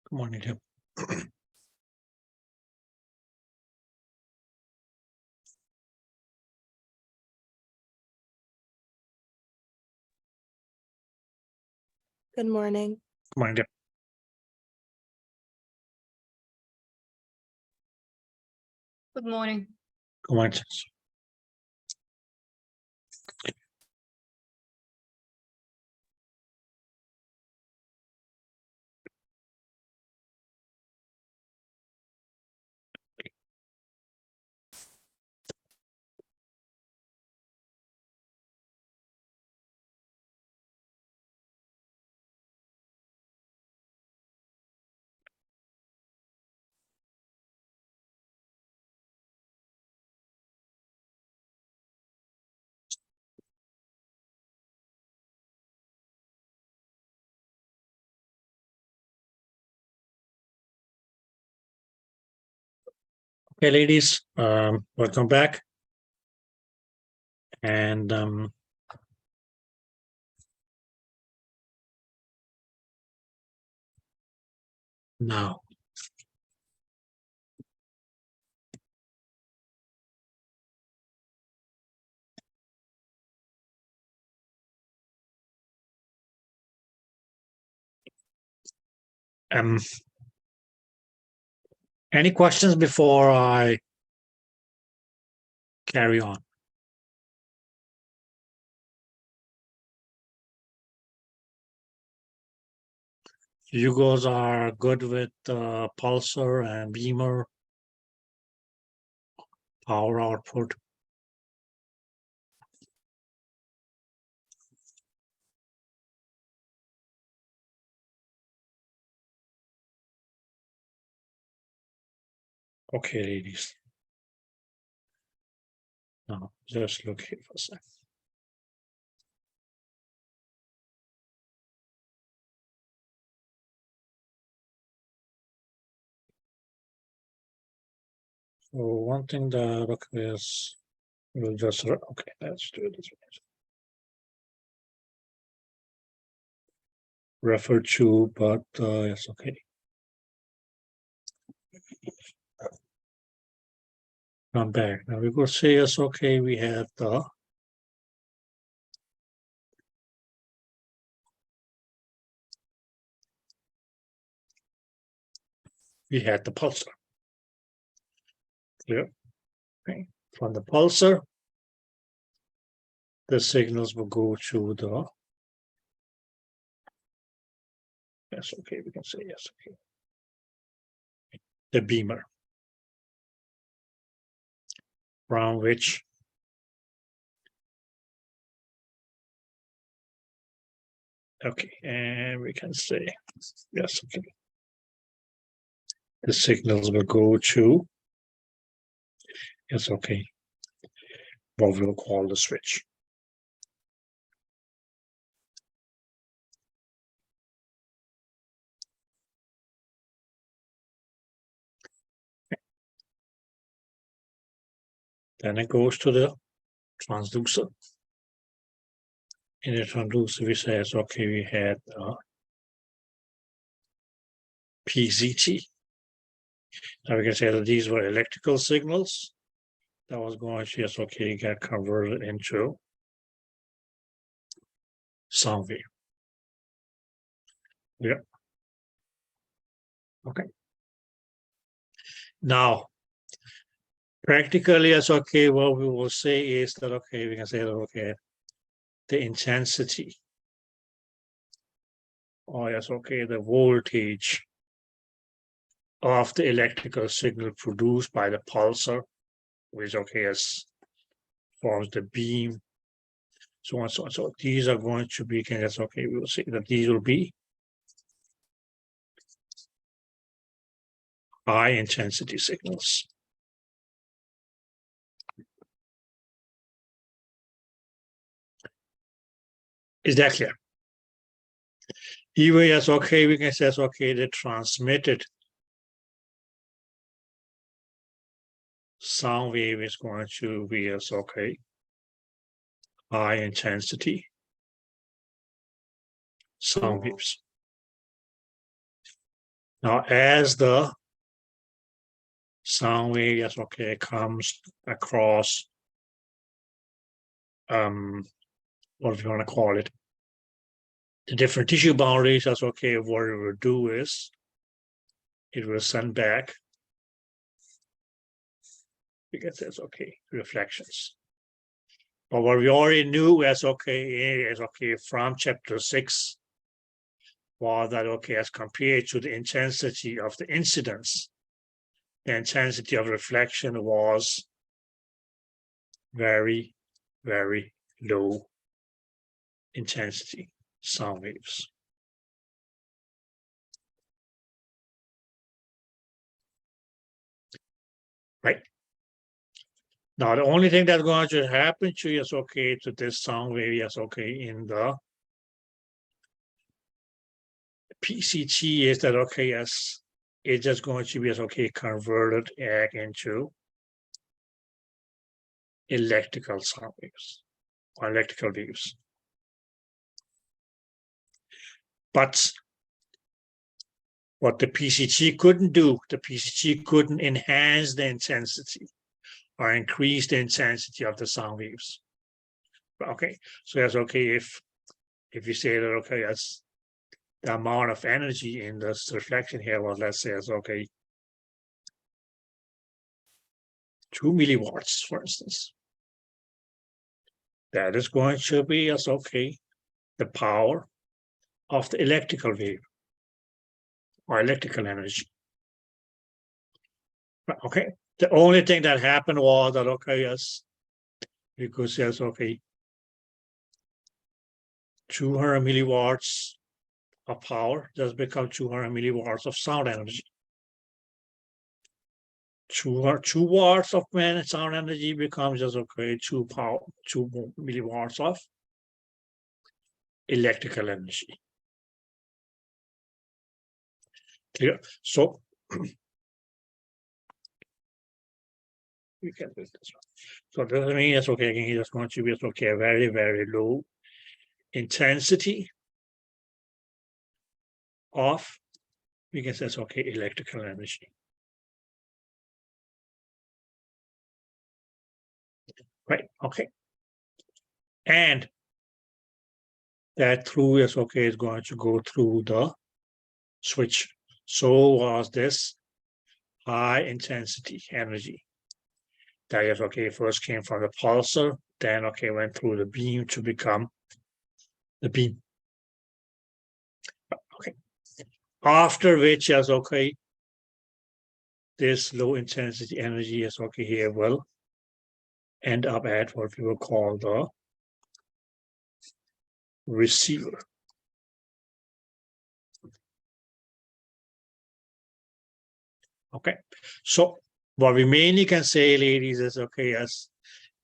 Good morning, Tim. Good morning. Good morning, Tim. Good morning. Good morning. Okay, ladies, welcome back. And now, any questions before I carry on? You guys are good with pulsar and beamer power output. Okay, ladies. Now, just look here for a second. So one thing that is, we'll just, okay, let's do it this way. Refer to, but yes, okay. Come back. Now we go say yes, okay, we have the pulsar. Clear? Okay. From the pulsar, the signals will go to the, yes, okay, we can say yes, okay. The beamer, from which okay, and we can say yes, okay. The signals will go to, yes, okay, what we'll call the switch. Then it goes to the transducer. In the transducer, we say, okay, we had PZT. Now we can say that these were electrical signals that was going to, yes, okay, get converted into sound wave. Yeah. Okay. Now, practically, yes, okay, what we will say is that, okay, we can say that, okay, the intensity, or yes, okay, the voltage of the electrical signal produced by the pulsar, which, okay, forms the beam, so on, so on. So these are going to be, yes, okay, we will say that these will be high intensity signals. Is that clear? Even yes, okay, we can say, okay, the transmitted sound wave is going to be as okay, high intensity sound waves. Now, as the sound wave, yes, okay, comes across, what do you want to call it? The different tissue boundaries, that's okay. What it will do is it will send back, because that's okay, reflections. But what we already knew as okay from chapter 6 was that okay, as compared to the intensity of the incidence, the intensity of reflection was very, very low intensity sound waves. Right? Now, the only thing that's going to happen to you is okay to this sound wave, yes, okay, in the PCT is that okay, yes, it's just going to be as okay converted back into electrical sound waves or electrical waves. But what the PCT couldn't do, the PCT couldn't enhance the intensity or increase the intensity of the sound waves. Okay, so that's okay if you say that okay, that's the amount of energy in this reflection here was, let's say, it's okay, 2 milliwatts, for instance. That is going to be as okay, the power of the electrical wave or electrical energy. Okay, the only thing that happened was that okay, yes, because there's okay, 200 milliwatts of power just become 200 milliwatts of sound energy. 2 watts of sound energy becomes just okay 2 milliwatts of electrical energy. Clear? So we can do this one. So doesn't mean it's okay. Again, it's going to be okay, very, very low intensity of, we can say it's okay, electrical energy. Right, okay. And that through is okay, is going to go through the switch. So was this high intensity energy. That is okay, first came from the pulsar, then okay, went through the beam to become the beam. Okay. After which is okay, this low intensity energy is okay here will end up at what we will call the receiver. Okay, so what we mainly can say, ladies, is okay, as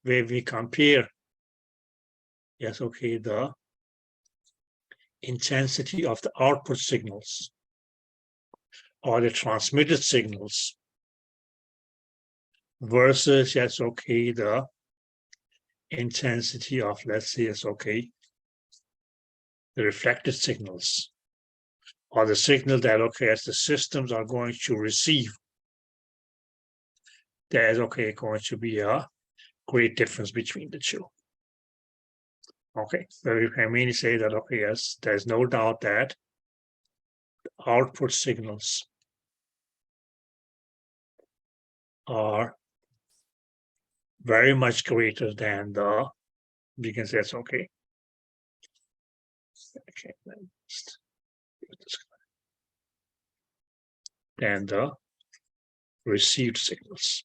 where we compare, yes, okay, the intensity of the output signals or the transmitted signals versus, yes, okay, the intensity of, let's say, yes, okay, the reflected signals or the signal that, okay, as the systems are going to receive, there is, okay, going to be a great difference between the two. Okay, so we can mainly say that, okay, yes, there's no doubt that output signals are very much greater than the, we can say it's okay. Okay, let's do this. Than the received signals.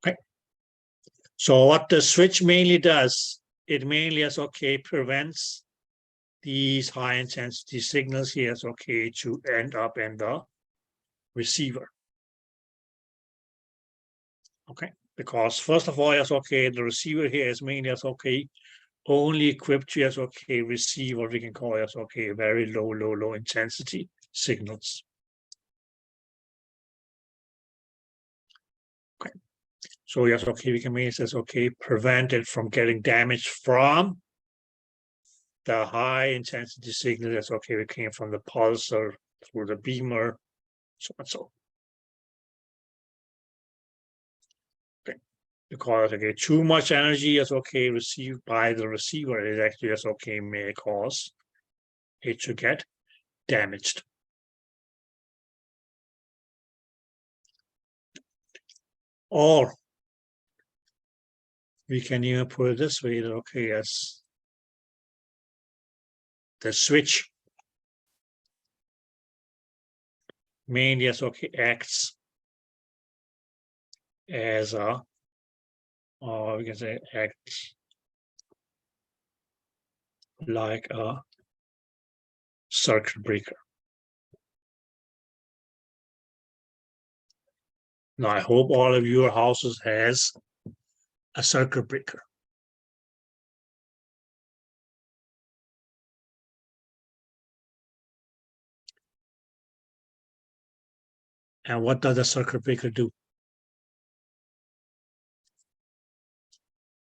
Okay. So what the switch mainly does, it mainly is okay, prevents these high intensity signals here is okay to end up in the receiver. Okay, because first of all, it's okay, the receiver here is mainly as okay, only equipped to as okay, receive what we can call as okay, very low intensity signals. Okay, So yes, okay, we can make it says okay, prevent it from getting damaged from the high intensity signal. That's okay, it came from the pulsar through the beamer, so and so. Okay, because okay, too much energy is okay received by the receiver. It actually is okay may cause it to get damaged. Or we can even put it this way, that okay, as the switch mainly as okay acts as a, or we can say acts like a circuit breaker. Now I hope all of your houses has a circuit breaker. And what does a circuit breaker do?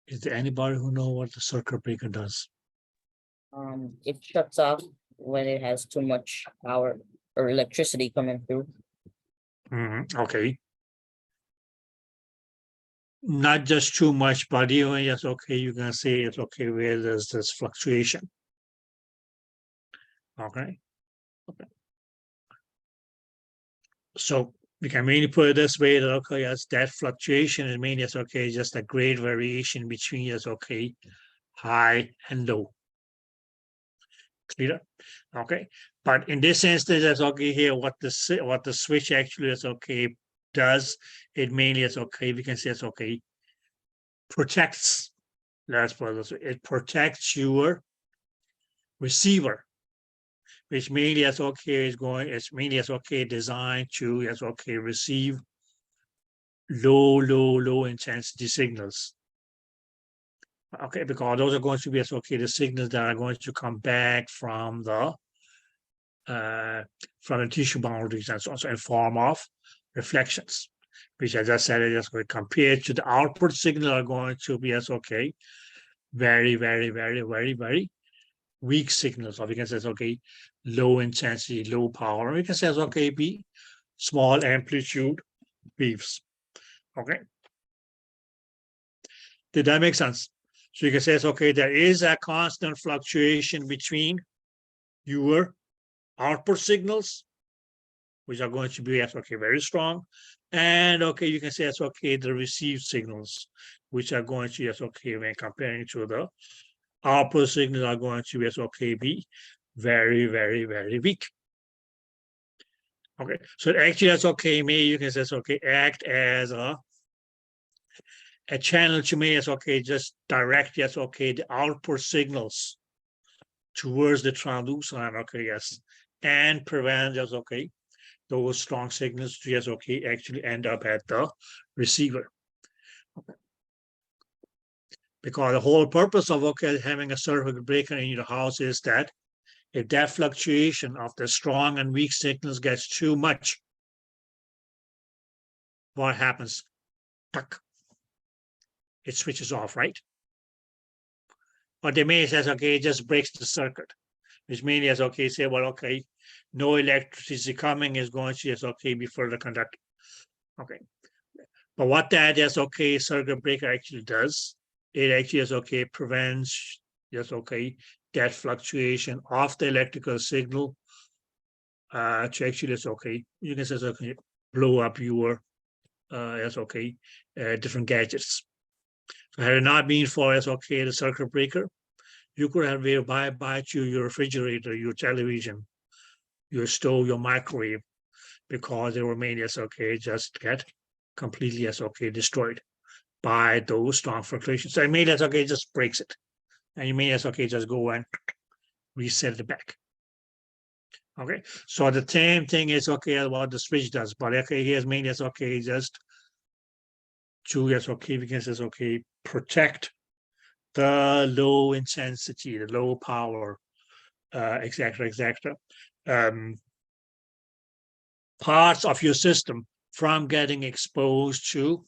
Is there anybody who know what the circuit breaker does? It shuts off when it has too much power or electricity coming through. Okay. Not just too much, but even yes, okay, you can say it's okay where there's this fluctuation. Okay. So we can mainly put it this way that okay, yes, that fluctuation is mainly yes, okay, just a great variation between yes, okay, high and low. Clear? Okay. But in this instance, that's okay here. What the switch actually is okay does, it mainly is okay. We can say it's okay. Protects. Let's put it this way. It protects your receiver, which mainly as okay is going. It's mainly as okay designed to as okay receive low intensity signals. Okay, because those are going to be as okay the signals that are going to come back from the tissue boundaries and so on, so in form of reflections, which as I said, it is compared to the output signal are going to be as okay, very weak signals. Or we can say okay, low intensity, low power. We can say okay, be small amplitude waves. Okay. Did that make sense? So you can say okay, there is a constant fluctuation between your output signals, which are going to be okay, very strong. And okay, you can say it's okay, the received signals, which are going to yes, okay, when comparing to the output signals are going to yes, okay, be very weak. Okay, so actually that's okay, maybe you can say it's okay, act as a channel to me is okay, just direct yes, okay, the output signals towards the transducer, okay, yes, and prevent yes, okay, those strong signals to yes, okay, actually end up at the receiver. Okay. Because the whole purpose of okay, having a circuit breaker in your house is that if that fluctuation of the strong and weak signals gets too much, what happens? It switches off, right? But they may say, okay, it just breaks the circuit, which mainly is okay, say, well, okay, no electricity coming is going to, yes, okay, be further conducted. Okay. But what that is okay, circuit breaker actually does, it actually is okay, prevents, yes, okay, that fluctuation of the electrical signal to actually is okay. You can say, okay, blow up your, yes, okay, different gadgets. So had it not been for, yes, okay, the circuit breaker, you could have buy your refrigerator, your television, your stove, your microwave, because they were made as okay, just get completely as okay destroyed by those strong fluctuations. So I made as okay, just breaks it. And you may as okay, just go and reset it back. Okay, so the same thing is okay what the switch does, but okay, here's mainly as okay, just to yes, okay, we can say okay, protect the low intensity, the low power, etc. Parts of your system from getting exposed to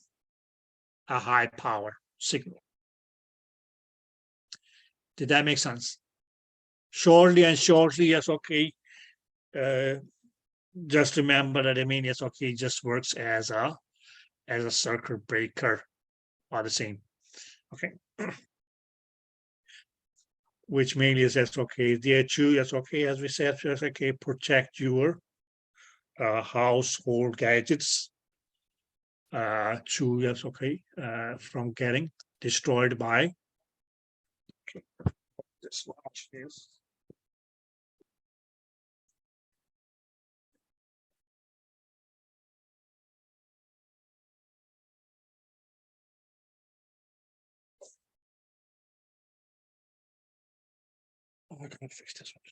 a high power signal. Did that make sense? Shortly, yes, okay. Just remember that yes, okay, just works as a circuit breaker, or the same. Okay. Which mainly says, okay, there too, yes, okay, as we said, yes, okay, protect your household gadgets to, yes, okay, from getting destroyed by. Okay, just watch this. Oh, I can't fix this one.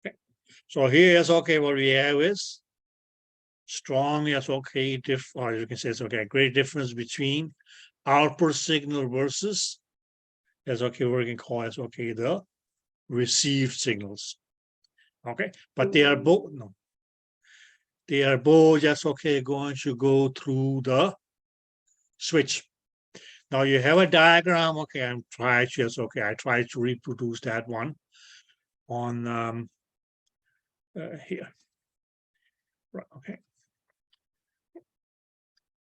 Okay, so here is okay. What we have is strong, yes, okay, or you can say it's okay, great difference between output signal versus, yes, okay, we can call it, okay, the received signals. Okay, but they are both, no, they are both just okay going to go through the switch. Now you have a diagram. Okay, I'm trying to, yes, okay, I try to reproduce that one on here. Right, okay.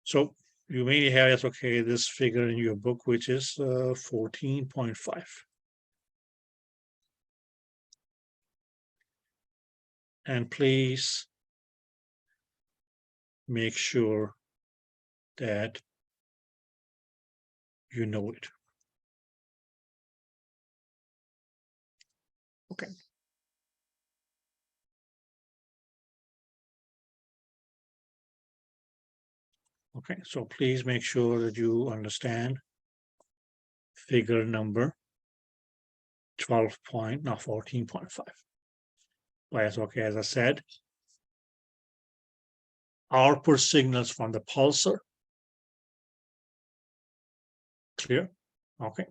So you mainly have, yes, okay, this figure in your book, which is 14.5. And please make sure that you know it. Okay. Okay, so please make sure that you understand figure number 14.5. Whereas, okay, as I said, output signals from the pulsar. Clear? Okay.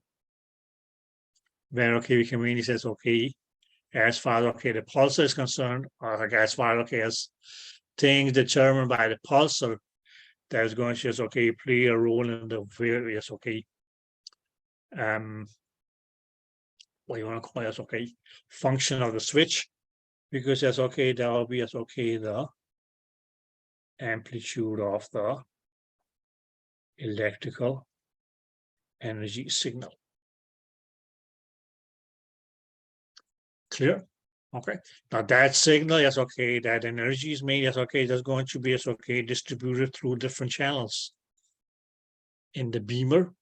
Where, okay, we can mainly says, okay, as far as, okay, the pulsar is concerned, or like as far as, okay, as things determined by the pulsar, that is going to just, okay, play a role in the various, okay, what you want to call it, okay, function of the switch, because that's okay, that will be as okay the amplitude of the electrical energy signal. Clear? Okay. Now that signal, yes, okay, that energy is made, yes, okay, that's going to be, yes, okay, distributed through different channels in the beamer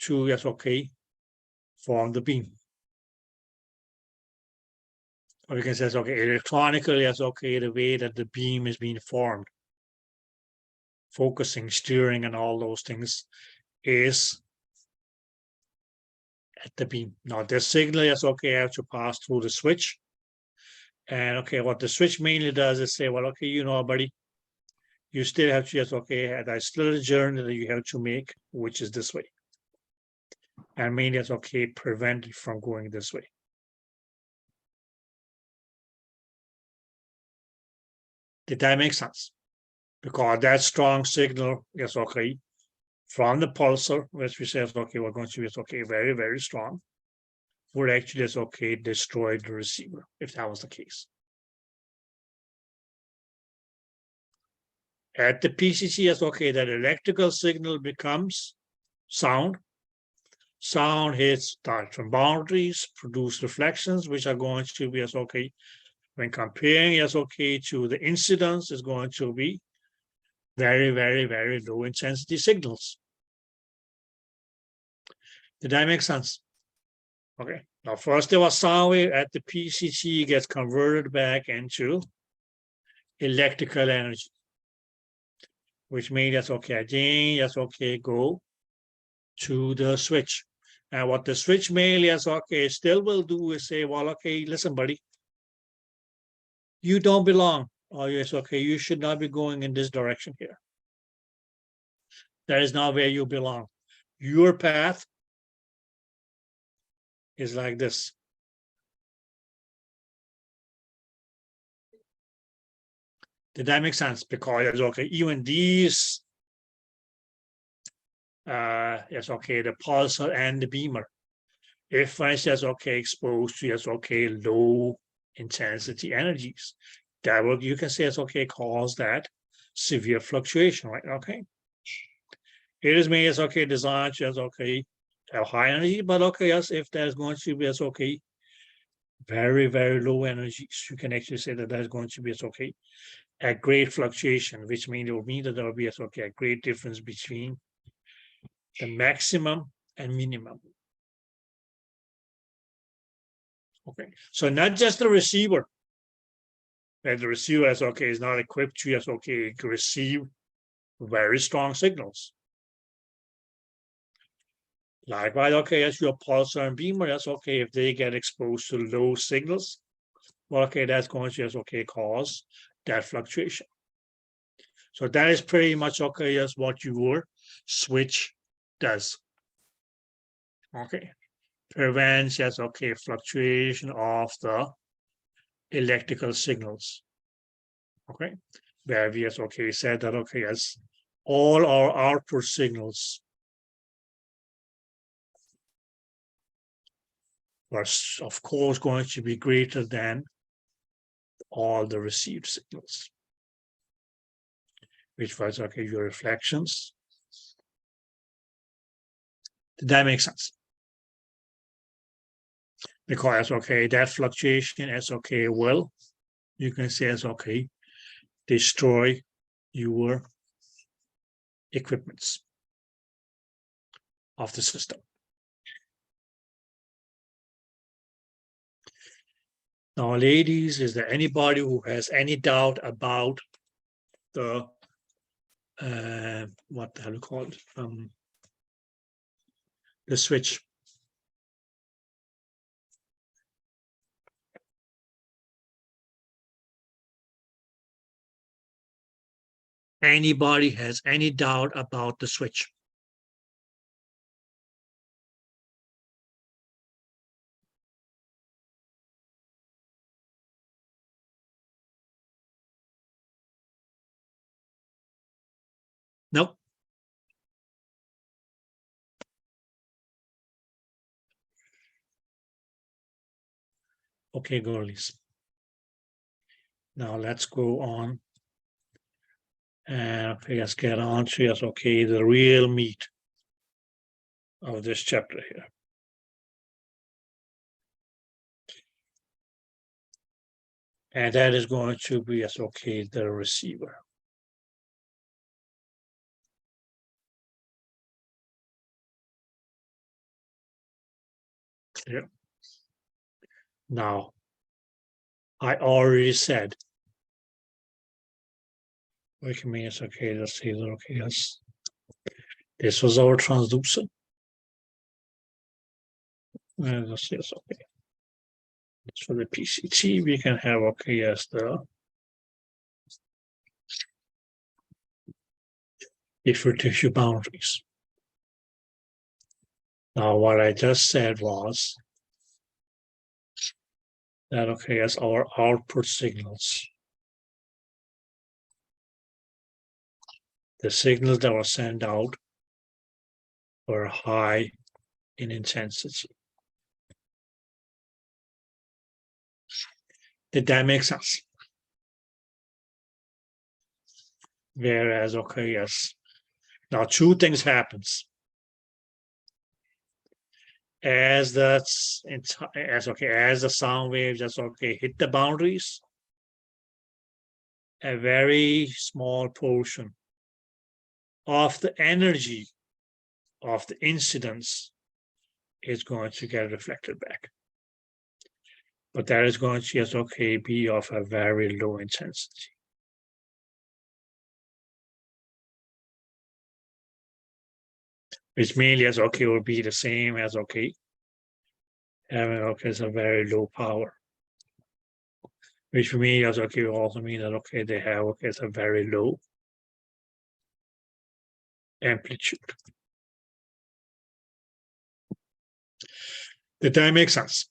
to, yes, okay, form the beam. Or you can say, okay, electronically, yes, okay, the way that the beam is being formed, focusing, steering, and all those things is at the beam. Now this signal, yes, okay, I have to pass through the switch. And okay, what the switch mainly does is say, well, okay, you know, buddy, you still have to, yes, okay, there's still a journey that you have to make, which is this way. And mainly, yes, okay, prevent it from going this way. Did that make sense? Because that strong signal, yes, okay, from the pulsar, which we said, okay, we're going to be, yes, okay, very, very strong, would actually, yes, okay, destroy the receiver, if that was the case. At the PCC, yes, okay, that electrical signal becomes sound. Sound hits different boundaries, produce reflections, which are going to be, yes, okay, when comparing, yes, okay, to the incidence is going to be very, very, very low intensity signals. Did that make sense? Okay. Now, first there was sound wave at the PCC gets converted back into electrical energy, which means that's okay. Again, that's okay. Go to the switch. And what the switch mainly is okay, still will do is say, well, okay, listen, buddy, you don't belong. Oh, yes, okay, you should not be going in this direction here. That is not where you belong. Your path is like this. Did that make sense? Because okay, even these yes, okay, the pulsar and the beamer. If for instance, okay, exposed to yes, okay, low intensity energies, that will you can say it's okay, cause that severe fluctuation, right? Okay. It is made as okay, designed as okay, have high energy, but okay, yes, if there's going to be as okay, very, very low energies, you can actually say that there's going to be as okay, a great fluctuation, which means it will mean that there will be as okay, a great difference between the maximum and minimum. Okay, so not just the receiver, and the receiver as okay is not equipped to as okay receive very strong signals. Likewise, okay, as your pulsar and beamer, that's okay if they get exposed to low signals. Well, okay, that's going to just okay cause that fluctuation. So that is pretty much okay as what your switch does. Okay, prevents yes okay fluctuation of the electrical signals. Okay, where we has okay said that okay as all our output signals are of course going to be greater than all the received signals, which was okay your reflections. Did that make sense? Because okay that fluctuation is okay will you can say as okay destroy your equipments of the system. Now, ladies, is there anybody who has any doubt about the what the hell you call it? The switch? Anybody has any doubt about the switch? Nope. Okay, girlies. Now let's go on. And okay, let's get on to yes, okay, the real meat of this chapter here. And that is going to be yes, okay, the receiver. Clear. Now, I already said, wait a minute, okay, let's see, okay, yes. This was our transducer. And let's see, yes, okay. For the PCT, we can have, okay, yes, the different tissue boundaries. Now, what I just said was that, okay, as our output signals, the signals that were sent out were high in intensity. Did that make sense? Whereas, okay, yes. Now, two things happens. As that's as the sound waves that's okay hit the boundaries, a very small portion of the energy of the incidence is going to get reflected back. But that is going to just okay be of a very low intensity. Which mainly as okay will be the same as okay having okay is a very low power. Which for me as okay will also mean that okay they have okay it's a very low amplitude. Did that make sense?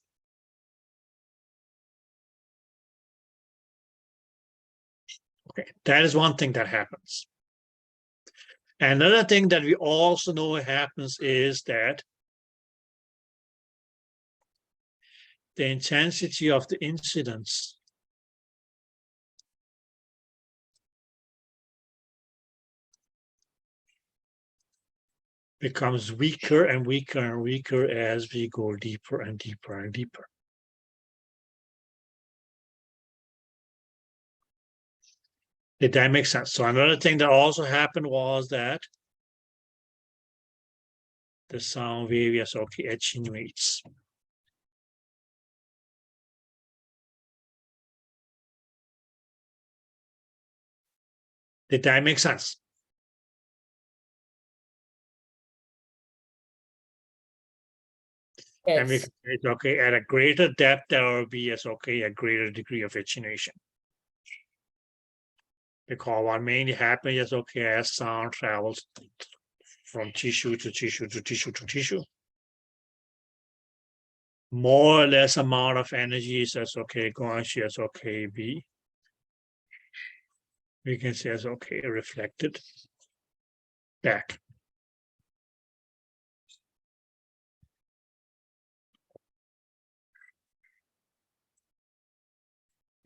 Okay, that is one thing that happens. Another thing that we also know happens is that the intensity of the incidence becomes weaker and weaker and weaker as we go deeper and deeper and deeper. Did that make sense? So another thing that also happened was that the sound wave is okay attenuates. Did that make sense? And we Yes, can say, it's okay, at a greater depth, there will be a greater degree of attenuation. Because what mainly happens is as sound travels from tissue to tissue to tissue to tissue, more or less amount of energy is going to be, we can say reflected back.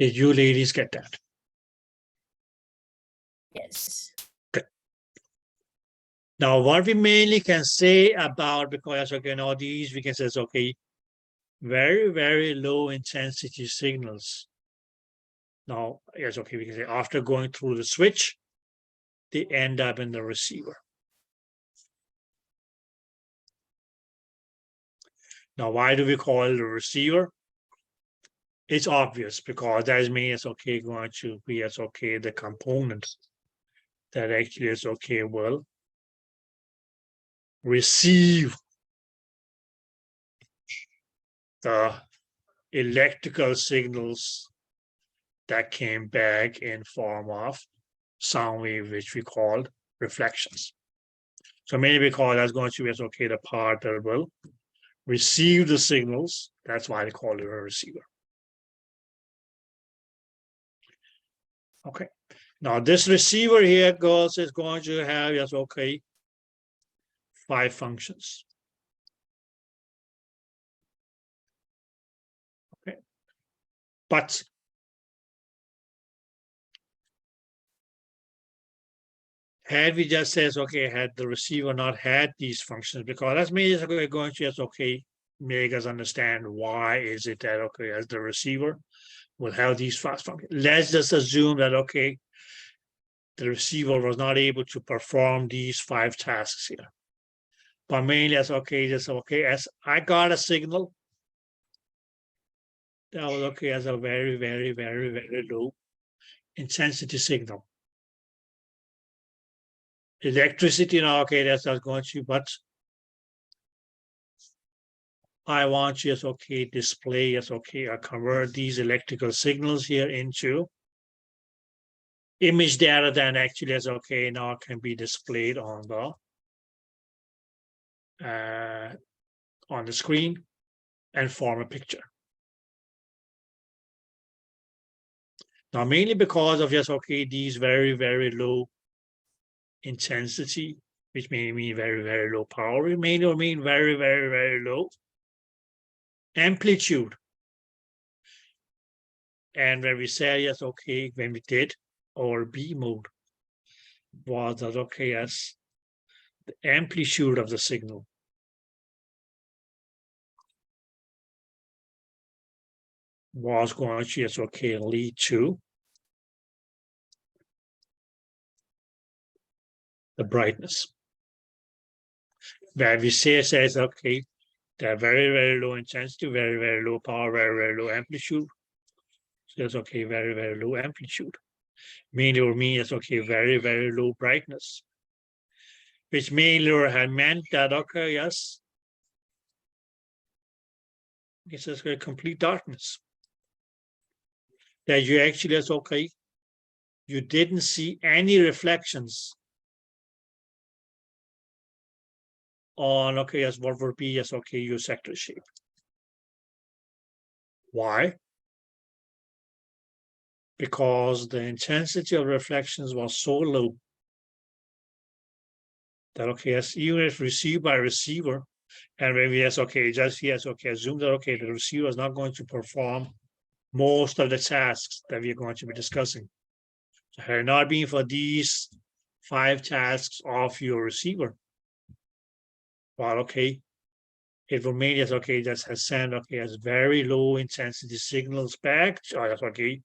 Did you ladies get that? yes. Now, what we mainly can say about, because these we can say very, very low intensity signals. Now, yes, we can say after going through the switch, they end up in the receiver. Now, why do we call it a receiver? It's obvious because that means going to be the component that actually will receive the electrical signals that came back in form of sound wave, which we called reflections. So mainly because that's going to be the part that will receive the signals. That's why they call it a receiver. Okay. Now this receiver here is going to have 5 functions. Okay. But had we just said, had the receiver not had these functions, because that's me going to make us understand why is it that as the receiver will have these fast functions. Let's just assume that the receiver was not able to perform these 5 tasks here. But mainly as as I got a signal that was as a very, very, very, very low intensity signal. Electricity now, that's not going to, but I want to display I convert these electrical signals here into image data that actually now can be displayed on the screen and form a picture. Now, mainly because of these very, very low intensity, which may mean very, very low power, it may mean very, very, very low amplitude. And when we say when we did our B mode, was that as the amplitude of the signal was going to lead to the brightness. Where we says they're very, very low intensity, very, very low power, very, very low amplitude. So that's very, very low amplitude. Meaning it's very, very low brightness. Which mainly had meant that yes, it's just complete darkness. That you actually you didn't see any reflections on as what would be as your sector shape. Why? because the intensity of reflections was so low that, okay, as even if received by receiver, and maybe yes, okay, just yes, okay, assume that, okay, the receiver is not going to perform most of the tasks that we're going to be discussing. So had it not been for these 5 tasks of your receiver, well, okay, it will mean yes, okay, just has sent, okay, as very low intensity signals back, okay,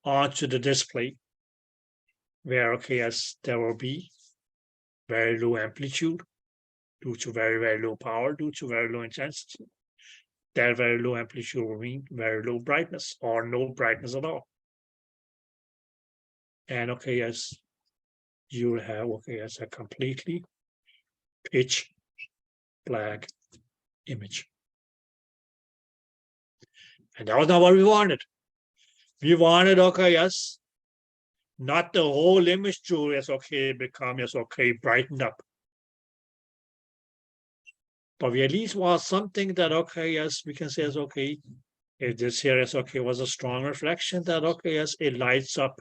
onto the display, where, okay, as there will be very low amplitude due to very, very low power, due to very low intensity. That very low amplitude will mean very low brightness or no brightness at all. And, okay, as you will have, okay, as a completely pitch black image. And that was not what we wanted. We wanted, okay, yes, not the whole image to, yes, okay, become, yes, okay, brightened up. But we at least want something that, okay, yes, we can say, yes, okay, if this here is, okay, was a strong reflection, that, okay, yes, it lights up.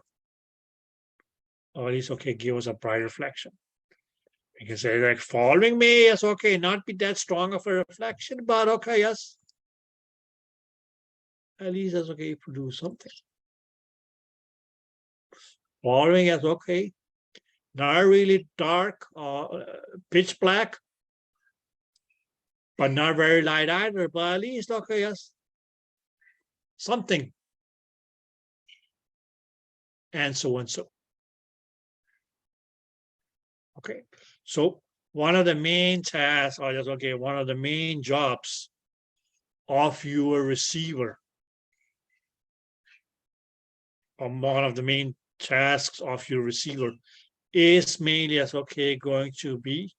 Or at least, okay, give us a bright reflection. You can say, like, following me, yes, okay, not be that strong of a reflection, but, okay, yes, at least, yes, okay, produce something. Following is okay, not really dark or pitch black, but not very light either, but at least, okay, yes, something. And so and so. Okay, so one of the main tasks, or just, okay, one of the main jobs of your receiver, or one of the main tasks of your receiver is mainly as, okay, going to be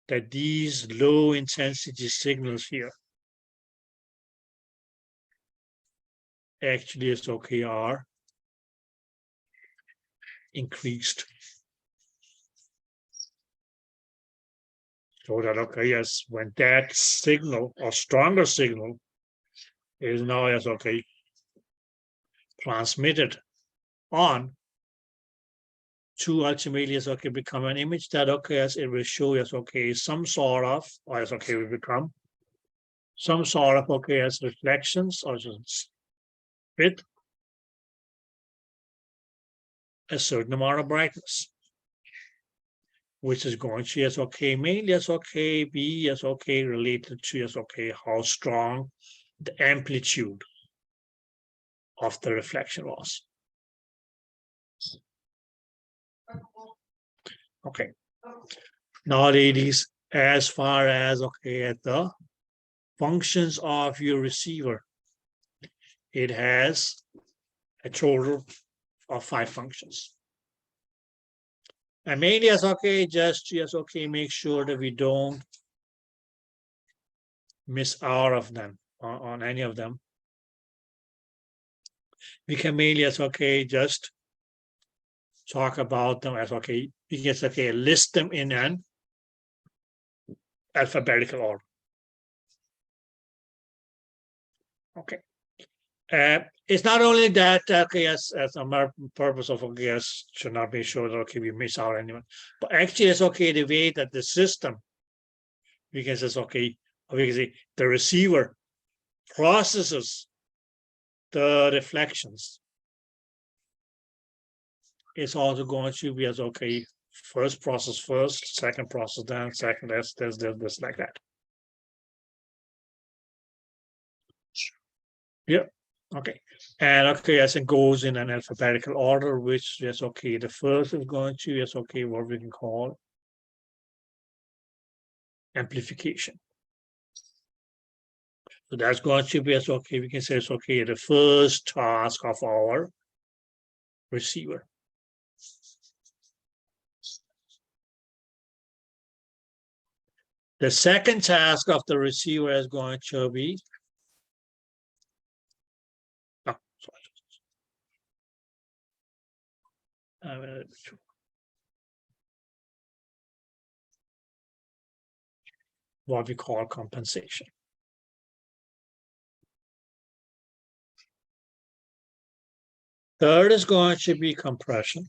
that these low intensity signals here actually is, okay, are increased. So that, okay, yes, when that signal or stronger signal is now, yes, okay, transmitted on to ultimately, yes, okay, become an image that, okay, yes, it will show, yes, okay, some sort of, or yes, okay, will become some sort of, okay, yes, reflections or just with a certain amount of brightness, which is going to, yes, okay, mainly, yes, okay, be, yes, okay, related to, yes, okay, how strong the amplitude of the reflection was. Okay. Now, ladies, as far as, okay, at the functions of your receiver, it has a total of 5 functions. And mainly, yes, okay, just, yes, okay, make sure that we don't miss out of them on any of them. We can mainly, yes, okay, just talk about them as, okay, we can, okay, list them in an alphabetical order. Okay. It's not only that, okay, as a purpose of, okay, yes, should not be sure that, okay, we miss out anyone, but actually it's, okay, the way that the system, we can say, okay, we can say the receiver processes the reflections. It's also going to be as, okay, first process first, second process then, second, this like that. Yeah. Okay. And, okay, as it goes in an alphabetical order, which, yes, okay, the first is going to, yes, okay, what we can call amplification. So that's going to be, yes, okay, we can say it's, okay, the first task of our receiver. The second task of the receiver is going to be, what we call compensation. Third is going to be compression.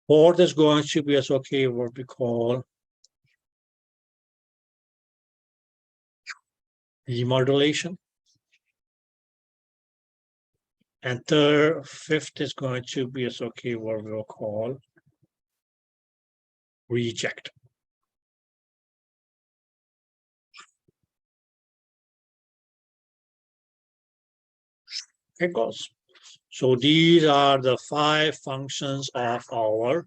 Fourth is going to be as okay what we call demodulation. And fifth is going to be as okay what we'll call reject. It goes. So these are the 5 functions of our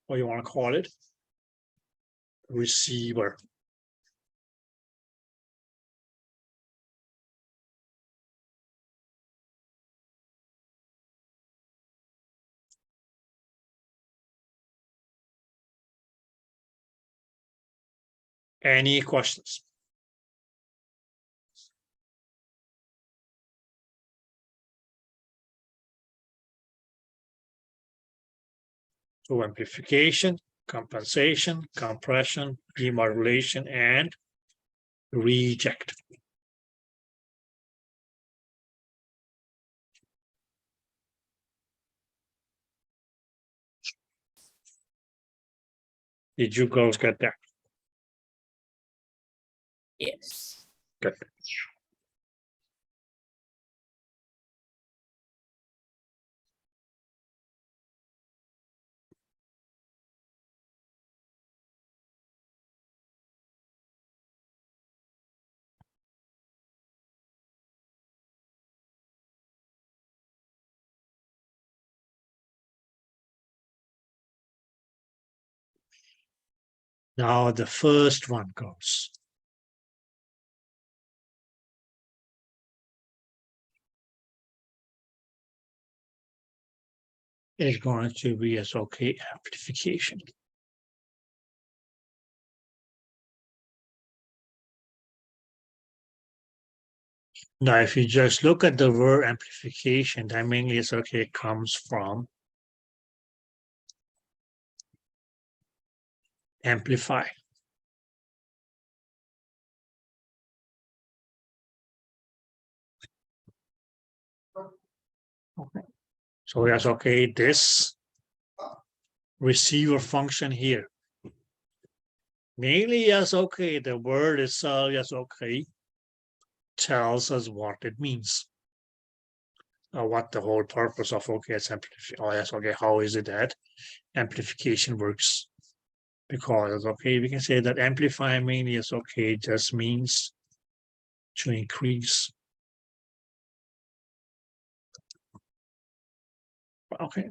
what you want to call it, receiver. Any questions? So amplification, compensation, compression, demodulation, and reject. Did you girls get that? Yes. Good. Now the first one goes. It's going to be as okay amplification. Now, if you just look at the word amplification, that mainly is okay comes from amplify. Okay. So that's okay. This receiver function here. Mainly yes, okay. The word itself, yes, okay, tells us what it means. What the whole purpose of okay, it's amplification. Oh, yes, okay. How is it that amplification works? Because okay, we can say that amplify mainly is okay, just means to increase. Okay,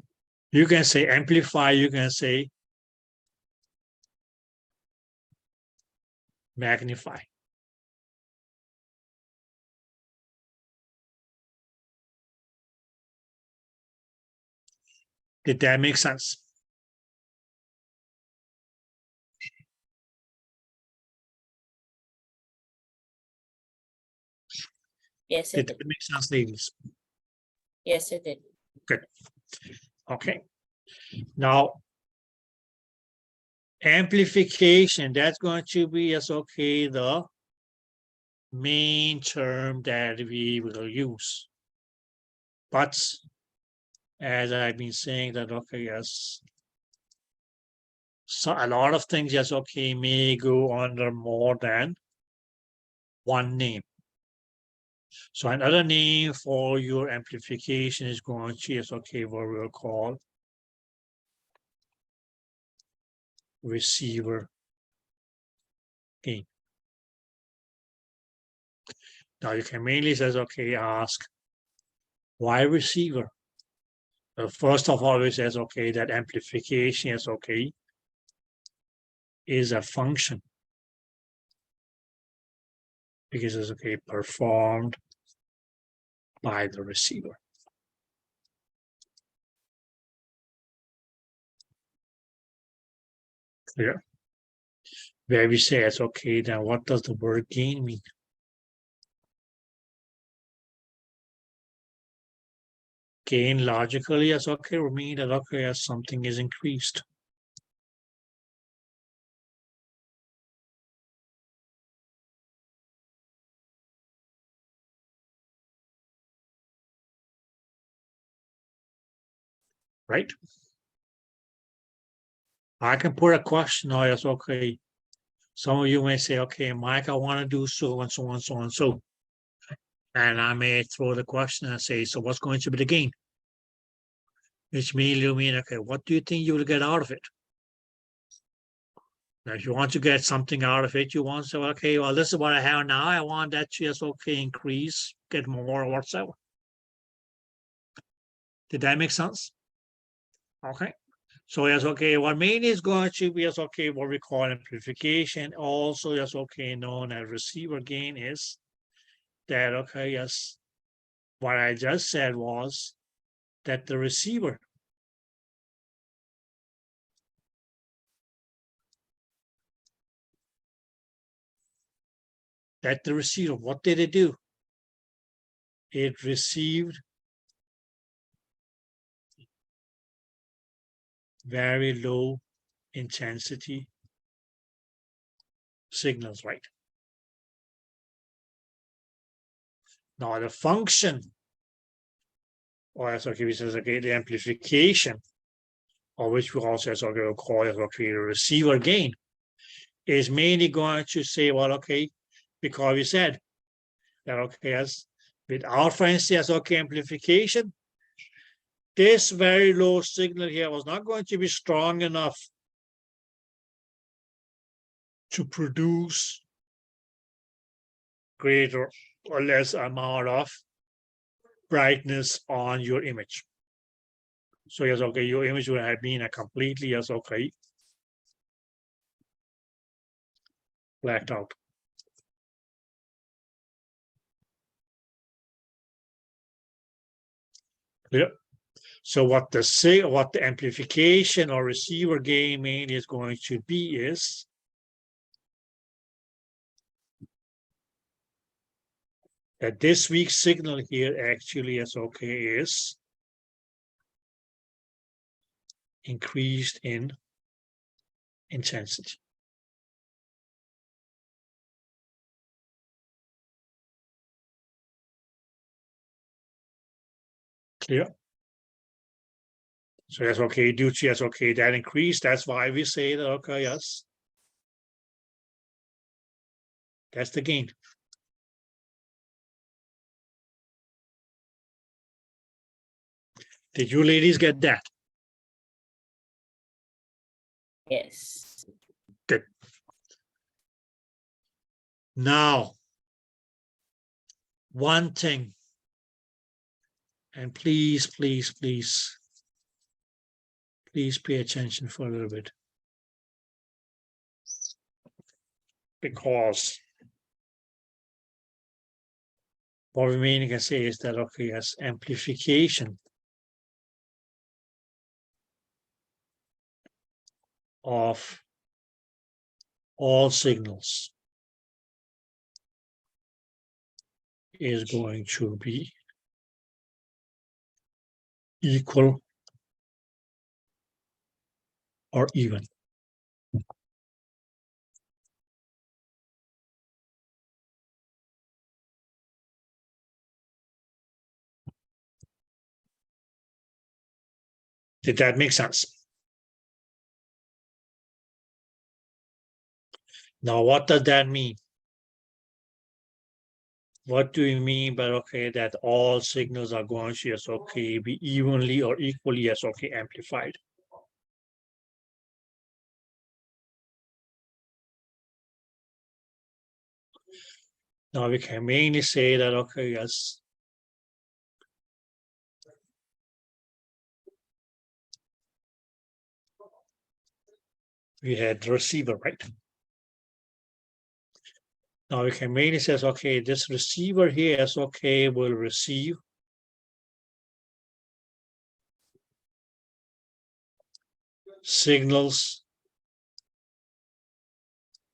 you can say amplify, you can say magnify. Did that make sense? Yes, Did it did. that make sense, ladies? Yes, it did. Okay. Now, amplification, that's going to be as okay, the main term that we will use. But as I've been saying that, okay, yes, so a lot of things, yes, okay, may go under more than one name. So another name for your amplification is going to, yes, okay, what we'll call receiver gain. Now you can mainly say, okay, ask why receiver? First of all, it says, okay, that amplification is okay, is a function because it's okay, performed by the receiver. Clear? Where we say it's okay, then what does the word gain mean? Gain logically as okay would mean that okay, as something is increased. right? I can put a question or yes, okay. Some of you may say, okay, Mike, I want to do so and so and so and so. And I may throw the question and say, so what's going to be the gain? Which means you mean, okay, what do you think you will get out of it? Now, if you want to get something out of it, you want to say, okay, well, this is what I have now. I want that to just okay increase, get more or whatsoever. Did that make sense? Okay. So yes, okay, what mainly is going to be yes, okay, what we call amplification. Also, yes, okay, known as receiver gain is that okay, yes, what I just said was that the receiver what did it do? It received very low intensity signals, right? Now the function, or as okay, we says okay, the amplification, or which we also as okay, call it okay, the receiver gain, is mainly going to say, well, okay, because we said that okay, as with alpha and C as okay amplification, this very low signal here was not going to be strong enough to produce greater or less amount of brightness on your image. So yes, okay, your image would have been a completely yes, okay, blacked out. Yeah. So what the amplification or receiver gain mainly is going to be is that this week's signal here actually is okay is increased in intensity. Clear? So that's okay, due to yes, okay, that increase. That's why we say that okay, yes. That's the gain. Did you ladies get that? Yes. Good. Now, one thing, and please, please, please, please pay attention for a little bit. Because what we mainly can say is that, okay, yes, amplification of all signals is going to be equal or even. Did that make sense? Now, what does that mean? What do you mean by okay that all signals are going to yes, okay, be evenly or equally yes, okay, amplified? Now we can mainly say that okay, yes. We had the receiver, right? Now we can mainly say, okay, this receiver here is okay, will receive signals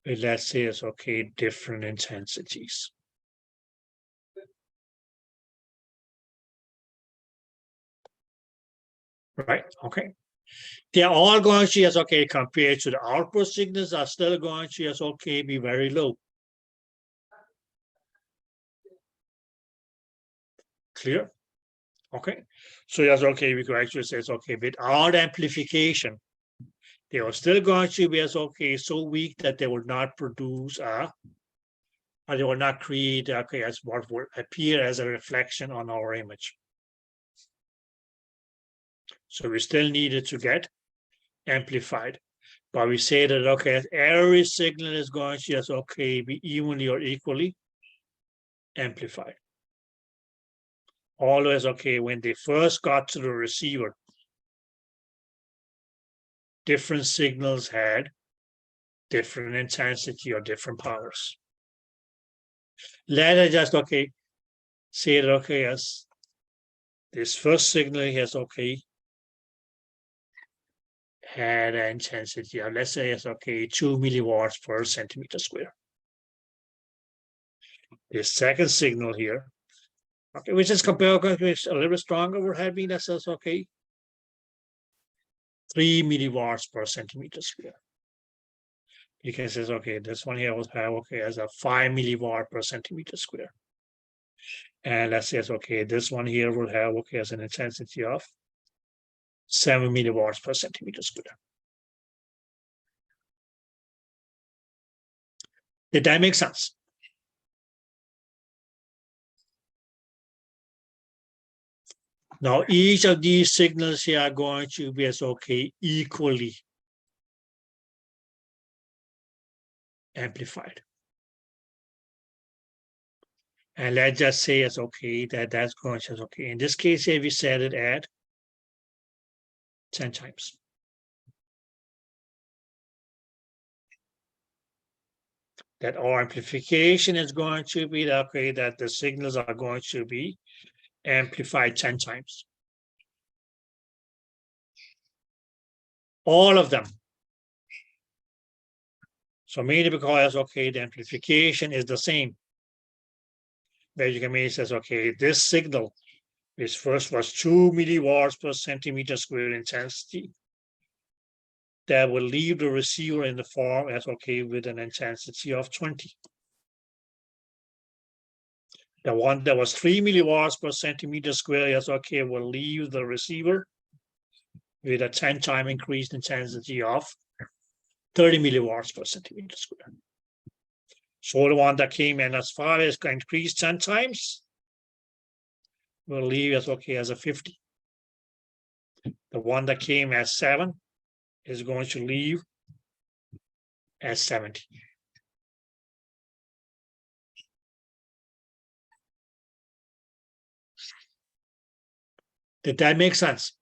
with, let's say, it's okay, different intensities. Right, okay. They're all going to, yes, okay, compared to the output signals are still going to, yes, okay, be very low. Clear? Okay. So that's okay, we could actually say it's okay, without amplification, they are still going to be as okay, so weak that they will not produce or they will not create okay as what will appear as a reflection on our image. So we still need it to get amplified. But we say that okay, every signal is going to just okay be evenly or equally amplified. Always okay, when they first got to the receiver, different signals had different intensity or different powers. Let us just okay say that okay as this first signal has okay had an intensity of let's say it's okay 2 milliwatts per centimeter square. The second signal here, okay, which is compared with a little bit stronger, we're having that says okay 3 milliwatts per centimeter square. You can say okay, this one here will have okay as a 5 milliwatt per centimeter square. And let's say it's okay, this one here will have okay as an intensity of 7 milliwatts per centimeter square. Did that make sense? Now, each of these signals here are going to be as okay equally amplified. And let's just say it's okay that that's going to be okay. In this case here, we set it at 10 times. That our amplification is going to be okay, that the signals are going to be amplified 10 times. All of them. So mainly because okay, the amplification is the same. Where you can make says okay, this signal, which first was 2 milliwatts per centimeter square intensity, that will leave the receiver in the form as okay with an intensity of 20. The one that was 3 milliwatts per centimeter square as okay will leave the receiver with a 10-time increased intensity of 30 milliwatts per centimeter square. So the one that came in as far as increased 10 times will leave as okay as a 50. The one that came as 7 is going to leave as 70. Did that make sense?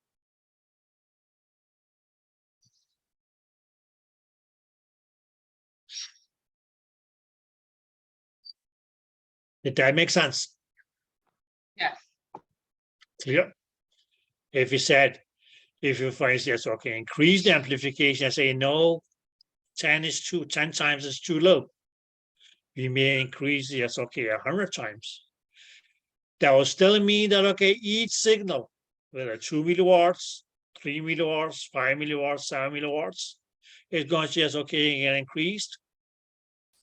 Did that make sense? Yes. Clear? If you said, if you find yes, okay, increase the amplification and say no, 10 times is too low. We may increase yes, okay, 100 times. That will still mean that okay, each signal, whether 2 milliwatts, 3 milliwatts, 5 milliwatts, 7 milliwatts, is going to just okay get increased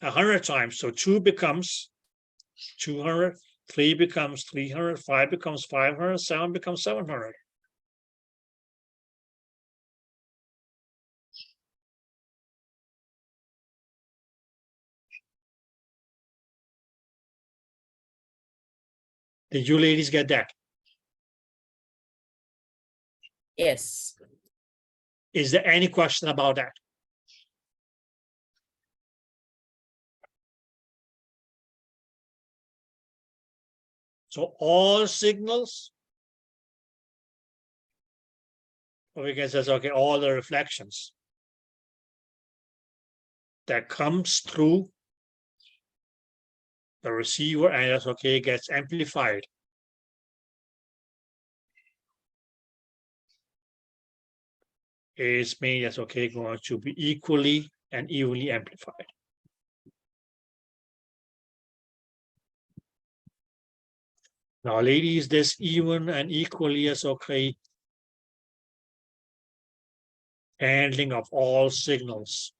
100 times. So 2 becomes 200, 3 becomes 300, 5 becomes 500, 7 becomes 700. Did you ladies get that? Yes. Is there any question about that? So all signals, or we can say, okay, all the reflections that comes through the receiver and that's okay, gets amplified. Is made as okay, going to be equally and evenly amplified. Now, ladies, this even and equally as okay handling of all signals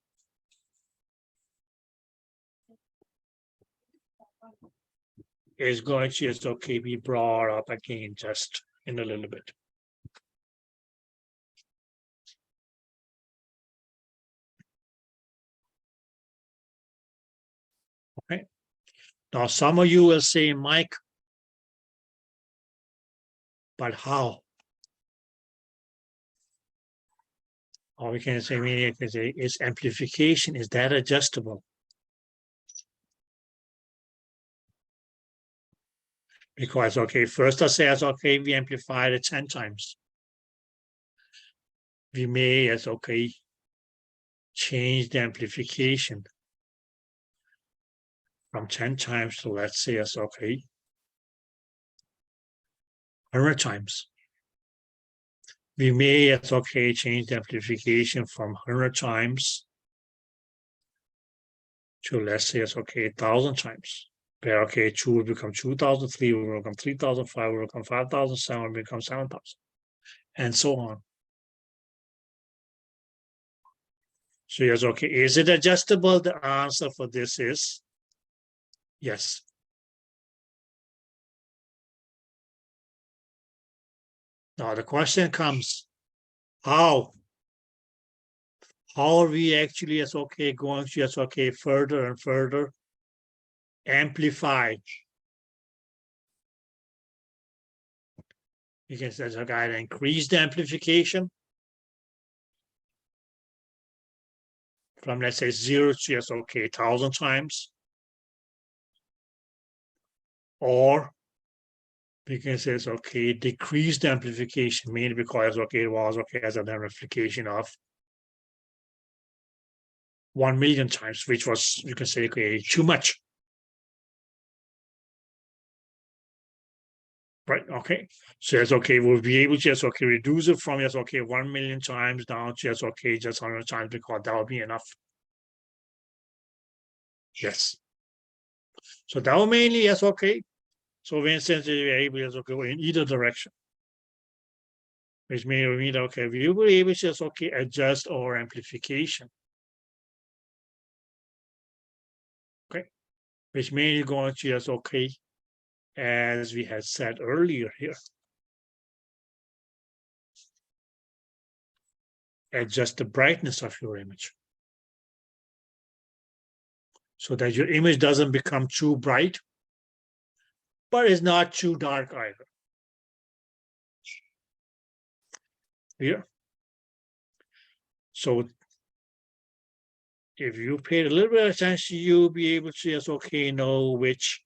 is going to just okay be brought up again just in a little bit. Now, some of you will say, Mike, but how? Or we can say, is amplification, is that adjustable? Because, okay, first I says, okay, we amplified it 10 times. We may, as okay, change the amplification from 10 times to, let's say, as okay, 100 times. We may, as okay, change the amplification from 100 times to, let's say, as okay, 1,000 times. Where, okay, 2 will become 2,000, 3 will become 3,000, 5 will become 5,000, 7 will become 7,000, and so on. So yes, okay, is it adjustable? The answer for this is yes. Now the question comes, how? How are we actually, as okay, going to, as okay, further and further amplify? You can say, okay, increase the amplification from, let's say, 0 to, yes, okay, 1,000 times. Or we can say, okay, decrease the amplification, mainly because, okay, it was, okay, as an amplification of 1,000,000 times, which was, you can say, okay, too much. Right, okay. So yes, okay, we'll be able to just, okay, reduce it from, yes, okay, 1,000,000 times down to, yes, okay, just 100 times, because that will be enough. Yes. So that will mainly, yes, okay. So for instance, you're able to go in either direction. Which means, okay, we will be able to just, okay, adjust our amplification. Okay. Which means you're going to just, okay, as we had said earlier here, adjust the brightness of your image so that your image doesn't become too bright, but it's not too dark either. Here. So if you paid a little bit of attention, you'll be able to just, okay, know which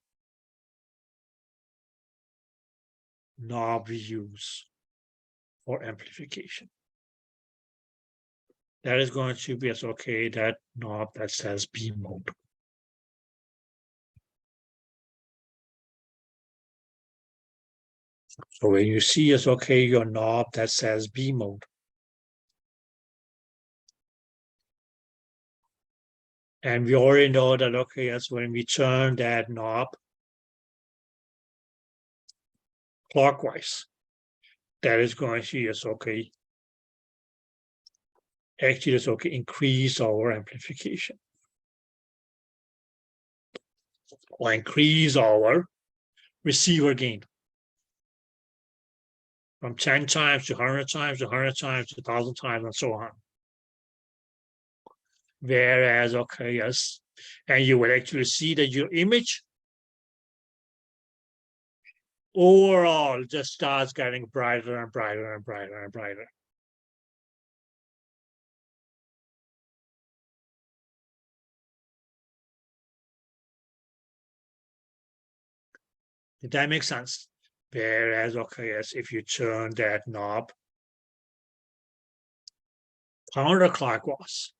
knob we use for amplification. That is going to be as okay, that knob that says beam mode. So when you see as okay, your knob that says beam mode, and we already know that, okay, that's when we turn that knob clockwise, that is going to, yes, okay, actually, it's okay, increase our amplification or increase our receiver gain from 10 times to 100 times to 100 times to 1,000 times and so on. Whereas, okay, yes, and you will actually see that your image overall just starts getting brighter and brighter and brighter and brighter. Did that make sense? Whereas, okay, yes, if you turn that knob counterclockwise,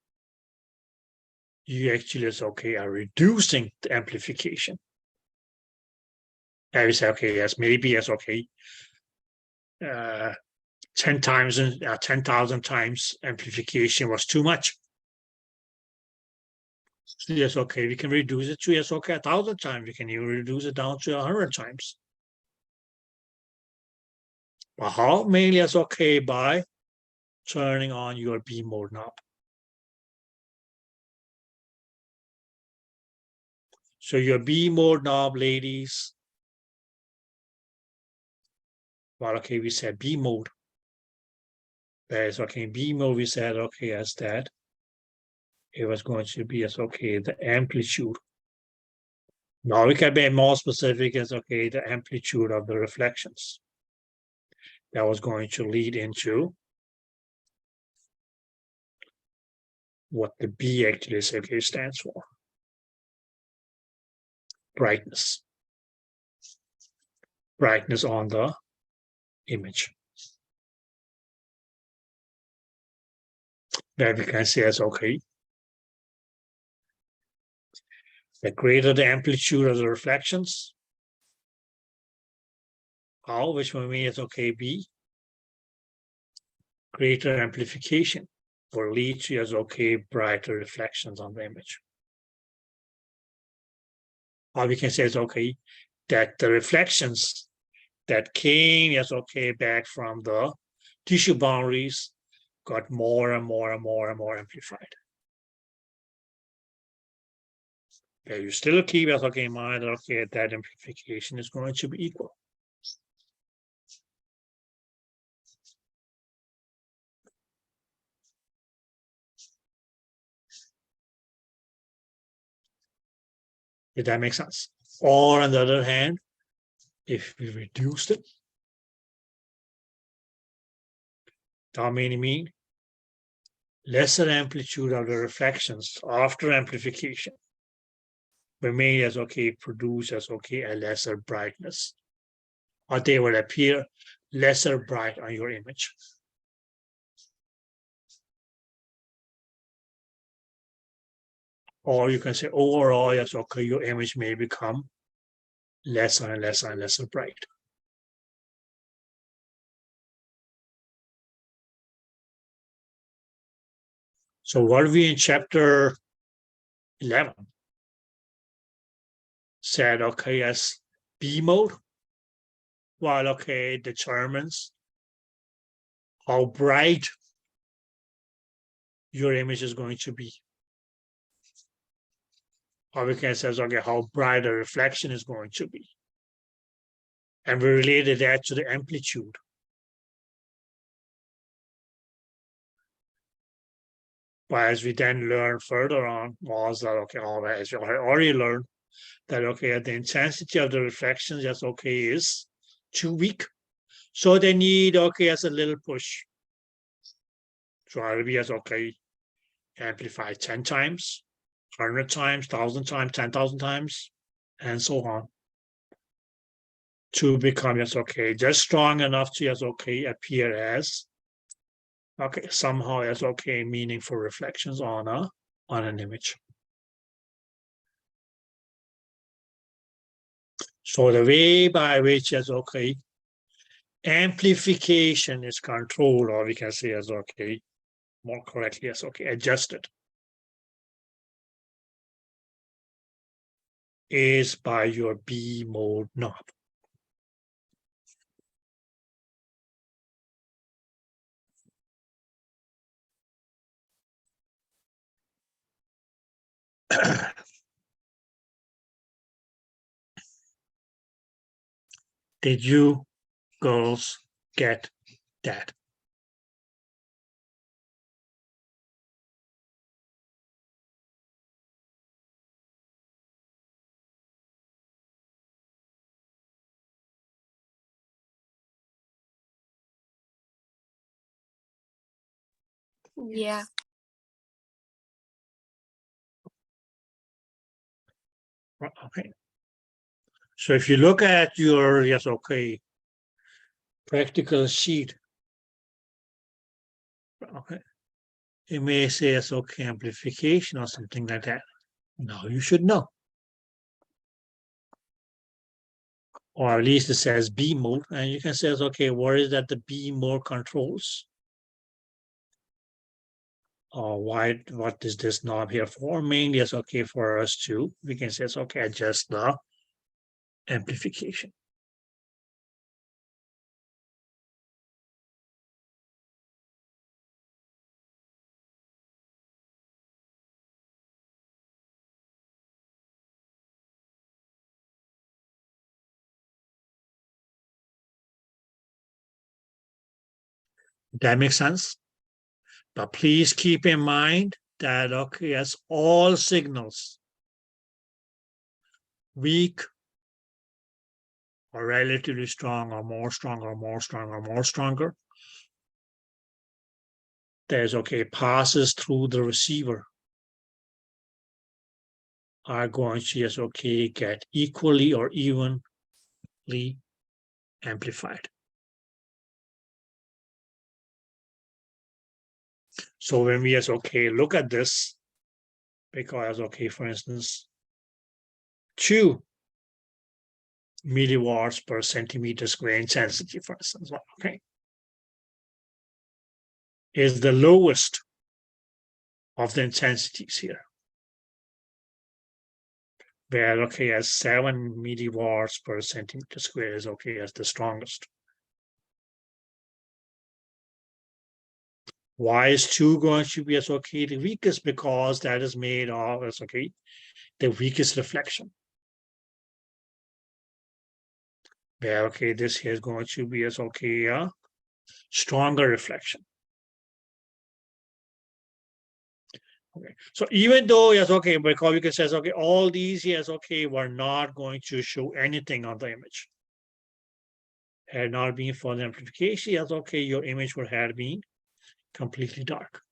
you actually is okay are reducing the amplification. And we say, okay, yes, maybe yes, okay, 10 times and 10,000 times amplification was too much. So yes, okay, we can reduce it to, yes, okay, 1,000 times. We can even reduce it down to 100 times. But how? Mainly as okay by turning on your beam mode knob. So your beam mode knob, ladies. Well, okay, we said beam mode. That is okay. Beam mode, we said okay as that. It was going to be as okay the amplitude Now we can be more specific as, okay, the amplitude of the reflections. That was going to lead into what the B actually is, okay, stands for. Brightness. Brightness on the image. That we can say as, okay, the greater the amplitude of the reflections, which will mean is, okay, B, greater amplification will lead to as, okay, brighter reflections on the image. Or we can say is, okay, that the reflections that came as, okay, back from the tissue boundaries got more and more and more and more amplified. Okay, you still keep as, okay, in mind, okay, that amplification is going to be equal. Did that make sense? Or on the other hand, if we reduced it, that may mean lesser amplitude of the reflections after amplification, but may as, okay, produce as, okay, a lesser brightness, or they will appear lesser bright on your image. Or you can say overall, yes, okay, your image may become lesser and lesser and lesser bright. So what we in chapter 11 said, okay, yes, B mode, while, okay, determines how bright your image is going to be. Or we can say, okay, how bright the reflection is going to be. And we related that to the amplitude. But as we then learn further on, was that, okay, as we already learned, that, okay, the intensity of the reflections, yes, okay, is too weak. So they need, okay, as a little push. So it'll be as, okay, amplified 10 times, 100 times, 1,000 times, 10,000 times, and so on. To become, yes, okay, just strong enough to, yes, okay, appear as, okay, somehow as, okay, meaningful reflections on an image. So the way by which, as, okay, amplification is controlled, or we can say as, okay, more correctly as, okay, adjusted, is by your B mode knob. Did you girls get that? Yeah. Okay. So if you look at your, yes, okay, practical sheet, okay, it may say as, okay, amplification or something like that. Now you should know. Or at least it says B mode, and you can say, okay, what is that the B mode controls? Or what is this knob here for? Mainly it's okay for us to, we can say it's okay, adjust the amplification. That makes sense? But please keep in mind that, okay, as all signals weak or relatively strong or more strong or more strong or more stronger, there's okay, passes through the receiver are going to just okay, get equally or evenly amplified. So when we just okay, look at this, because okay, for instance, 2 milliwatts per centimeter square intensity, for instance, okay, is the lowest of the intensities here. Where okay, as 7 milliwatts per centimeter square is okay as the strongest. Why is 2 going to be as okay the weakest? Because that is made of as okay the weakest reflection. Where okay, this here is going to be as okay a stronger reflection. Okay, so even though yes, okay, because we can say okay, all these yes, okay, were not going to show anything on the image. Had not been for the amplification, yes, okay, your image would have been completely dark.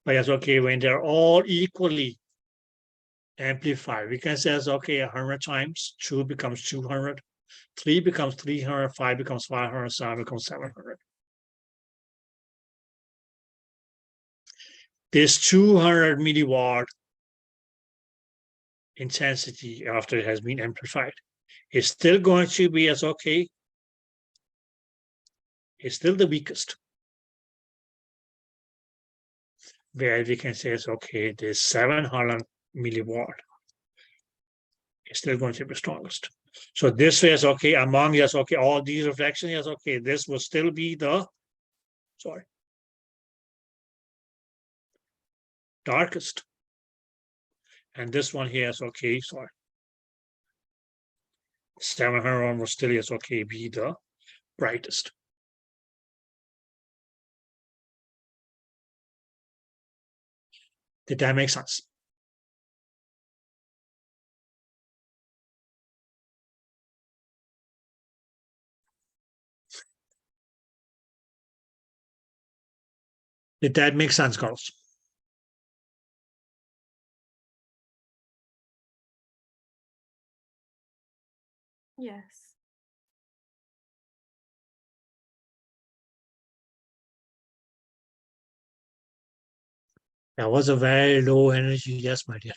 But yes, okay, when they're all equally amplified, we can say as okay, 100 times 2 becomes 200, 3 becomes 300, 5 becomes 500, 7 becomes 700. This 200 milliwatt intensity after it has been amplified is still going to be as okay, it's still the weakest. Where we can say it's okay, this 700 milliwatt is still going to be strongest. So this is okay, among yes, okay, all these reflections, yes, okay, this will still be the darkest. And this one here is okay, 700 will still is okay, be the brightest. Did that make sense? Did that make sense, girls? Yes. That was a very low energy, yes, my dear.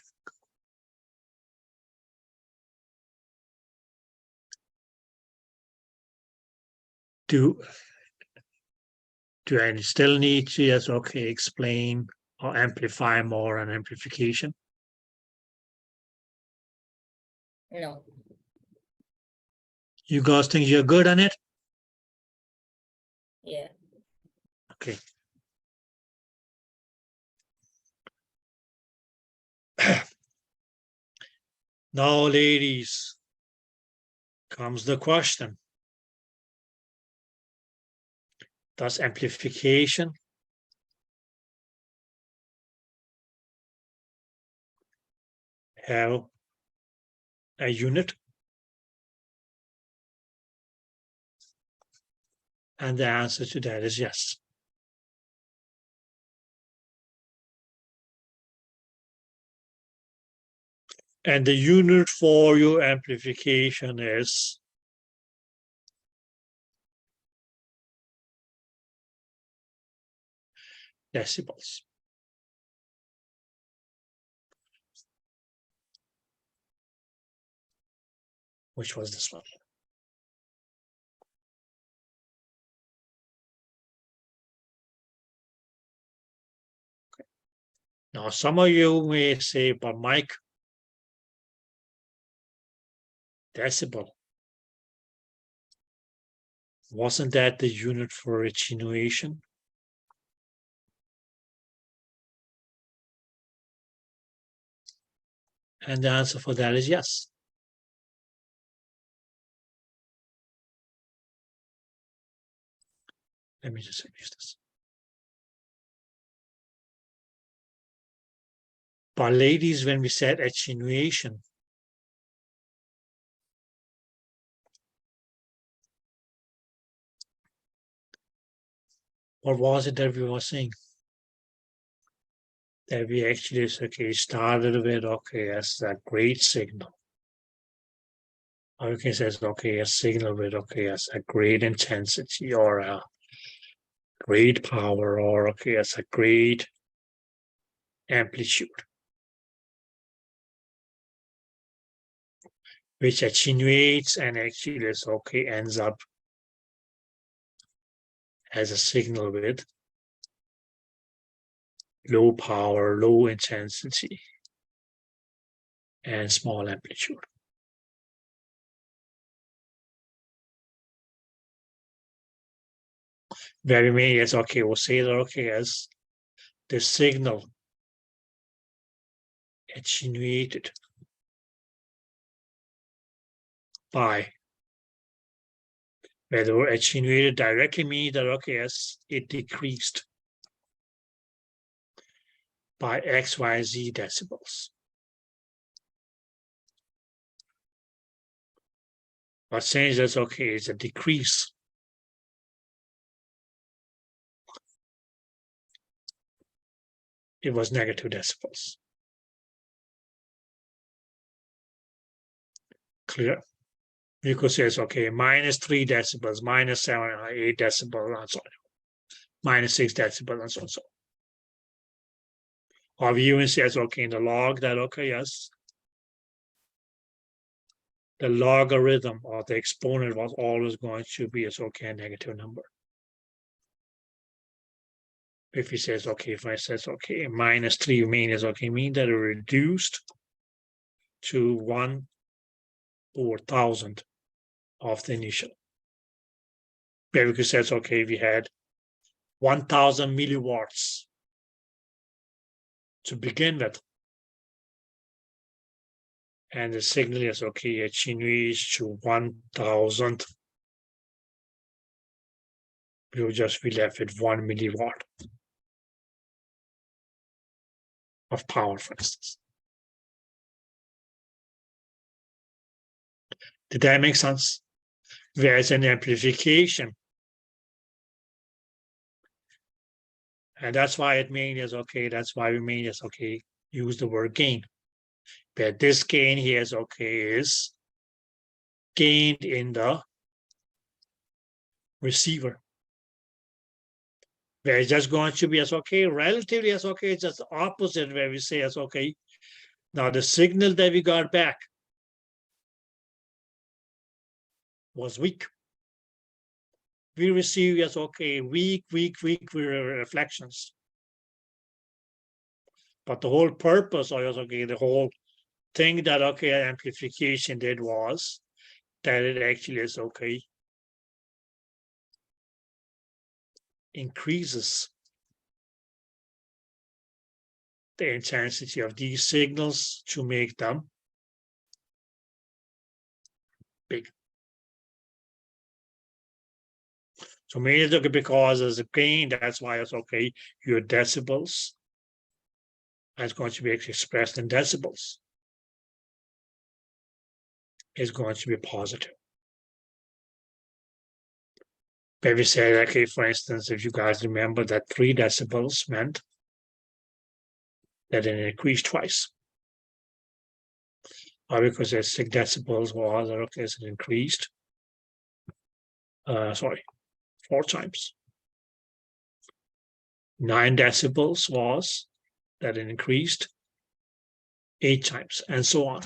Do I still need to, yes, okay, explain or amplify more on amplification? No. You guys think you're good on it? Yeah. Okay. Now, ladies, comes the question. Does amplification have a unit? And the answer to that is yes. And the unit for your amplification is decibels. Which was this one. Okay. Now, some of you may say, but Mike, decibel, wasn't that the unit for attenuation? And the answer for that is yes. Let me just finish this. But ladies, when we said attenuation, what was it that we were saying? That we actually started with as a great signal. Or you can say a signal with as a great intensity or a great power or as a great amplitude, which attenuates and actually ends up as a signal with low power, low intensity, and small amplitude. Where we may we'll say that as the signal attenuated by, where the word attenuated directly means that as it decreased by X, Y, Z decibels. But saying that's it's a decrease. It was negative decibels. Clear? You could say it's minus 3 decibels, minus 7, 8 decibels, and so on. Minus 6 decibels, and so on. Or we even say in the log that yes, the logarithm or the exponent was always going to be a negative number. If he says if I says minus 3 means mean that it reduced to 1 over 1,000 of the initial. Maybe says we had 1,000 milliwatts to begin with, and the signal is attenuates to 1,000. We'll just be left with 1 milliwatt of power, for instance. Did that make sense? Whereas an amplification, and that's why it means that's why we mean use the word gain. But this gain here is gained in the receiver. Where it's just going to be relatively it's just the opposite where we say now the signal that we got back was weak. We receive weak reflections. But the whole purpose of the whole thing that amplification did was that it actually is increases the intensity of these signals to make them big. So maybe because as a gain, that's why it's your decibels is going to be expressed in decibels. Is going to be positive. Maybe say for instance, if you guys remember that 3 decibels meant that it increased twice. Or because there's 6 decibels was it increased 4 times. 9 decibels was that it increased 8 times, and so on.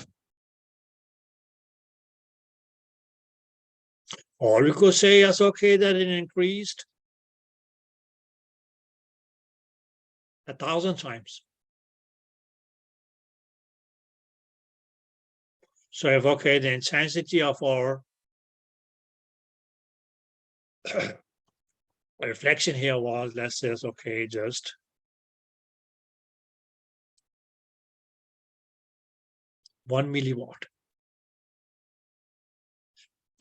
Or we could say that it increased 1,000 times. So if the intensity of our reflection here was, let's say just 1 milliwatt.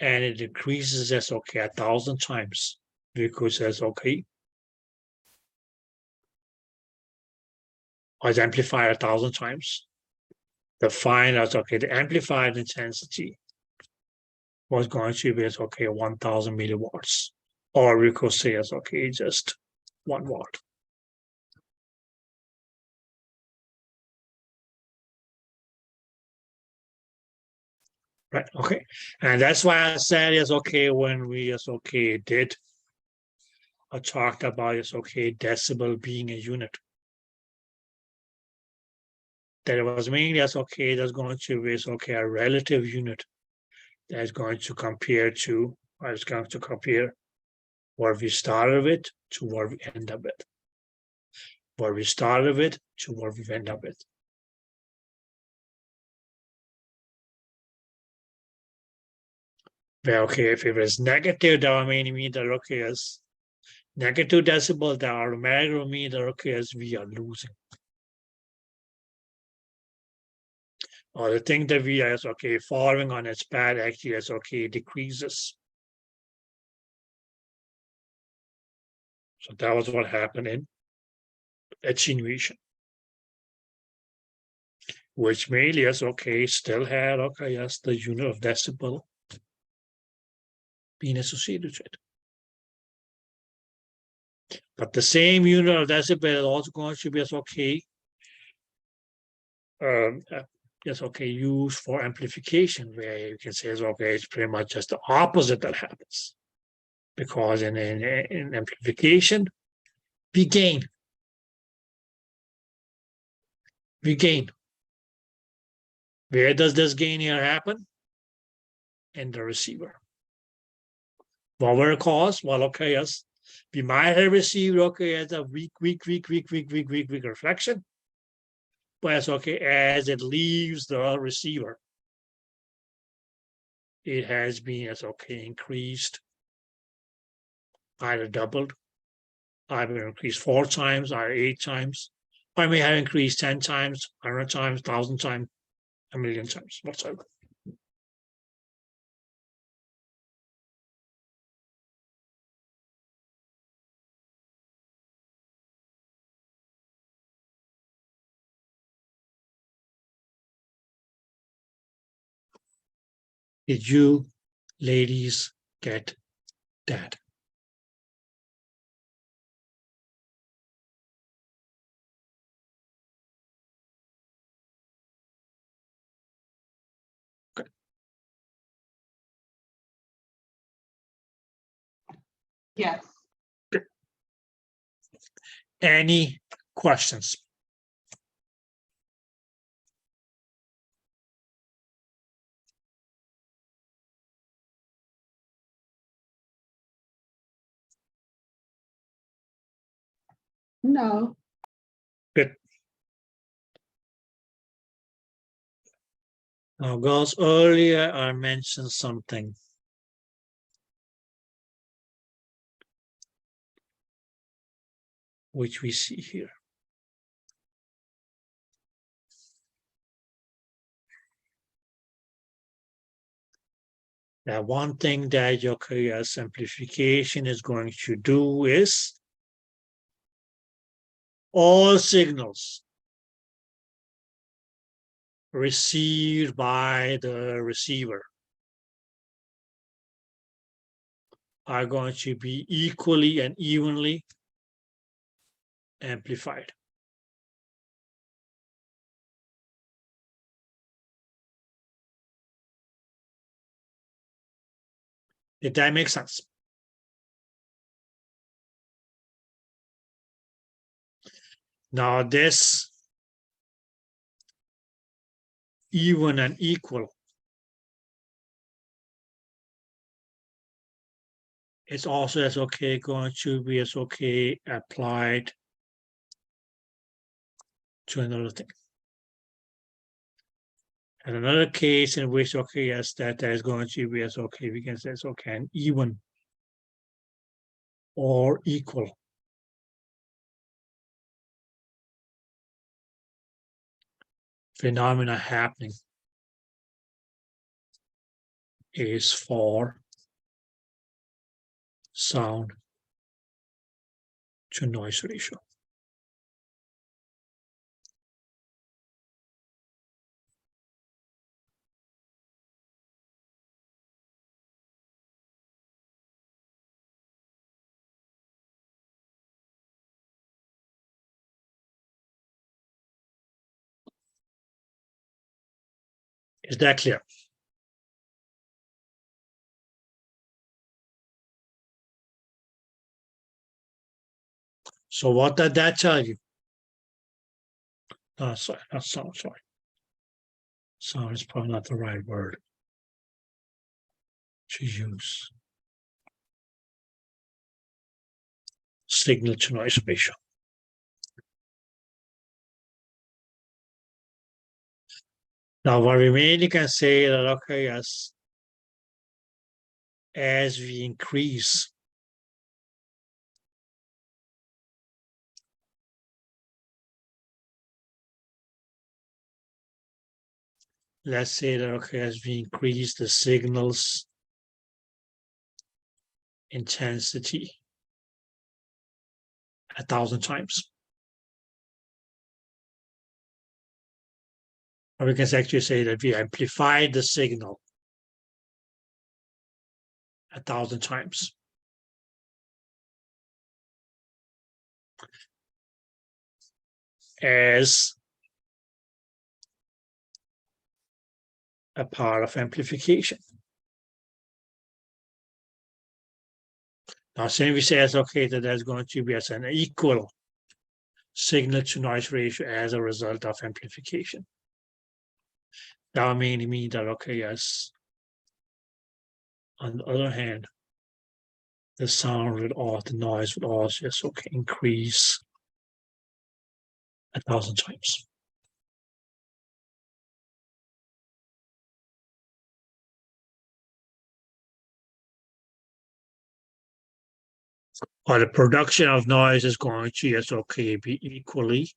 And it increases as 1,000 times because as or is amplified 1,000 times. Define as okay, the amplified intensity was going to be as okay 1,000 milliwatts, or we could say as okay just 1 watt. Right. Okay. And that's why I said is okay when we is okay did or talked about is okay decibel being a unit. That it was mainly as okay that's going to be okay a relative unit that's going to compare to, or it's going to compare where we started with to where we end up with. Where we started with to where we end up with. Well, okay, if it was negative, that would mean that okay as negative decibel, that automatically mean that okay as we are losing. Or the thing that we are okay following on its path actually is okay decreases. So that was what happened in attenuation, which mainly is okay still had okay as the unit of decibel being associated with it. But the same unit of decibel is also going to be as okay. It's okay used for amplification, where you can say it's okay, it's pretty much just the opposite that happens. Because in amplification, we gain. We gain. Where does this gain here happen? In the receiver. What were the cause? Well, okay, yes, we might have received okay as a weak reflection. But it's okay as it leaves the receiver. It has been as okay increased, either doubled, either increased 4 times, or 8 times, or may have increased 10 times, 100 times, 1,000 times, 1,000,000 times, whatsoever. Did you ladies get that? Good. Yes. Good. Any questions? No. Good. Now, girls, earlier I mentioned something. Which we see here. Now, one thing that your career simplification is going to do is all signals received by the receiver are going to be equally and evenly amplified. Did that make sense? Now this even and equal is also as okay going to be as okay applied to another thing. And another case in which okay yes that is going to be as okay we can say it's okay an even or equal phenomena happening is for sound to noise ratio. Is that clear? So what did that tell you? Sorry, not sound, sorry. Sound is probably not the right word to use. Signal to noise ratio. Now, what we mainly can say that, okay, yes, as we increase let's say that, okay, as we increase the signal's intensity 1,000 times. Or we can actually say that we amplify the signal 1,000 times. As a part of amplification. Now, saying we say, okay, that there's going to be as an equal signal to noise ratio as a result of amplification. That would mainly mean that, okay, yes, on the other hand, the sound would or the noise would also just, okay, increase 1,000 times. Or the production of noise is going to just, okay, be equally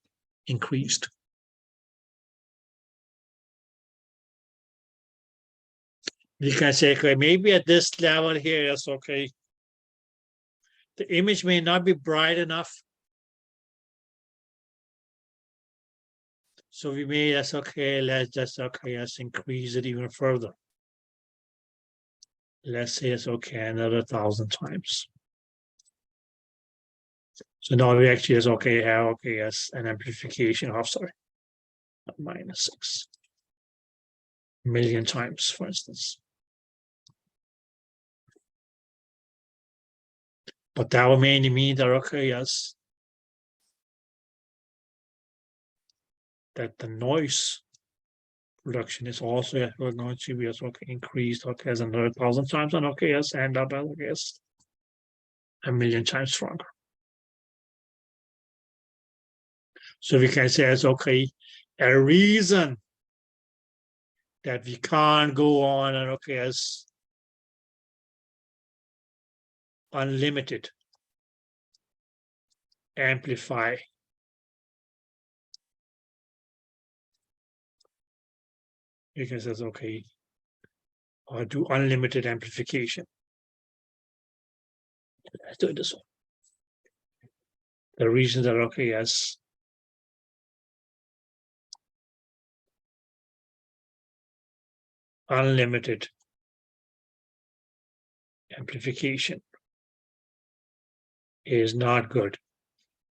increased. You can say, okay, maybe at this level here, it's okay. The image may not be bright enough. So we may, that's okay, let's just, okay, let's increase it even further. Let's say it's okay, another 1,000 times. So now we actually is okay, have, okay, yes, an amplification of, sorry, -6 million times, for instance. But that will mainly mean that, okay, yes, that the noise production is also going to be okay, increased, okay, as another 1,000 times, and okay, yes, end up, I guess, 1,000,000 times stronger. So we can say it's okay, a reason that we can't go on and okay, as unlimited amplify because it's okay, or do unlimited amplification. Let's do it this way. The reason that okay, yes, unlimited amplification is not good.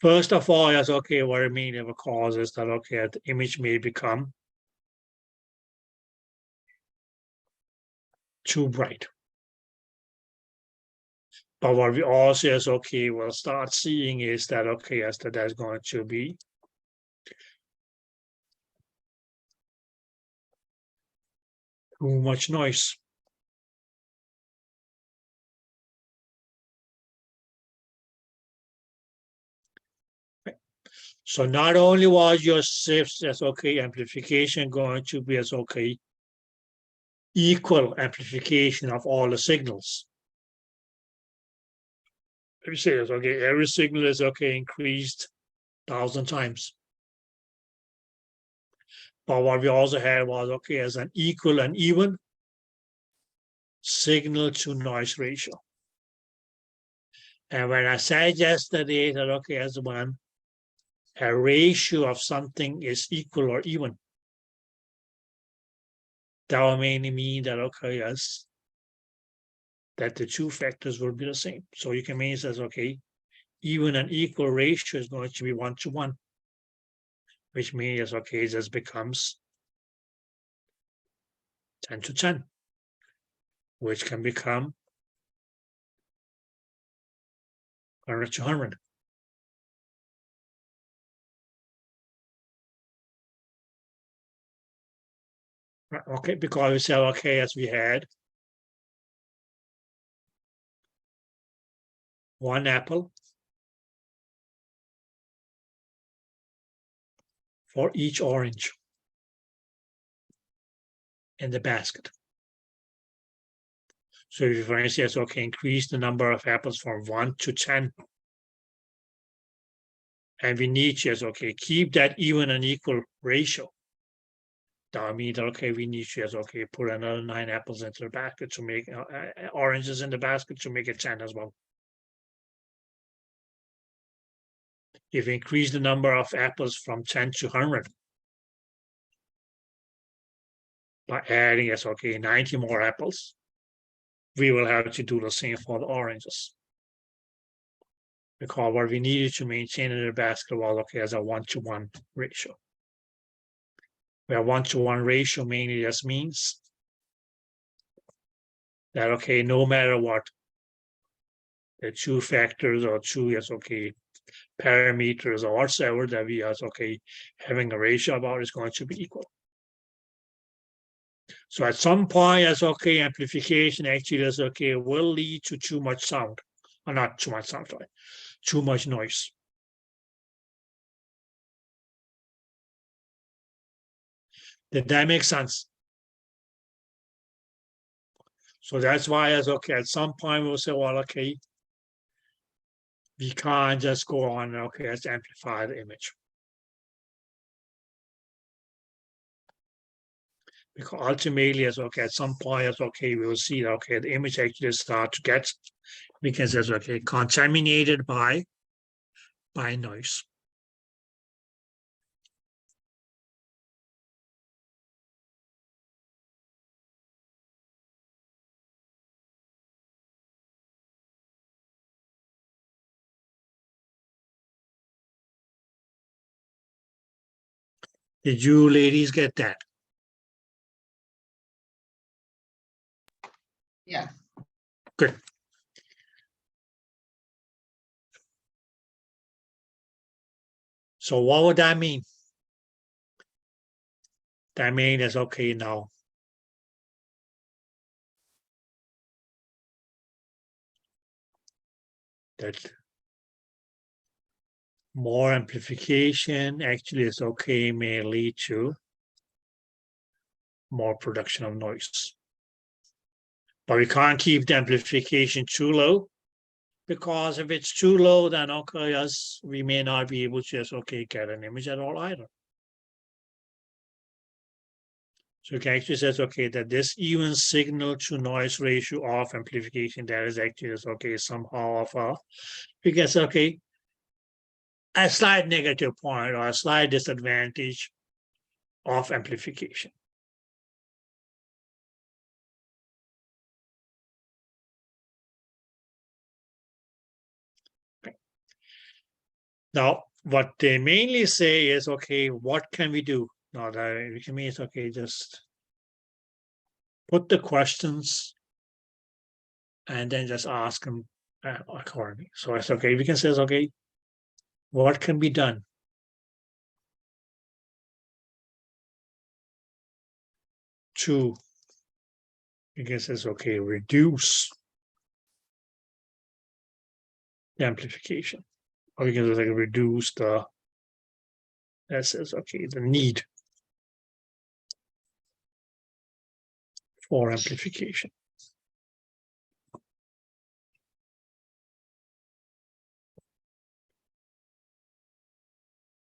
First of all, yes, okay, what I mean of a cause is that okay, the image may become too bright. But what we also is okay, we'll start seeing is that okay, yes, that there's going to be too much noise. So not only was your shift as okay amplification going to be as okay equal amplification of all the signals. Let me say this, okay, every signal is okay increased 1,000 times. But what we also had was okay as an equal and even signal to noise ratio. And when I said yesterday that okay, as when a ratio of something is equal or even, that will mainly mean that okay, yes, that the two factors will be the same. So you can mean it as okay, even an equal ratio is going to be 1:1, which means okay, this becomes 10 to 10, which can become 100 to 100. Right, okay, because we said, okay, as we had one apple for each orange in the basket. So if you, for instance, okay, increase the number of apples from 1 to 10, and we need just, okay, keep that even and equal ratio. That means, okay, we need just, okay, put another 9 apples into the basket to make oranges in the basket to make it 10 as well. If we increase the number of apples from 10 to 100 by adding, yes, okay, 90 more apples, we will have to do the same for the oranges. Because what we needed to maintain in the basket was, okay, as a 1-to-1 ratio. Where 1-to-1 ratio mainly just means that, okay, no matter what, the 2 factors or 2, yes, okay, parameters or whatsoever that we are, okay, having a ratio about is going to be equal. So at some point, as okay, amplification actually is okay, will lead to too much sound, or not too much sound, sorry, too much noise. Did that make sense? So that's why, as okay, at some point we'll say, well, okay, we can't just go on, okay, let's amplify the image. Because ultimately, as okay, at some point, as okay, we will see that, okay, the image actually start to get, because it's okay, contaminated by noise. Did you ladies get that? Yes. Good. So what would that mean? That means is okay now. That more amplification actually is okay, may lead to more production of noise. But we can't keep the amplification too low, because if it's too low, then okay, yes, we may not be able to just okay get an image at all either. So you can actually say, okay, that this even signal to noise ratio of amplification that is actually is okay somehow of a, because okay, a slight negative point or a slight disadvantage of amplification. Okay. Now, what they mainly say is, okay, what can we do? Now, that we can mean is okay, just put the questions and then just ask them accordingly. So it's okay, we can say, okay, what can be done to, because it's okay, reduce the amplification, or we can just like reduce the, that says okay, the need for amplification.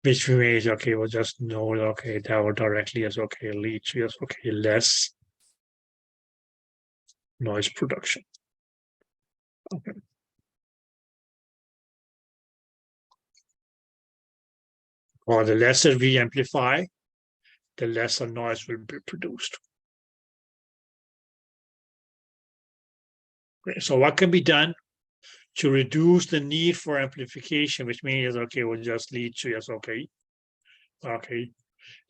Which means okay, we'll just know okay, that will directly as okay lead to as okay less noise production. Okay. Or the lesser we amplify, the lesser noise will be produced. Okay, so what can be done to reduce the need for amplification, which means okay, will just lead to yes, okay,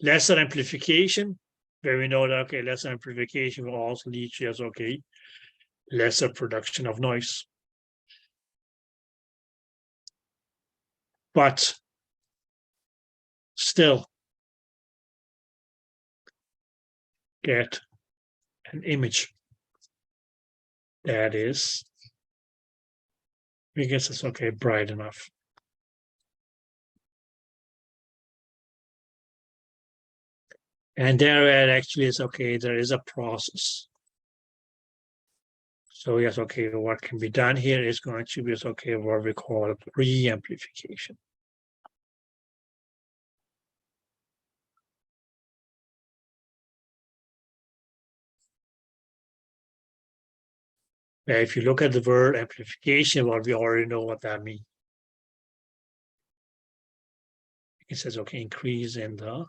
lesser amplification where we know that, okay, less amplification will also lead to, yes, okay, lesser production of noise. But still get an image that is, I guess it's okay, bright enough. And there it actually is okay, there is a process. So yes, okay, what can be done here is going to be okay, what we call pre-amplification. Now, if you look at the word amplification, well, we already know what that means. It says, okay, increase in the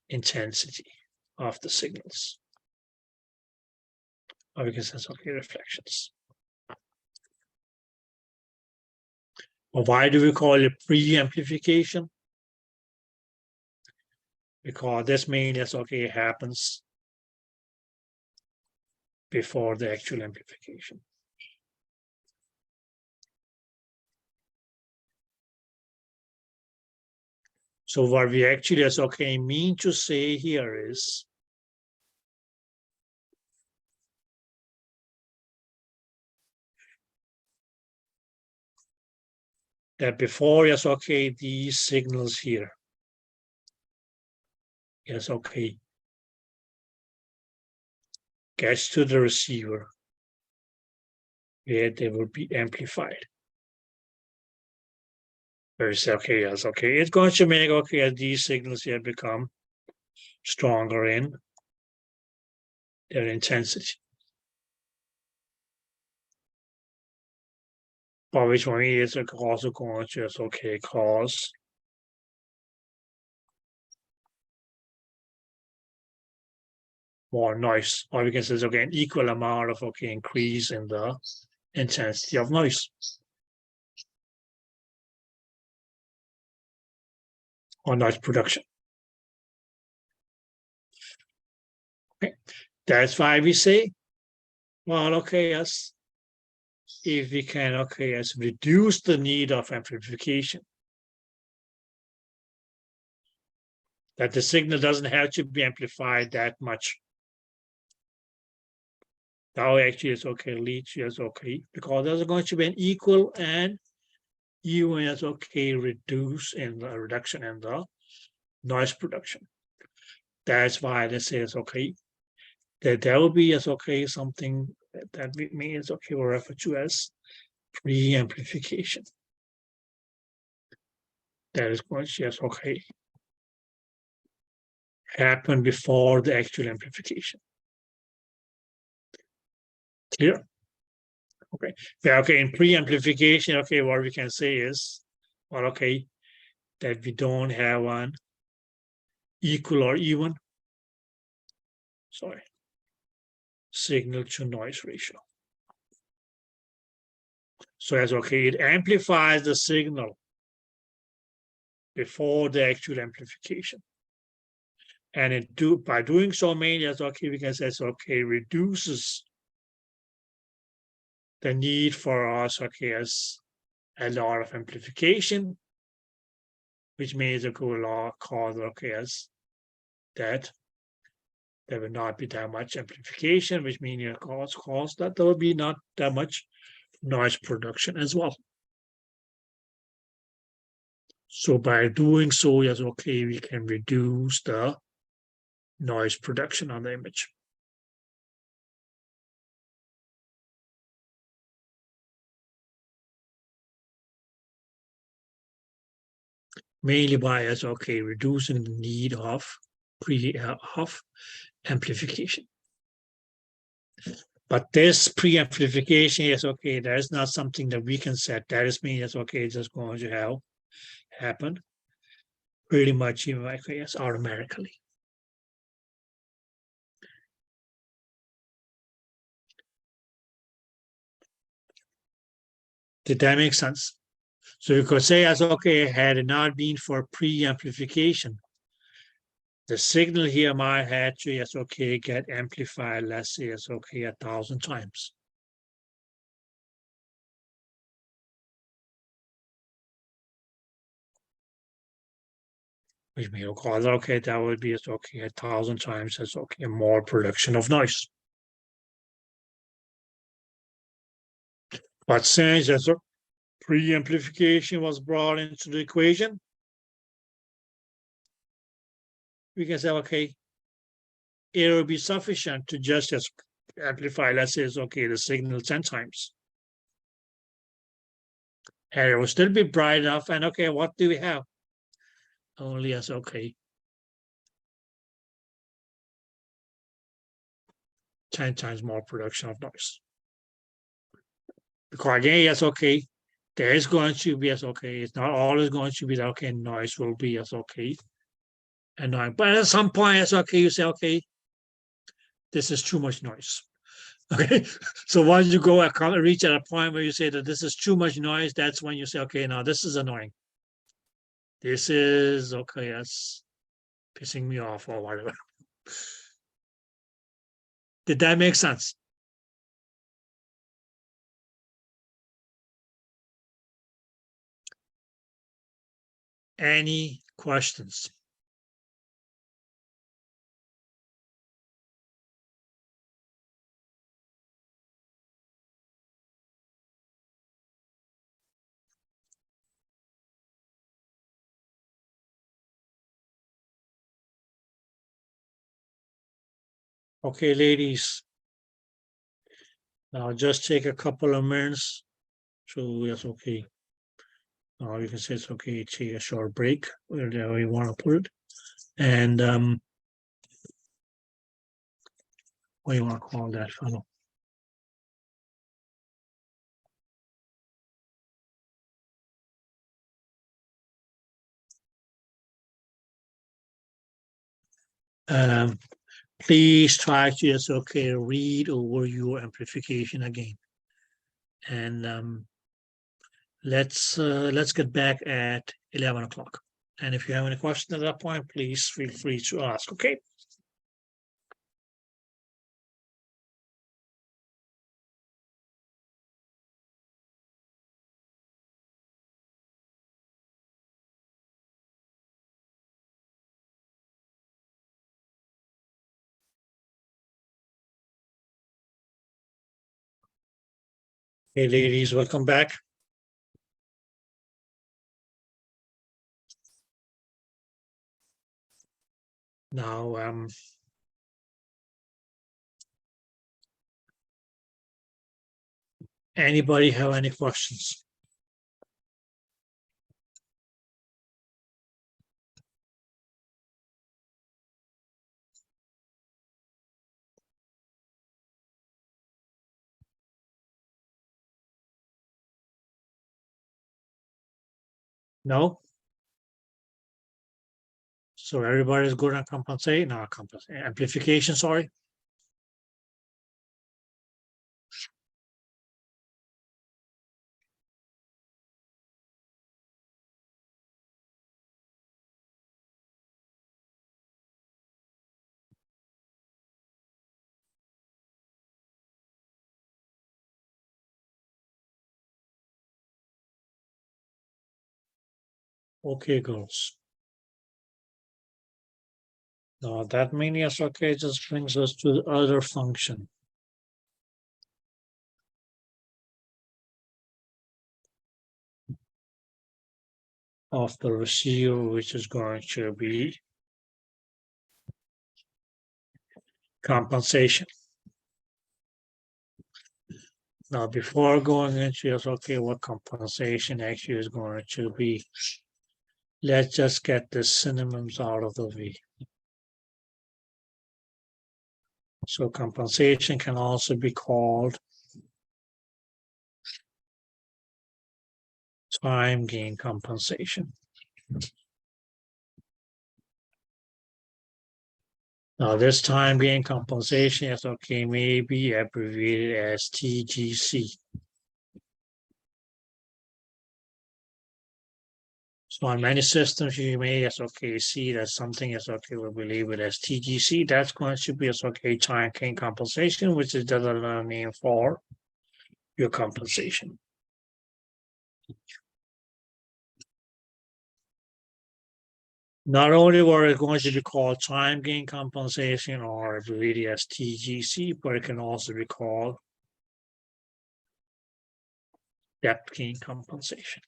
intensity of the signals. Or we can say, okay, reflections. Well, why do we call it pre-amplification? Because this means, okay, it happens before the actual amplification. So what we actually as okay mean to say here is that before yes, okay, these signals here, yes, okay, gets to the receiver, where they will be amplified. Where you say, okay, yes, okay, it's going to make, okay, as these signals here become stronger in their intensity. But which one is also going to just, okay, cause more noise, or we can say, okay, an equal amount of, okay, increase in the intensity of noise. Or noise production. Okay, that's why we say, well, okay, yes, if we can, okay, yes, reduce the need of amplification, that the signal doesn't have to be amplified that much. Now actually it's okay, lead to is okay, because there's going to be an equal and even as okay reduce in the reduction in the noise production. That's why this is okay. That there will be as okay something that we mean is okay, we'll refer to as pre-amplification. That is going to yes, okay, happen before the actual amplification. Clear? Okay. Yeah, okay, in pre-amplification, okay, what we can say is, well, okay, that we don't have an equal or even, sorry, signal to noise ratio. So as okay, it amplifies the signal before the actual amplification. And by doing so, mainly as okay, we can say okay, reduces the need for us, okay, as a lot of amplification, which means it will cause, okay, as that there will not be that much amplification, which means it cause that there will be not that much noise production as well. So by doing so, yes, okay, we can reduce the noise production on the image. Mainly by as okay, reducing the need of amplification. But this pre-amplification is okay, that is not something that we can set. That is mean it's okay, it's just going to happen pretty much even like yes, automatically. Did that make sense? So you could say as okay, had it not been for pre-amplification, the signal here might have to, yes, okay, get amplified, let's say, yes, okay, 1,000 times. Which means, okay, that would be, it's okay, 1,000 times, it's okay, more production of noise. But since yes, pre-amplification was brought into the equation, we can say, okay, it will be sufficient to just amplify, let's say, it's okay, the signal 10 times. And it will still be bright enough. And okay, what do we have? Only as okay, 10 times more production of noise. Because again, yes, okay, there is going to be, yes, okay, it's not always going to be that, okay, noise will be, yes, okay, annoying. But at some point, yes, okay, you say, okay, this is too much noise. Okay, so once you go and reach at a point where you say that this is too much noise, that's when you say, okay, now this is annoying. This is, okay, that's pissing me off or whatever. Did that make sense? Any questions? Okay, ladies. Now just take a couple of minutes. So yes, okay. Now you can say it's okay, take a short break, wherever you want to put it. And what do you want to call that fellow? Please try to just okay read over your amplification again. And let's get back at 11 o'clock. And if you have any questions at that point, please feel free to ask. Okay. Hey, ladies, welcome back. Now, anybody have any questions? No? So everybody's good on compensate? No, compensate. Amplification, sorry. Okay, girls. Now that means yes, okay, just brings us to the other function. Of the receiver, which is going to be compensation. Now, before going into yes, okay, what compensation actually is going to be, let's just get the synonyms out of the way. So compensation can also be called time gain compensation. Now this time gain compensation is okay, may be abbreviated as TGC. So on many systems, you may as okay see that something is okay, we will label it as TGC. That's going to be as okay time gain compensation, which is the other name for your compensation. Not only were it going to be called time gain compensation or abbreviated as TGC, but it can also be called depth gain compensation.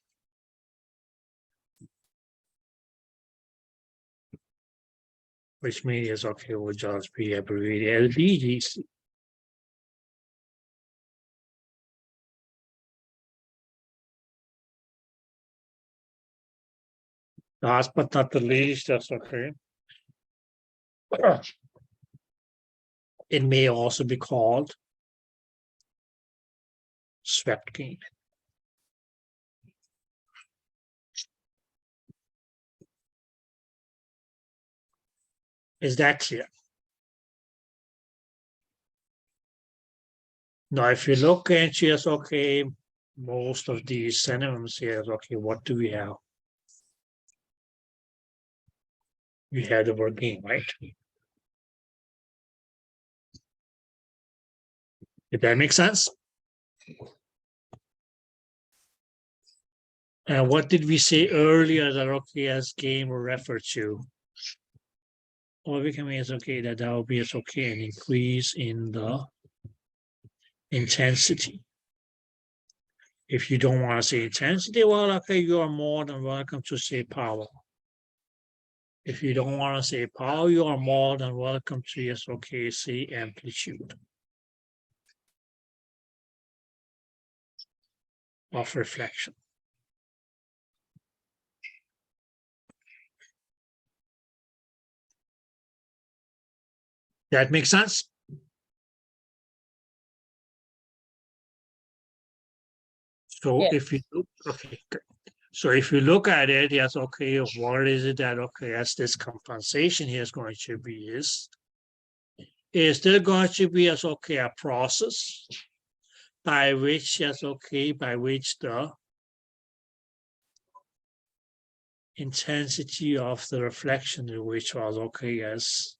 Which means okay, will just be abbreviated as DGC. Last but not the least, that's okay. It may also be called swept gain. Is that clear? Now, if you look at just okay, most of these synonyms here, okay, what do we have? We have the word gain, right? Did that make sense? And what did we say earlier that okay as gain will refer to? Or we can make it okay that will be as okay an increase in the intensity. If you don't want to say intensity, well, okay, you are more than welcome to say power. If you don't want to say power, you are more than welcome to yes, okay, say amplitude of reflection. That makes sense? So Yeah. if you look, okay, good. So if you look at it, yes, okay, what is it that okay, as this compensation here is going to be is there going to be as okay a process by which yes, okay, by which the intensity of the reflection, which was okay as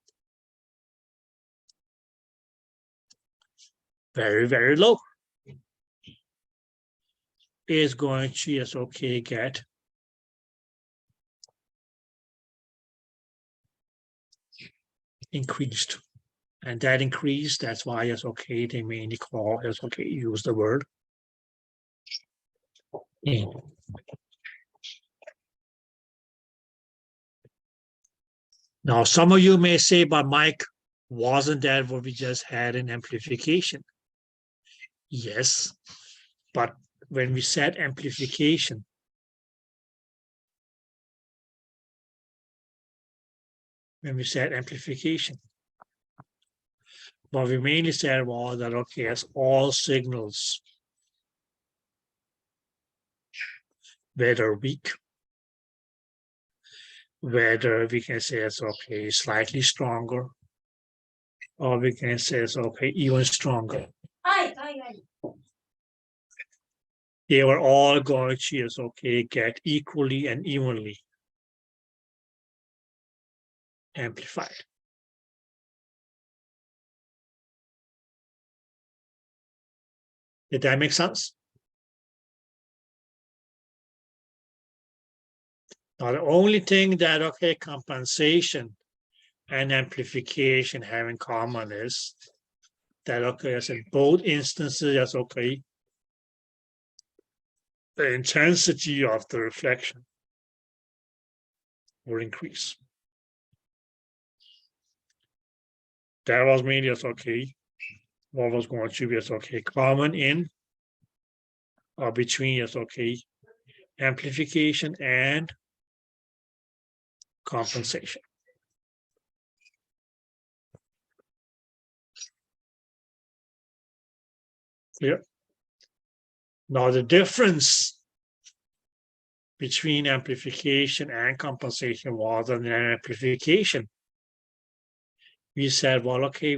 very, very low, is going to yes, okay, get increased. And that increase, that's why yes, okay, they mainly call yes, okay, use the word in. Now, some of you may say, but Mike, wasn't that what we just had in amplification? Yes, but when we said amplification, what we mainly said was that, okay, as all signals, whether weak, whether we can say it's okay, slightly stronger, or we can say it's okay, even stronger. They were all going to yes, okay, get equally and evenly amplified. Did that make sense? Now, the only thing that, okay, compensation and amplification have in common is that, okay, as in both instances, yes, okay, the intensity of the reflection will increase. That was mainly as okay, what was going to be as okay, common in or between as okay, amplification and compensation. Clear? Now the difference between amplification and compensation was an amplification. We said, well, okay,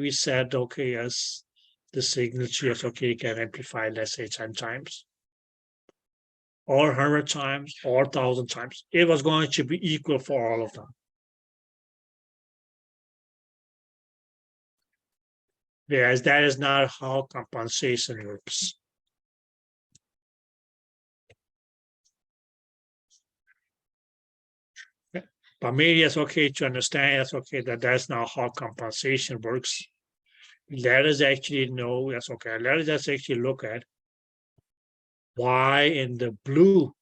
as the signal yes, okay, can amplify, let's say 10 times. or 100 times, or 1,000 times. It was going to be equal for all of them. Whereas that is not how compensation works. But maybe it's okay to understand, it's okay that that's not how compensation works. Let us actually know, that's okay. Let us just actually look at why in the blue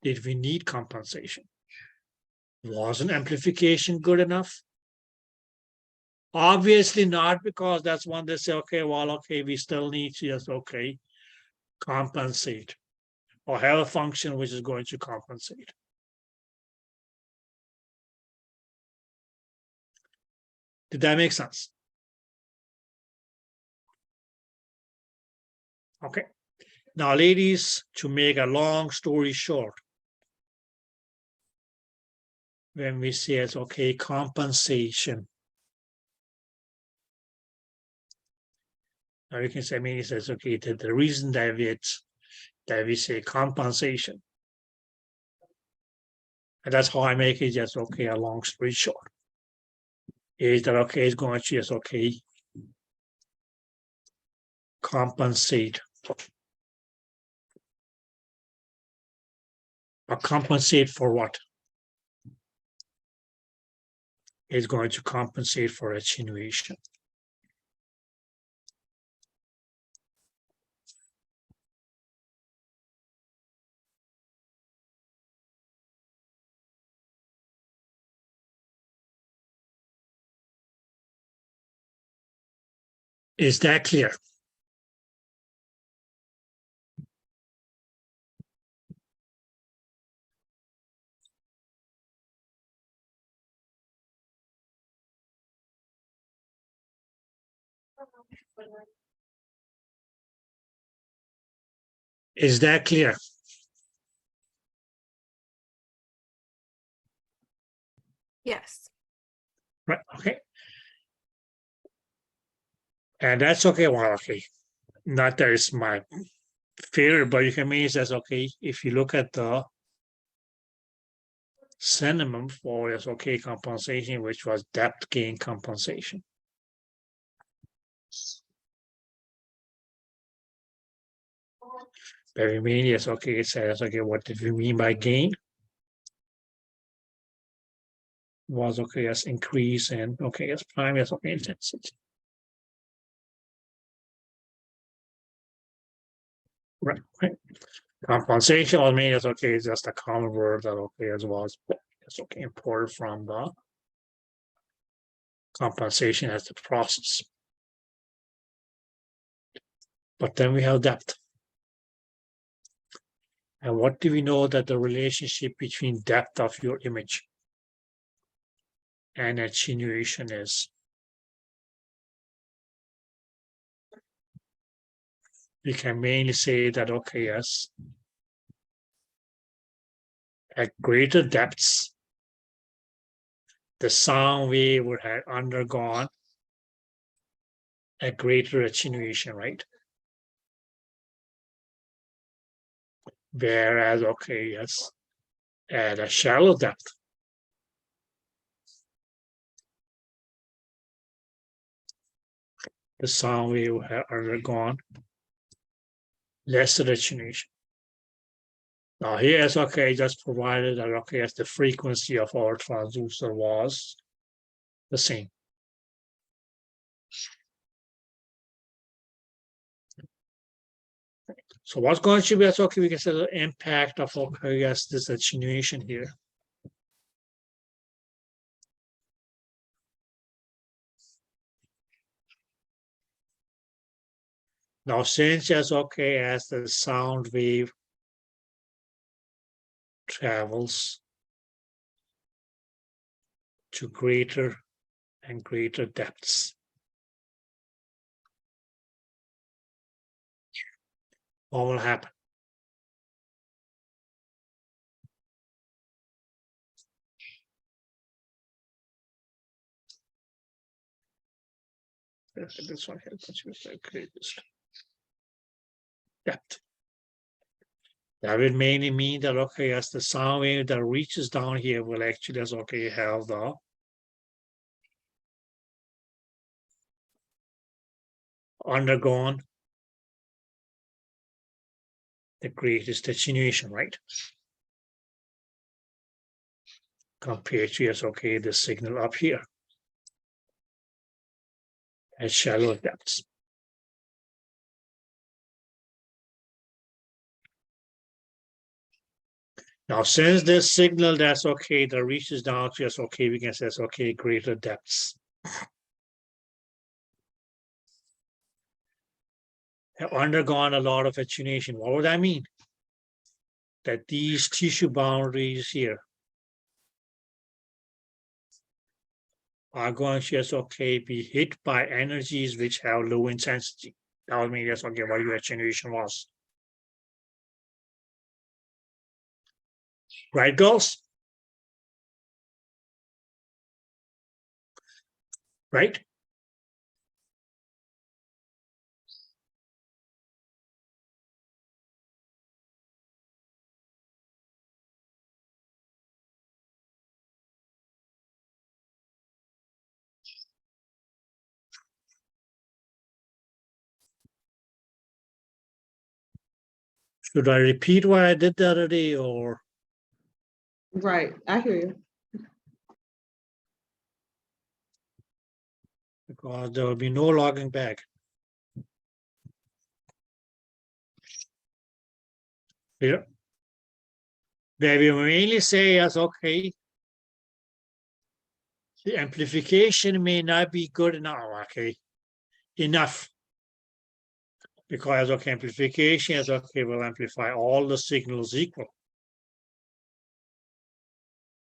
did we need compensation? Wasn't amplification good enough? Obviously not, because that's one they say, okay, well, okay, we still need to just, okay, compensate or have a function which is going to compensate. Did that make sense? Okay. Now, ladies, to make a long story short, when we say it's okay, compensation. Now you can say, I mean, it says, okay, the reason that we say compensation, and that's how I make it just okay, a long story short, is that okay, it's going to just okay, compensate. But compensate for what? It's going to compensate for attenuation. Is that clear? Is that clear? Yes. Right, okay. And that's okay, well, okay. Not that it's my favorite, but you can mean it says, okay, if you look at the synonym for this okay compensation, which was depth gain compensation. Very mean, yes, okay, it says, okay, what did we mean by gain? Was okay as increase in okay as prime as okay intensity. Right, right. Compensation I mean is okay, it's just a common word that okay as well as it's okay imported from the compensation as the process. But then we have depth. And what do we know that the relationship between depth of your image and attenuation is? We can mainly say that, okay, yes, at greater depths, the sound wave would have undergone a greater attenuation, right? Whereas, okay, yes, at a shallow depth, the sound wave would have undergone lesser attenuation. Now here is okay, just provided that okay, as the frequency of our transducer was the same. So what's going to be okay, we can say the impact of okay, yes, this attenuation here. Now since as okay, as the sound wave travels to greater and greater depths, what will happen? This one here, let's use the greatest. depth. That would mainly mean that, okay, as the sound wave that reaches down here will actually, as okay, have the undergone the greatest attenuation, right? Compared to, yes, okay, the signal up here at shallow depths. Now, since this signal that's okay, that reaches down to us, okay, we can say it's okay, greater depths. Have undergone a lot of attenuation. What would that mean? That these tissue boundaries here are going to just okay be hit by energies which have low intensity. That would mean that's okay what your attenuation was. Right, girls? Right? Should I repeat what I did the other day, or Right, I hear you. because there will be no logging back? Here. Where we mainly say as okay, the amplification may not be good enough, okay, enough. Because okay, amplification is okay, will amplify all the signals equal.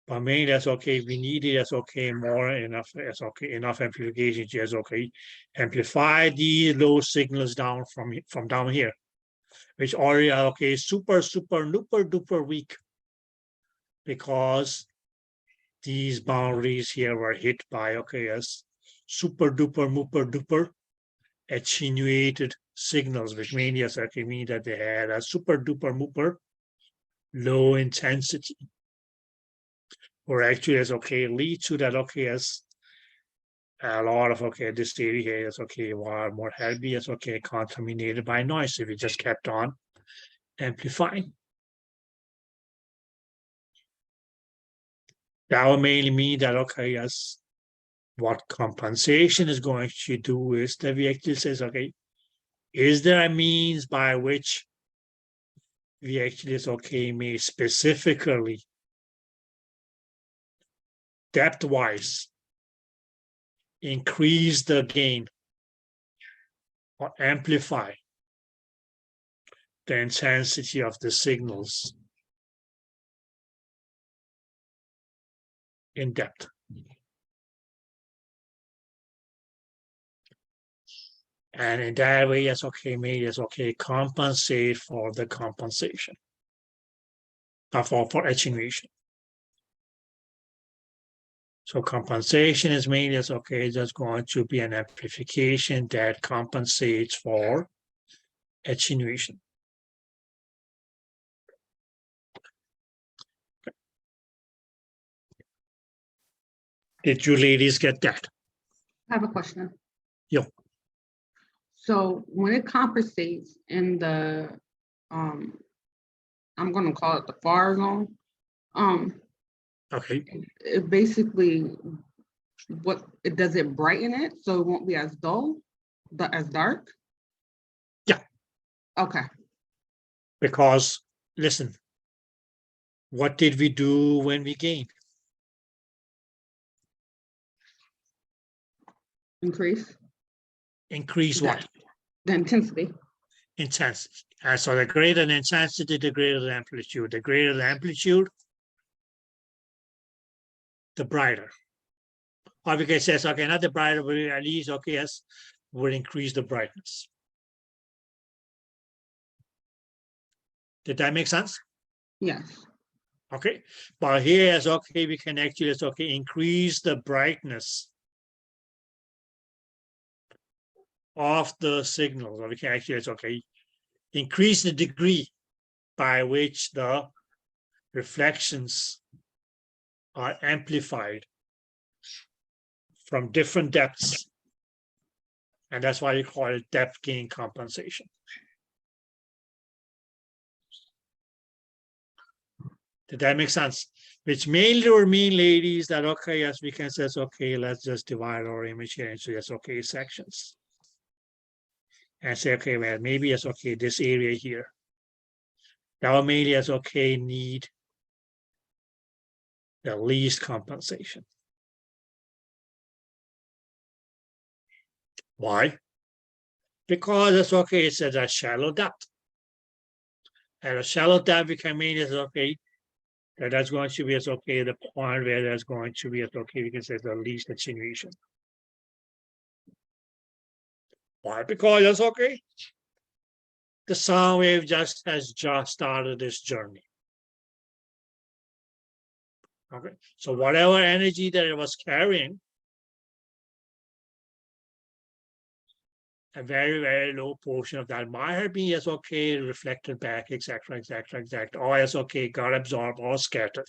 But mainly that's okay, we need it as okay, more enough, as okay, enough amplification just okay, amplify the low signals down from down here, which already are okay, super duper weak. Because these boundaries here were hit by okay, as super duper attenuated signals, which mainly as okay mean that they had a super duper low intensity. Or actually as okay lead to that okay as a lot of okay this area here is okay while more heavy is okay contaminated by noise if we just kept on amplifying. That would mainly mean that okay, as what compensation is going to do is that we actually says okay, is there a means by which we actually is okay may specifically depth-wise increase the gain or amplify the intensity of the signals in depth. And in that way, yes, okay, maybe it's okay, compensate for the compensation for attenuation. So compensation is mainly as okay, just going to be an amplification that compensates for attenuation. Did you ladies get that? I have a question. Yeah. So when it compensates in the, I'm gonna call it the far zone, Okay. it basically, does it brighten it so it won't be as dull, as dark? Yeah. Okay, Because listen, what did we do when we gained? increase Increase what? the intensity. Intensity. And so the greater the intensity, the greater the amplitude. The greater the amplitude, the brighter. Or we can say, okay, not the brighter, but at least, okay, yes, would increase the brightness. Did that make sense? Yes, Okay, but here is okay, we can actually, it's okay, increase the brightness of the signals. Or we can actually, it's okay, increase the degree by which the reflections are amplified from different depths. And that's why you call it depth gain compensation. Did that make sense? Which mainly or mean, ladies, that okay, yes, we can say, okay, let's just divide our image here into yes, okay, sections. And say, okay, well, maybe yes, okay, this area here. That will mainly yes, okay, need the least compensation. Why? Because it's okay, it's at a shallow depth. At a shallow depth, we can mean it's okay. That's going to be as okay, the point where that's going to be as okay, we can say the least attenuation. Why? Because that's okay. The sound wave has just started this journey. Okay, so whatever energy that it was carrying, a very, very low portion of that might have been as okay, reflected back, etc., or as okay, got absorbed or scattered.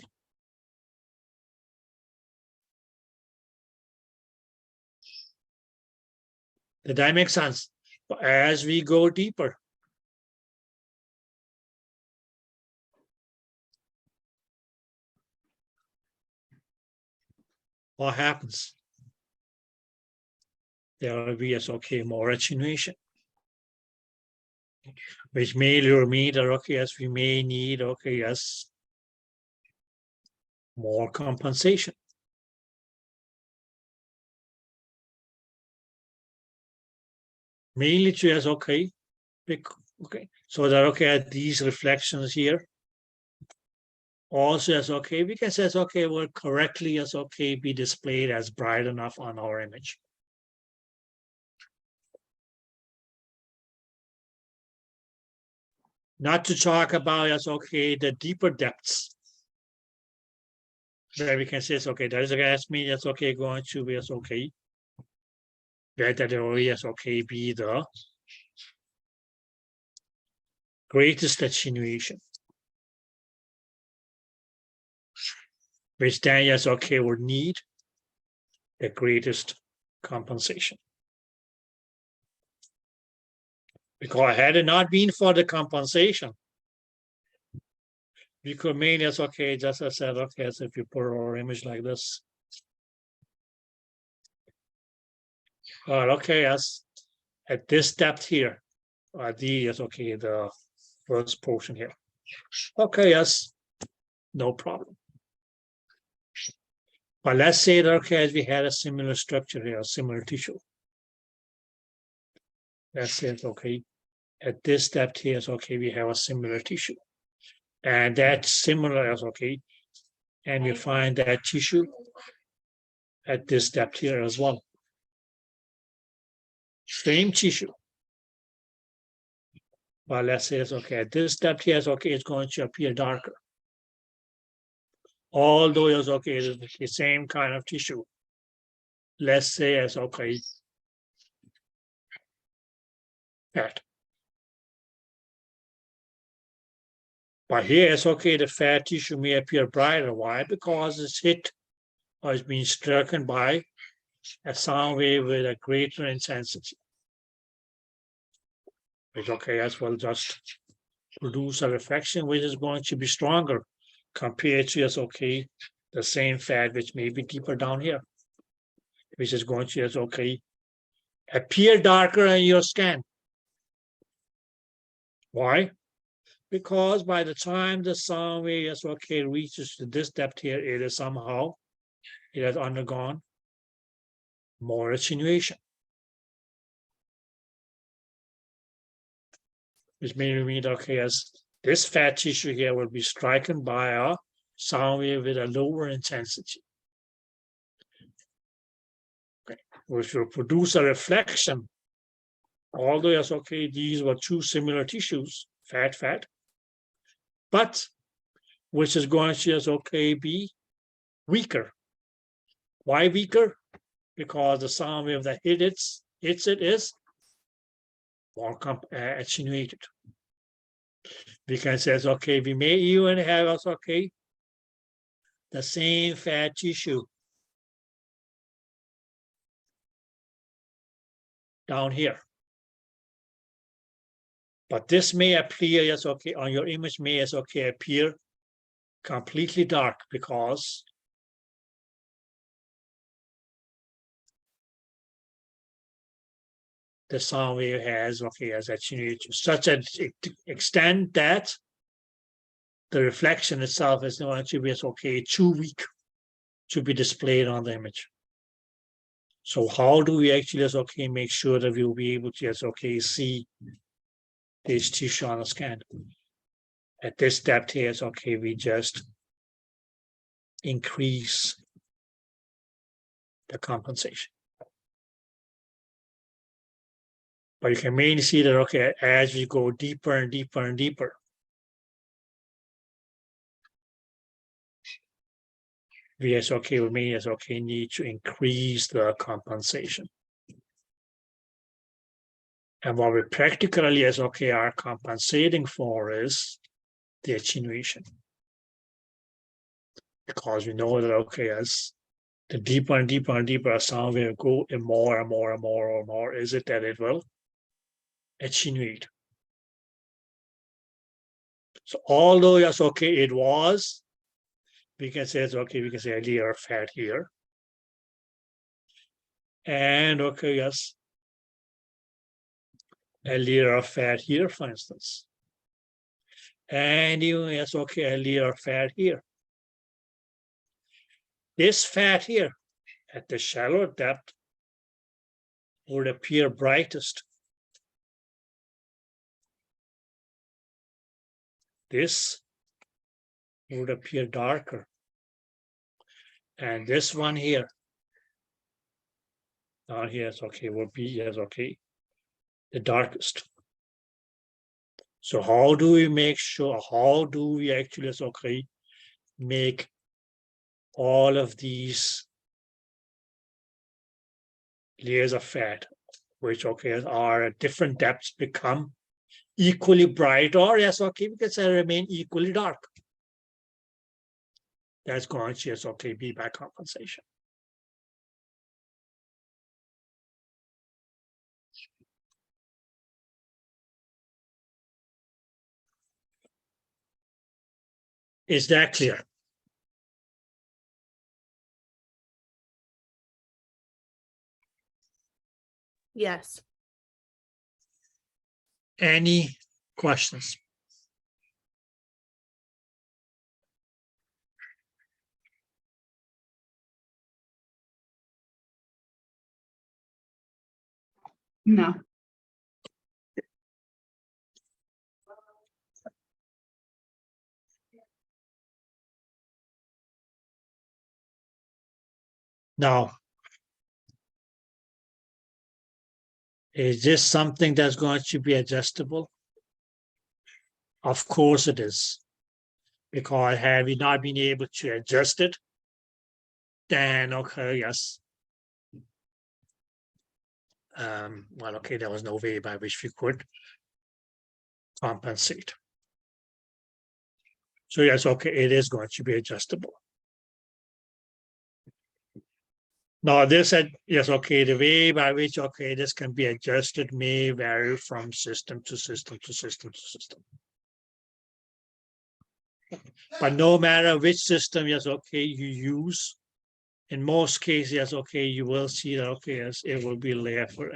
Did that make sense? But as we go deeper, what happens? There will be as okay, more attenuation. Which may or mean that okay, yes, we may need okay, yes, more compensation. Mainly to yes, okay, okay, so that okay, these reflections here also as okay, we can say as okay, will correctly as okay be displayed as bright enough on our image. Not to talk about as okay, the deeper depths. Where we can say it's okay, that is a gas mean that's okay, going to be as okay. Where that will yes, okay, be the greatest attenuation. Which then yes, okay, would need the greatest compensation. Because had it not been for the compensation, we could mean it's okay, just as I said, okay, as if you put our image like this. Okay, as at this depth here, D is okay, the first portion here. Okay, yes, no problem. But let's say that okay, as we had a similar structure here, a similar tissue. Let's say it's okay. At this depth here is okay, we have a similar tissue. And that's similar as okay. And we find that tissue at this depth here as well. Same tissue. But let's say it's okay. At this depth here is okay, it's going to appear darker. Although it's okay, it's the same kind of tissue. Let's say it's okay. Fat. But here it's okay, the fat tissue may appear brighter. Why? Because it's hit or it's been stricken by a sound wave with a greater intensity. Which okay, as well just produce a reflection which is going to be stronger compared to as okay, the same fat which may be deeper down here. Which is going to as okay, appear darker in your scan. Why? Because by the time the sound wave as okay reaches to this depth here, it is somehow, it has undergone more attenuation. Which may mean okay, as this fat tissue here will be stricken by a sound wave with a lower intensity. Okay, which will produce a reflection. Although yes, okay, these were two similar tissues, fat, but which is going to yes, okay, be weaker. Why weaker? Because the sound wave that hits it is more attenuated. We can say, okay, we may even have, okay, the same fat tissue down here. But this may appear, yes, okay, on your image may, yes, okay, appear completely dark because the sound wave has, okay, has attenuated to such an extent that the reflection itself is going to be, okay, too weak to be displayed on the image. So how do we actually, yes, okay, make sure that we'll be able to, yes, okay, see this tissue on the scan? At this depth here, okay, we just increase the compensation. But you can mainly see that, okay, as we go deeper and deeper and deeper, we as okay, we may as okay need to increase the compensation. And what we practically as okay are compensating for is the attenuation. Because we know that okay, as the deeper and deeper and deeper a sound wave go, and more and more and more and more is it that it will attenuate. So although yes, okay, it was, we can say it's okay, we can say a layer of fat here. And okay, yes, a layer of fat here, for instance. And even yes, okay, a layer of fat here. This fat here at the shallow depth would appear brightest. This would appear darker. And this one here, down here, is okay, would be, yes, okay, the darkest. So how do we make sure, how do we actually, yes, okay, make all of these layers of fat, which, okay, are at different depths, become equally bright, or yes, okay, because they remain equally dark? That's going to, yes, okay, be by compensation. Is that clear? Yes. Any questions? No. Now, is this something that's going to be adjustable? Of course it is. Because had we not been able to adjust it, then okay, yes. Well, okay, there was no way by which we could compensate. So yes, okay, it is going to be adjustable. Now this, yes, okay, the way by which, okay, this can be adjusted may vary from system to system to system to system. But no matter which system, yes, okay, you use, in most cases, yes, okay, you will see that, okay, yes, it will be labeled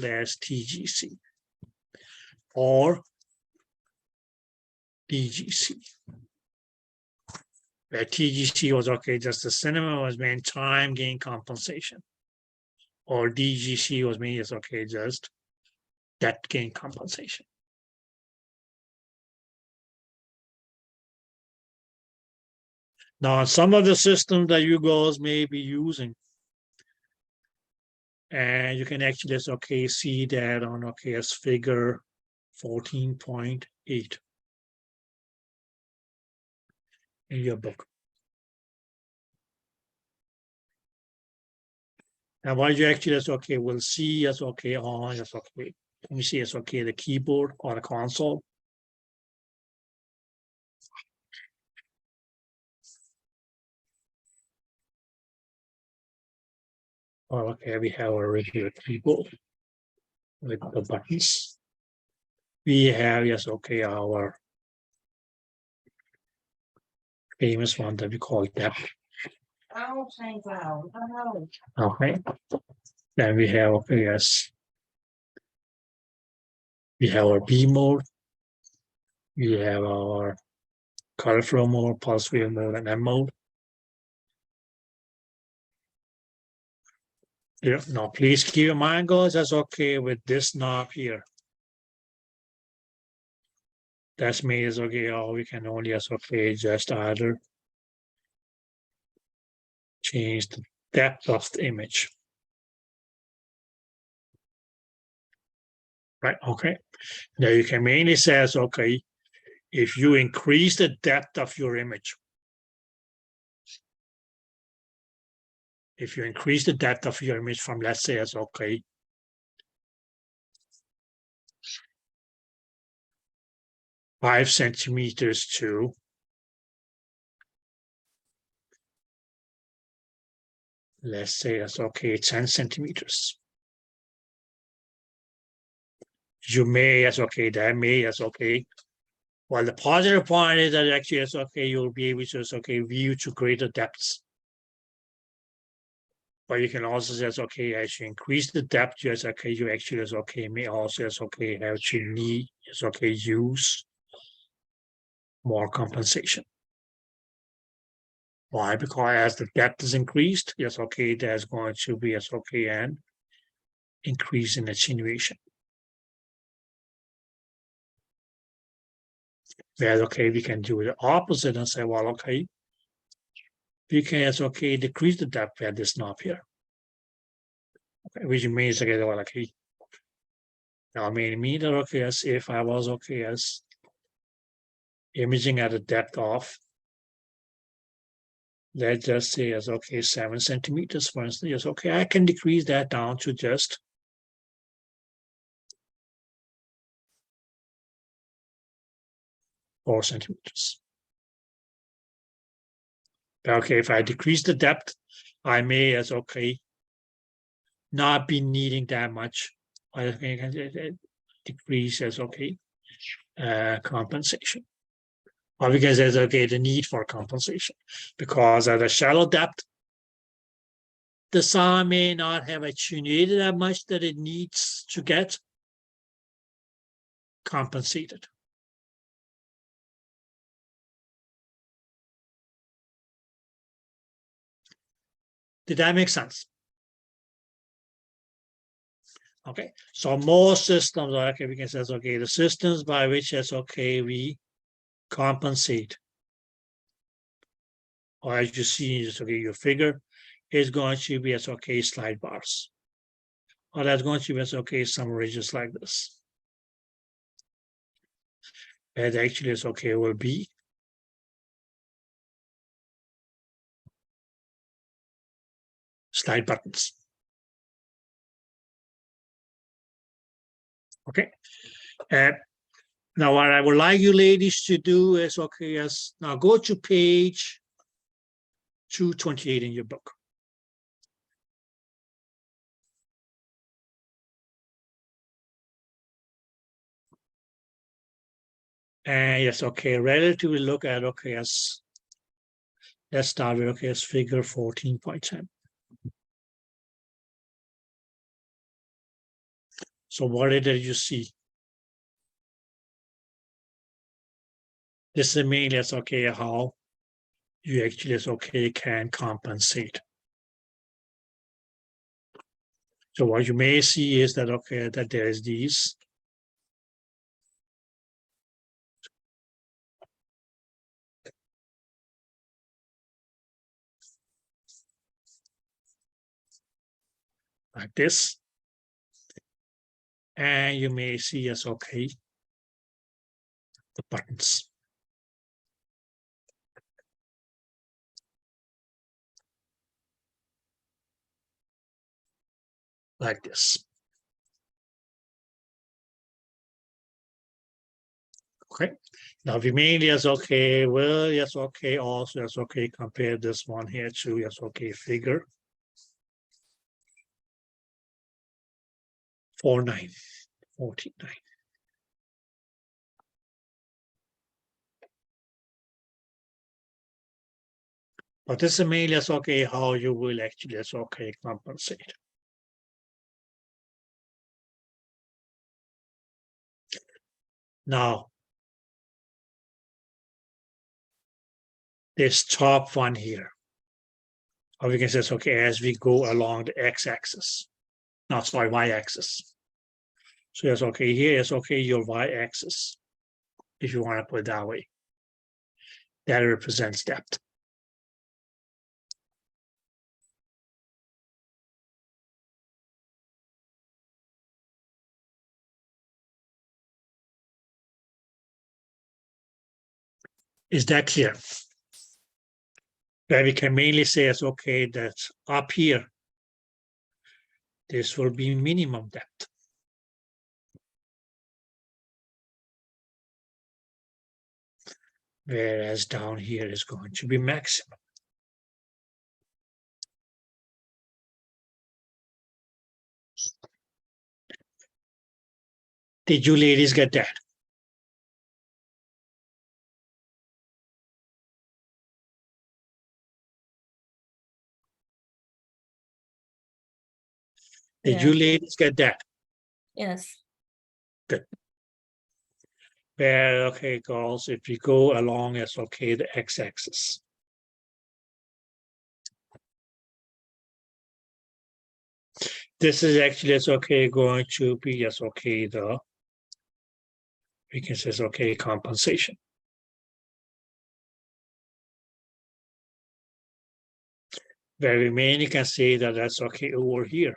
as TGC or DGC. Where TGC was okay, just the cinema was meant time gain compensation, or DGC was mean yes, okay, just depth gain compensation. Now, some of the systems that you guys may be using, and you can actually just okay see that on okay as figure 14.8 in your book. And what you actually just okay will see as okay on yes, okay let me see, it's okay, the keyboard or the console. Oh, okay, we have a regular keyboard with the buttons. We have, yes, okay, our famous one that we call depth. Okay. Then we have, okay, yes. We have our B mode. We have our color flow mode, pulse wave mode, and M mode. Yeah, now please keep in mind, guys, that's okay with this knob here. That's made as okay, or we can only as okay, just either change the depth of the image. Right, okay. Now you can mainly say, okay, if you increase the depth of your image, if you increase the depth of your image from, let's say, as okay, 5 centimeters to 10 centimeters. You may as okay, that may as okay. Well, the positive point is that actually it's okay, you'll be able to okay view to greater depths. But you can also say, okay, as you increase the depth, yes, okay, you actually is okay, may also is okay, have to need, is okay, use more compensation. Why? Because as the depth is increased, yes, okay, there's going to be, yes, okay, an increase in attenuation. Whereas, okay, we can do the opposite and say, well, okay, we can, yes, okay, decrease the depth at this knob here. Okay, which means, okay, well, okay, I mean that, okay, as if I was, okay, as imaging at a depth of, let's just say as okay 7 centimeters, for instance. Yes, okay, I can decrease that down to just 4 centimeters. Okay, if I decrease the depth, I may as okay not be needing that much. I can decrease as okay compensation. Or because there's okay the need for compensation, because at a shallow depth, the sound may not have attenuated that much that it needs to get compensated. Did that make sense? Okay, so most systems are okay, we can say, okay, the systems by which it's okay, we compensate. Or as you see, it's okay, your figure is going to be as okay, slide bars. Or that's going to be as okay, some ridges like this. And actually it's okay, will be slide buttons. Okay. Now what I would like you ladies to do is okay, yes, now go to page 228 in your book. And yes, okay, relatively look at okay, as let's start with okay, as figure 14.10. So what did you see? This is mainly as okay, how you actually as okay can compensate. So what you may see is that okay, that there is these like this, and you may see as okay the buttons. Like this. Okay, now remaining is okay, well, yes, okay, also, yes, okay, compare this one here to, yes, okay, figure 49, 49. But this is mainly, yes, okay, how you will actually, yes, okay, compensate. Now, this top one here, or we can say, okay, as we go along the x-axis, no, sorry, y-axis. So yes, okay, here is okay, your y-axis, if you want to put it that way. That represents depth. Is that clear? Where we can mainly say is okay, that up here, this will be minimum depth. Whereas down here is going to be maximum. Did you ladies get that? Did you ladies get that? Yes. Where, okay, girls, if you go along as okay, the x-axis. This is actually as okay, going to be as okay, we can say okay, compensation. Where we mainly can say that that's okay over here.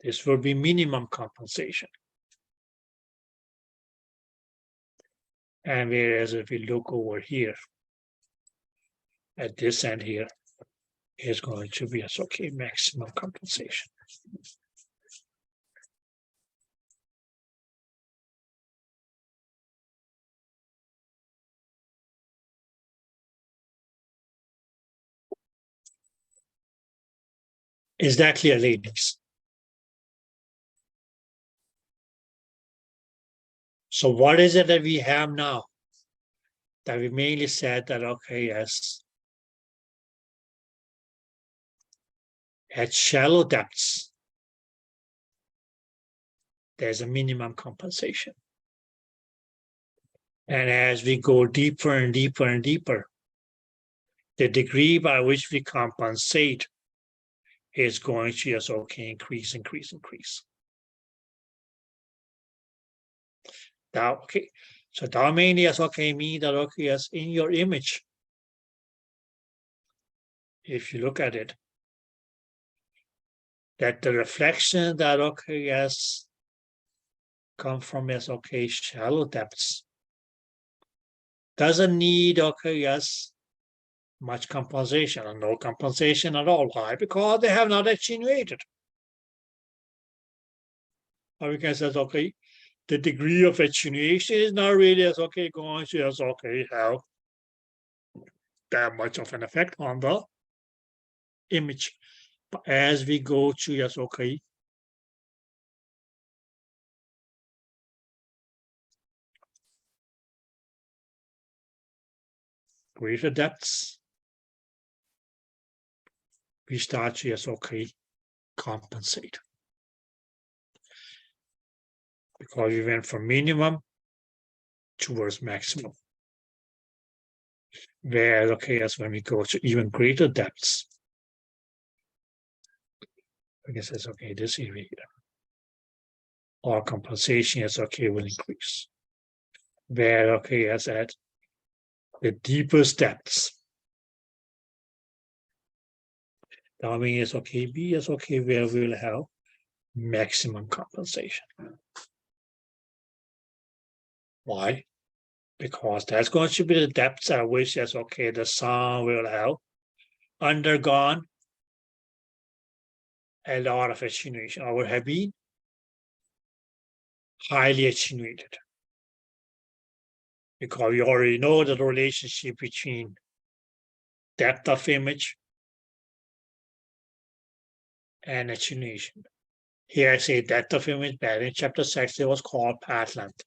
This will be minimum compensation. And whereas if we look over here, at this end here, is going to be as okay, maximum compensation. Is that clear, ladies? So what is it that we have now? That we mainly said that, okay, yes, at shallow depths, there's a minimum compensation. And as we go deeper and deeper and deeper, the degree by which we compensate is going to just okay, increase. Now, okay, so that mainly is okay, mean that okay, yes, in your image, if you look at it, that the reflection that okay, yes, come from yes, okay, shallow depths doesn't need okay, yes, much compensation or no compensation at all. Why? Because they have not attenuated. Or we can say, okay, the degree of attenuation is not really as okay going to as okay have that much of an effect on the image. But as we go to yes, okay, greater depths, we start to yes, okay, compensate. Because we went from minimum towards maximum. Where okay, as when we go to even greater depths, I guess it's okay, this area here, our compensation is okay, will increase. Where okay, as at the deepest depths, that means okay, B is okay, where we'll have maximum compensation. Why? Because that's going to be the depths at which is okay, the sun will have undergone a lot of attenuation, or will have been highly attenuated. because we already know the relationship between depth of image and attenuation. Here I say depth of image, but in chapter 6 it was called path length.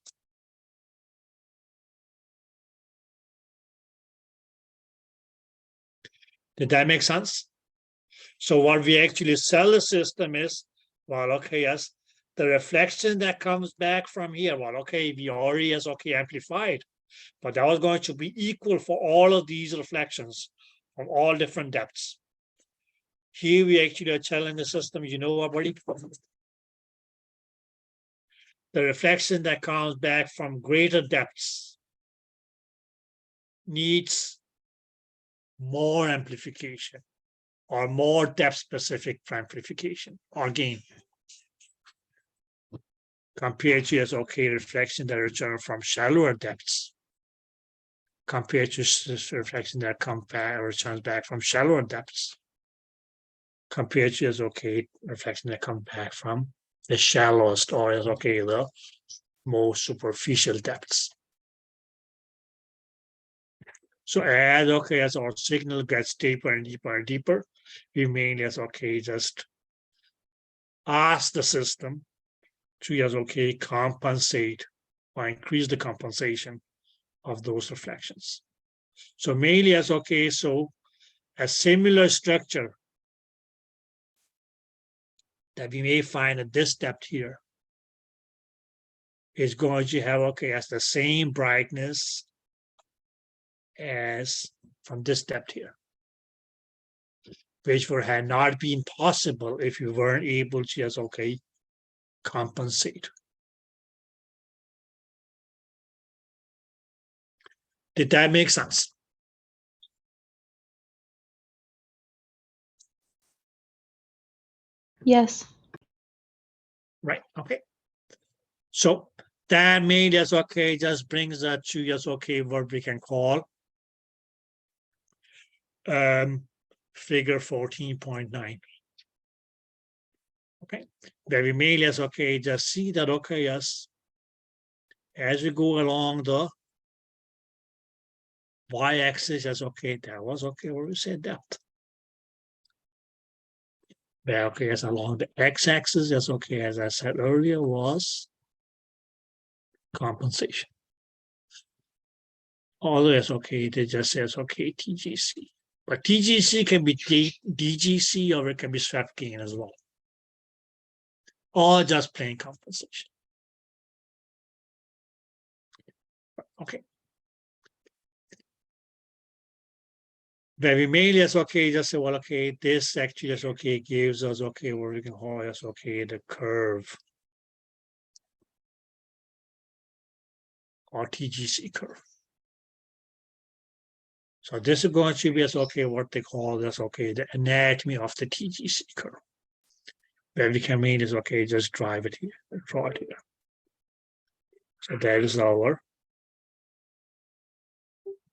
Did that make sense? So what we actually sell the system is, well, okay, yes, the reflection that comes back from here, well, okay, we already has okay amplified, but that was going to be equal for all of these reflections from all different depths. Here we actually are telling the system, you know what, buddy? The reflection that comes back from greater depths needs more amplification or more depth-specific amplification or gain compared to as okay reflection that return from shallower depths compared to reflection that returns back from shallower depths compared to as okay reflection that comes back from the shallowest or as okay the most superficial depths. So as okay as our signal gets deeper and deeper and deeper, we mainly as okay just ask the system to as okay compensate or increase the compensation of those reflections. So mainly as okay, so a similar structure that we may find at this depth here is going to have okay as the same brightness as from this depth here, which would have not been possible if you weren't able to as okay compensate. Did that make sense? Yes. Right, okay. So that made us okay, just brings us to yes, okay, what we can call figure 14.9. Okay, where we made us okay, just see that okay, yes, as we go along the y-axis, yes, okay, that was okay, where we said depth. Well, okay, yes, along the x-axis, yes, okay, as I said earlier, was compensation. All this okay, it just says okay, TGC. But TGC can be DGC or it can be swept gain as well. Or just plain compensation. Okay. Very mainly is okay, just say, well, okay, this actually is okay, gives us okay, where we can call us okay, the curve. Or TGC curve. So this is going to be as okay, what they call this okay, the anatomy of the TGC curve. Where we can mean is okay, just drive it here, draw it here. So that is our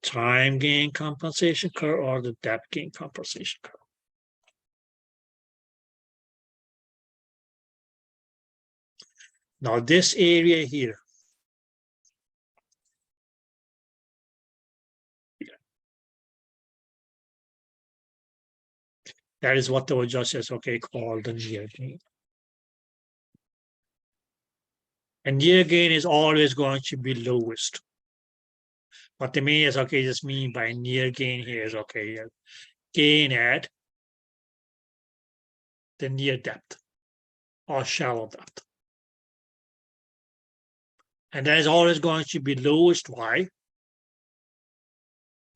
time gain compensation curve or the depth gain compensation curve. Now this area here, that is what the judge says, okay, called the near gain. And near gain is always going to be lowest. What they mean is, okay, just mean by near gain here is, okay, gain at the near depth or shallow depth. And that is always going to be lowest. Why?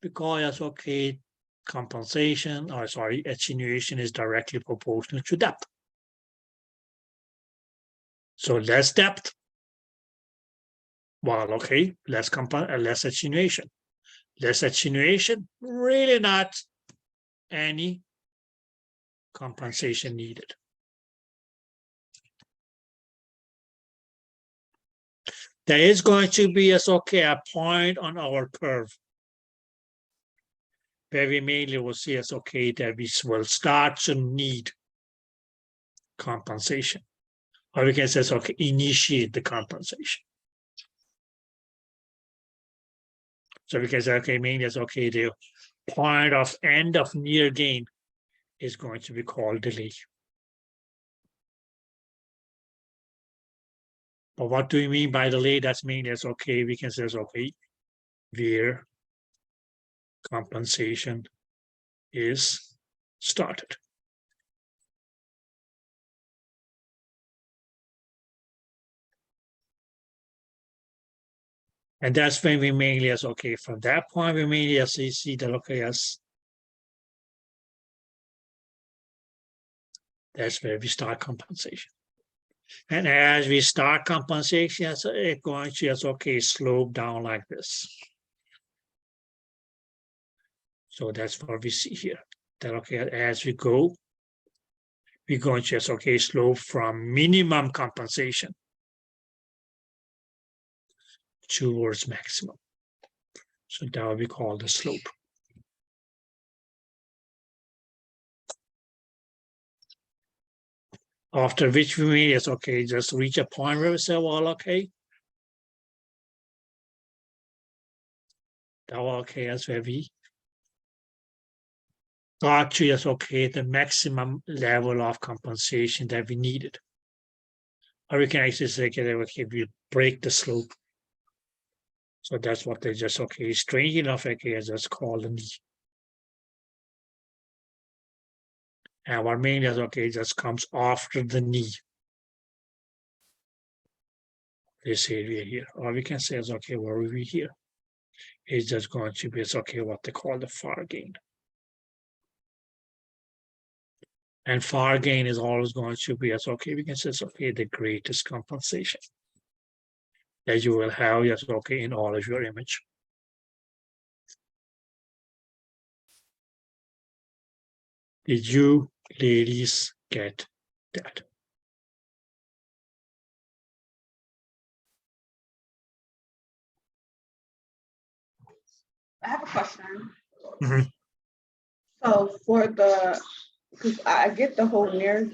Because, okay, compensation, or sorry, attenuation is directly proportional to depth. So less depth, well, okay, less attenuation. Less attenuation, really not any compensation needed. There is going to be a point on our curve where we mainly will see that we will start to need compensation. Or we can say initiate the compensation. So we can say, okay, meaning is okay, the point of end of near gain is going to be called delay. But what do we mean by delay? That's mean is okay, we can say, okay, where compensation is started. And that's when we mainly as okay, from that point, we mainly as you see that okay, as that's where we start compensation. And as we start compensation, it's going to just okay, slope down like this. So that's what we see here. That okay, as we go, we're going to just okay, slope from minimum compensation towards maximum. So that will be called the slope. After which we mean is okay, just reach a point where we say, well, okay. That will okay, as where we got to just okay, the maximum level of compensation that we needed. Or we can actually say, okay, we break the slope. So that's what they just okay, strange enough, okay, is just called the knee. And what means is okay, just comes after the knee. This area here, or we can say, okay, where are we here? It's just going to be, it's okay, what they call the far gain. And far gain is always going to be, as okay, we can say, it's okay, the greatest compensation that you will have, yes, okay, in all of your image. Did you ladies get that? I have a question. Mhm. So for the, because I get the whole near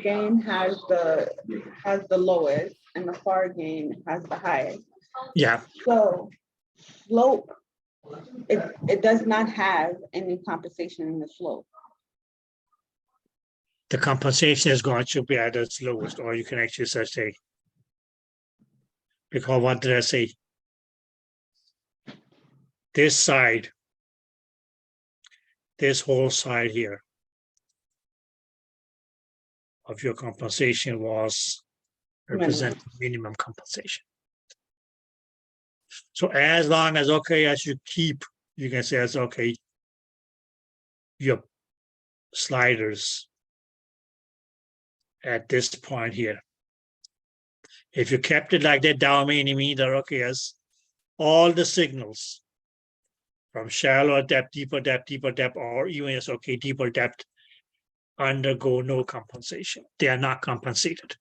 gain has the lowest and the far gain has the highest. Yeah, So slope, it does not have any compensation in the slope. the compensation is going to be at its lowest, or you can actually say, because what did I say? This side, this whole side here of your compensation was represent minimum compensation. So as long as okay, as you keep, you can say as okay, your sliders at this point here. If you kept it like that, down meaning that okay, as all the signals from shallower depth, deeper depth, deeper depth, or even as okay, deeper depth undergo no compensation. They are not compensated.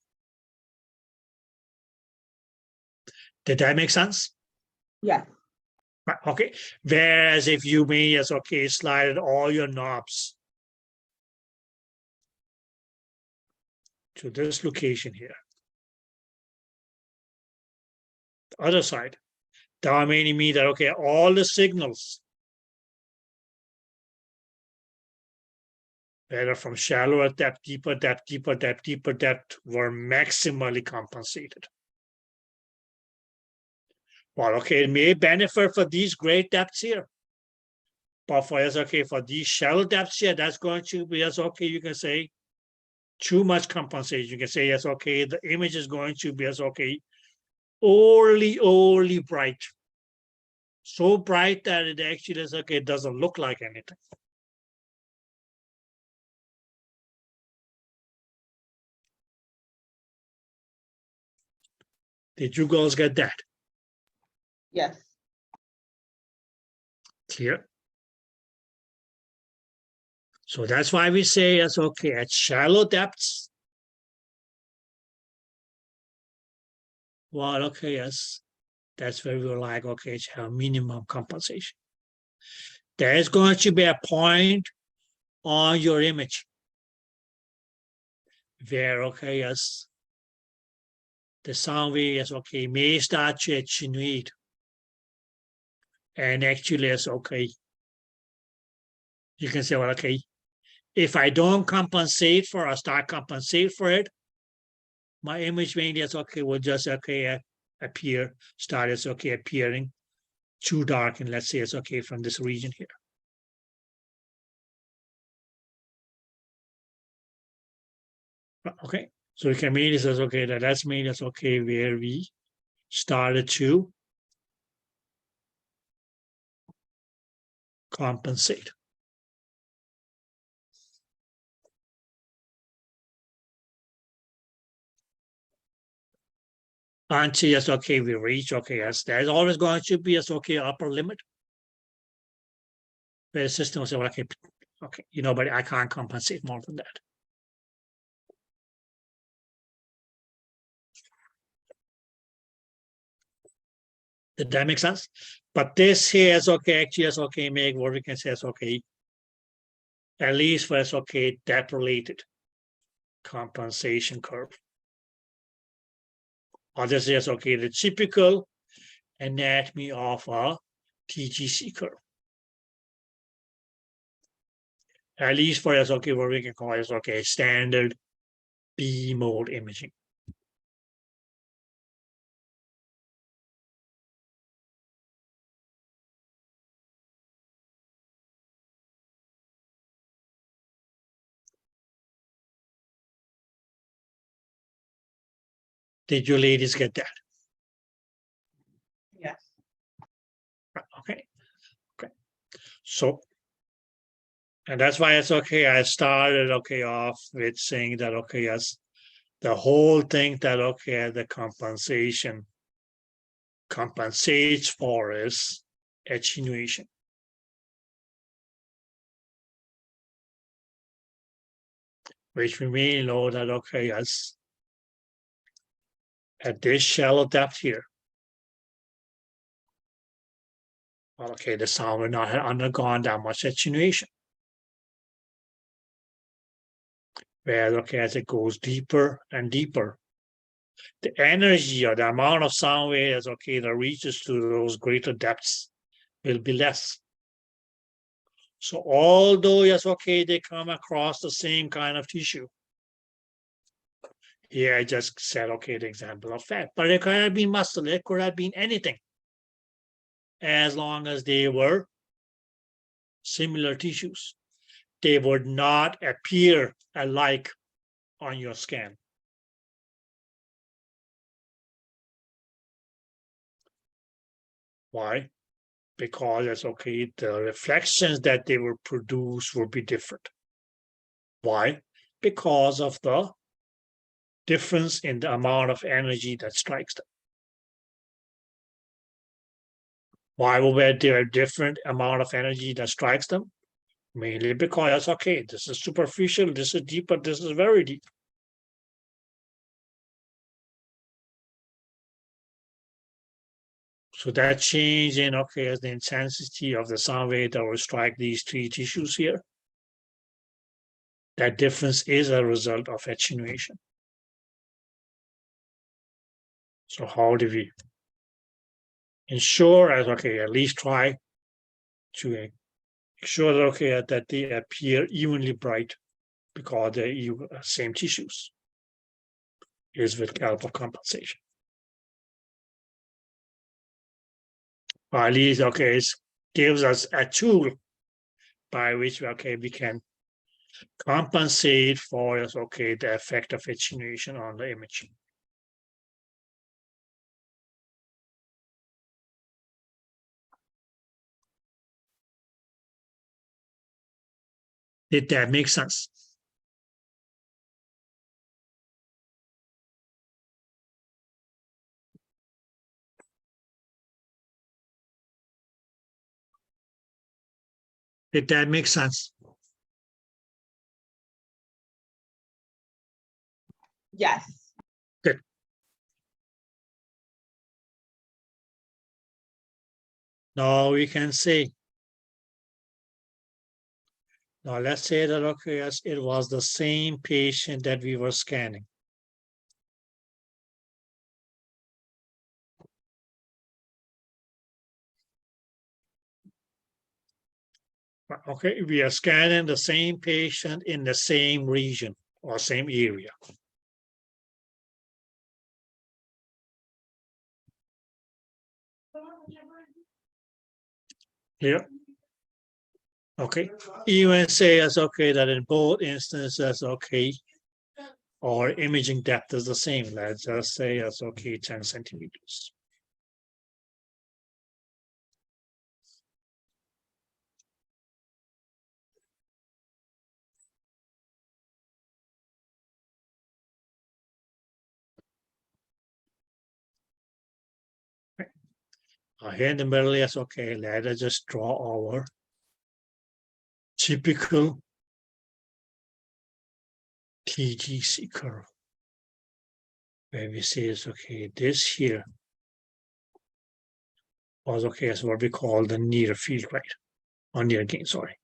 Did that make sense? Yeah. Right, okay. Whereas if you may as okay, slide all your knobs to this location here. The other side, that may mean that okay, all the signals that are from shallower depth, deeper depth, deeper depth, deeper depth were maximally compensated. Well, okay, it may benefit for these great depths here. But for us, okay, for these shallow depths here, that's going to be as okay, you can say too much compensation. You can say, yes, okay, the image is going to be as okay, overly bright. So bright that it actually is okay, it doesn't look like anything. Did you girls get that? Yes. Clear? So that's why we say it's okay at shallow depths. Well, okay, yes, that's where we're like, okay, it's have minimum compensation. There is going to be a point on your image where, okay, yes, the sound wave is okay, may start to attenuate. And actually, it's okay. You can say, well, okay, if I don't compensate for or start compensate for it, my image radius, okay, will just, okay, appear, start as, okay, appearing too dark. And let's say it's okay from this region here. Okay, so we can mean this as, okay, that's mean that's okay, where we started to compensate. Until yes, okay, we reach, okay, yes, there's always going to be yes, okay, upper limit. Where the system will say, well, okay, you know, but I can't compensate more than that. Did that make sense? But this here is okay, actually is okay, make what we can say is okay, at least for us, okay, that related compensation curve. Or this is okay, the typical anatomy of a TGC curve. At least for us, okay, what we can call is okay, standard B mode imaging. Did you ladies get that? Yes. Okay. Okay. So, and that's why it's okay. I started okay off with saying that okay, yes, the whole thing that okay, the compensation compensates for is attenuation. Which we may know that okay, yes, at this shallow depth here. Well, okay, the sound will not have undergone that much attenuation. Whereas, okay, as it goes deeper and deeper, the energy or the amount of sound waves, okay, that reaches to those greater depths will be less. So although, yes, okay, they come across the same kind of tissue. Here I just said, okay, the example of fat, but it could have been muscle, it could have been anything. As long as they were similar tissues, they would not appear alike on your scan. Why? Because it's okay, the reflections that they will produce will be different. Why? Because of the difference in the amount of energy that strikes them. Why will there a different amount of energy that strikes them? Mainly because, okay, this is superficial, this is deeper, this is very deep. So that change in, okay, as the intensity of the sound wave that will strike these three tissues here, that difference is a result of attenuation. So how do we ensure, as okay, at least try to ensure that, okay, that they appear evenly bright because they're same tissues, is with help of compensation. Or at least, okay, it gives us a tool by which, okay, we can compensate for, okay, the effect of attenuation on the image. Did that make sense? Did that make sense? Yes. Good. Now we can say, now let's say that, okay, yes, it was the same patient that we were scanning. Okay, we are scanning the same patient in the same region or same area. Clear? Okay, even say as okay that in both instances, okay, or imaging depth is the same. Let's just say as okay, 10 centimeters. Here in the middle is okay. Let us just draw our typical TGC curve. Where we say is okay, this here was okay as what we call the near field, right? Or near gain, sorry.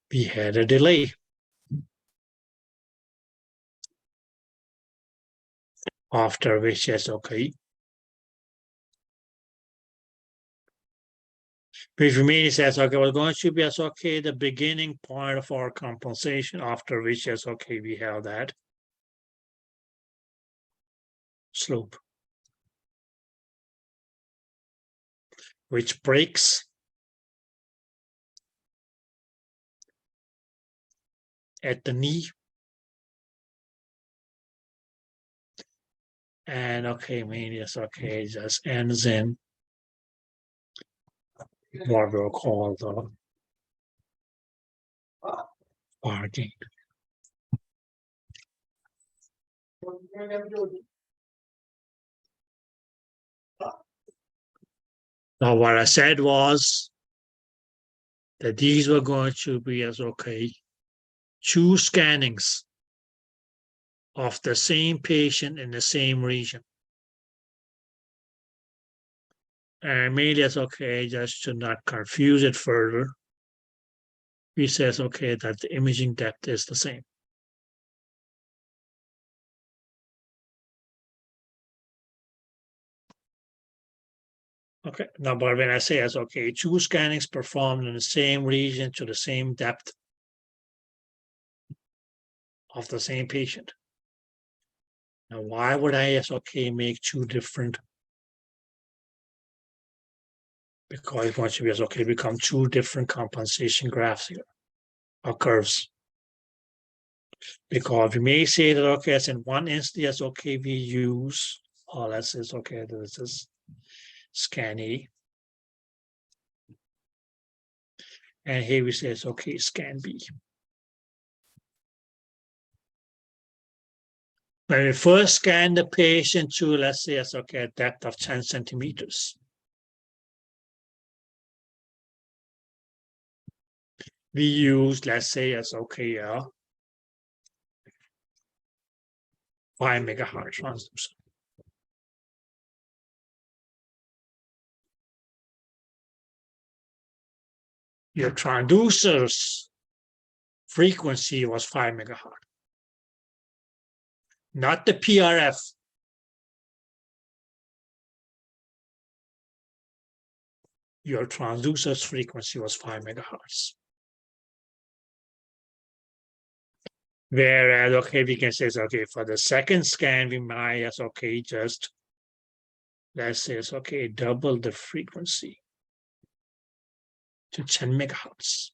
We had a delay. After which is okay. Which means as okay, we're going to be as okay, the beginning point of our compensation, after which is okay, we have that slope, which breaks at the knee. And okay, maybe it's okay, just ends in what we'll call the parking. Now, what I said was that these were going to be as okay, 2 scannings of the same patient in the same region. And maybe it's okay, just to not confuse it further. We says okay that the imaging depth is the same. Okay, now but when I say as okay, 2 scannings performed in the same region to the same depth of the same patient. Now, why would I as okay make 2 different? Because it wants to be as okay, become 2 different compensation graphs here, or curves. Because we may say that okay, as in one instance, okay, we use, or let's say okay, this is scan A. And here we say it's okay, scan B. When we first scan the patient to, let's say it's okay, a depth of 10 centimeters. We use, let's say it's okay, 5 megahertz transducer. Your transducer's frequency was 5 megahertz, not the PRF. Your transducer's frequency was 5 megahertz. Whereas, okay, we can say, okay, for the second scan, we might, as okay, just, let's say, it's okay, double the frequency to 10 megahertz.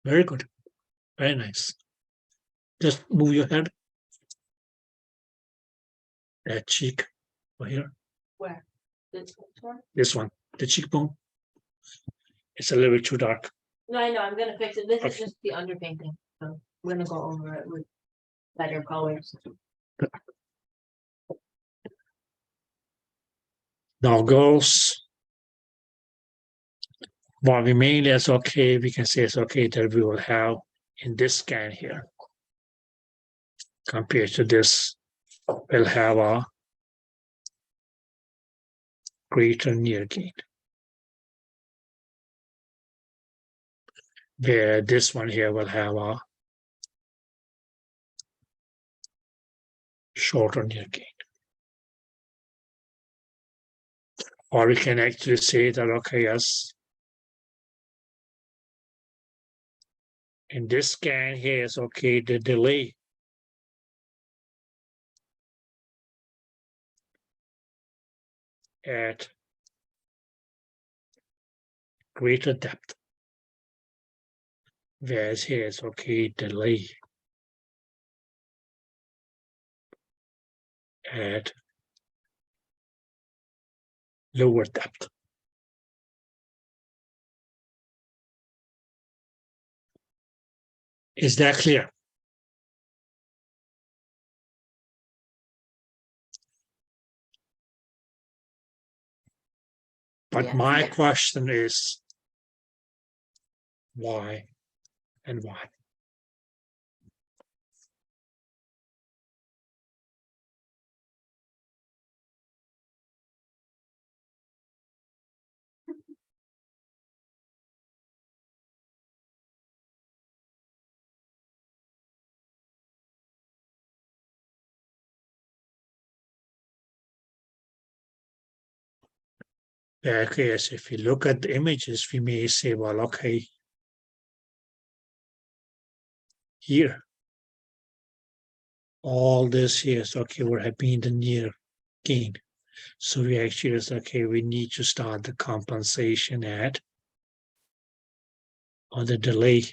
Very good. Very nice. Just move your head. That cheek over here. Where? This one? This one, the cheekbone. It's a little bit too dark. No, I know, I'm gonna fix it. This is Okay. just the underpainting, so we're gonna go over it with better colors. Now, girls, what we mainly is okay, we can say it's okay that we will have in this scan here, compared to this, we'll have a greater near gain. Where this one here will have a shorter near gain. Or we can actually say that, okay, yes, in this scan here is okay, the delay at greater depth. Whereas here is okay, delay at lower depth. Is that clear? But Yes. my Yes. question is why and why? Okay, yes, if you look at the images, we may say, well, okay, here, all this here is okay, we have been the near gain. So we actually is okay, we need to start the compensation at, or the delay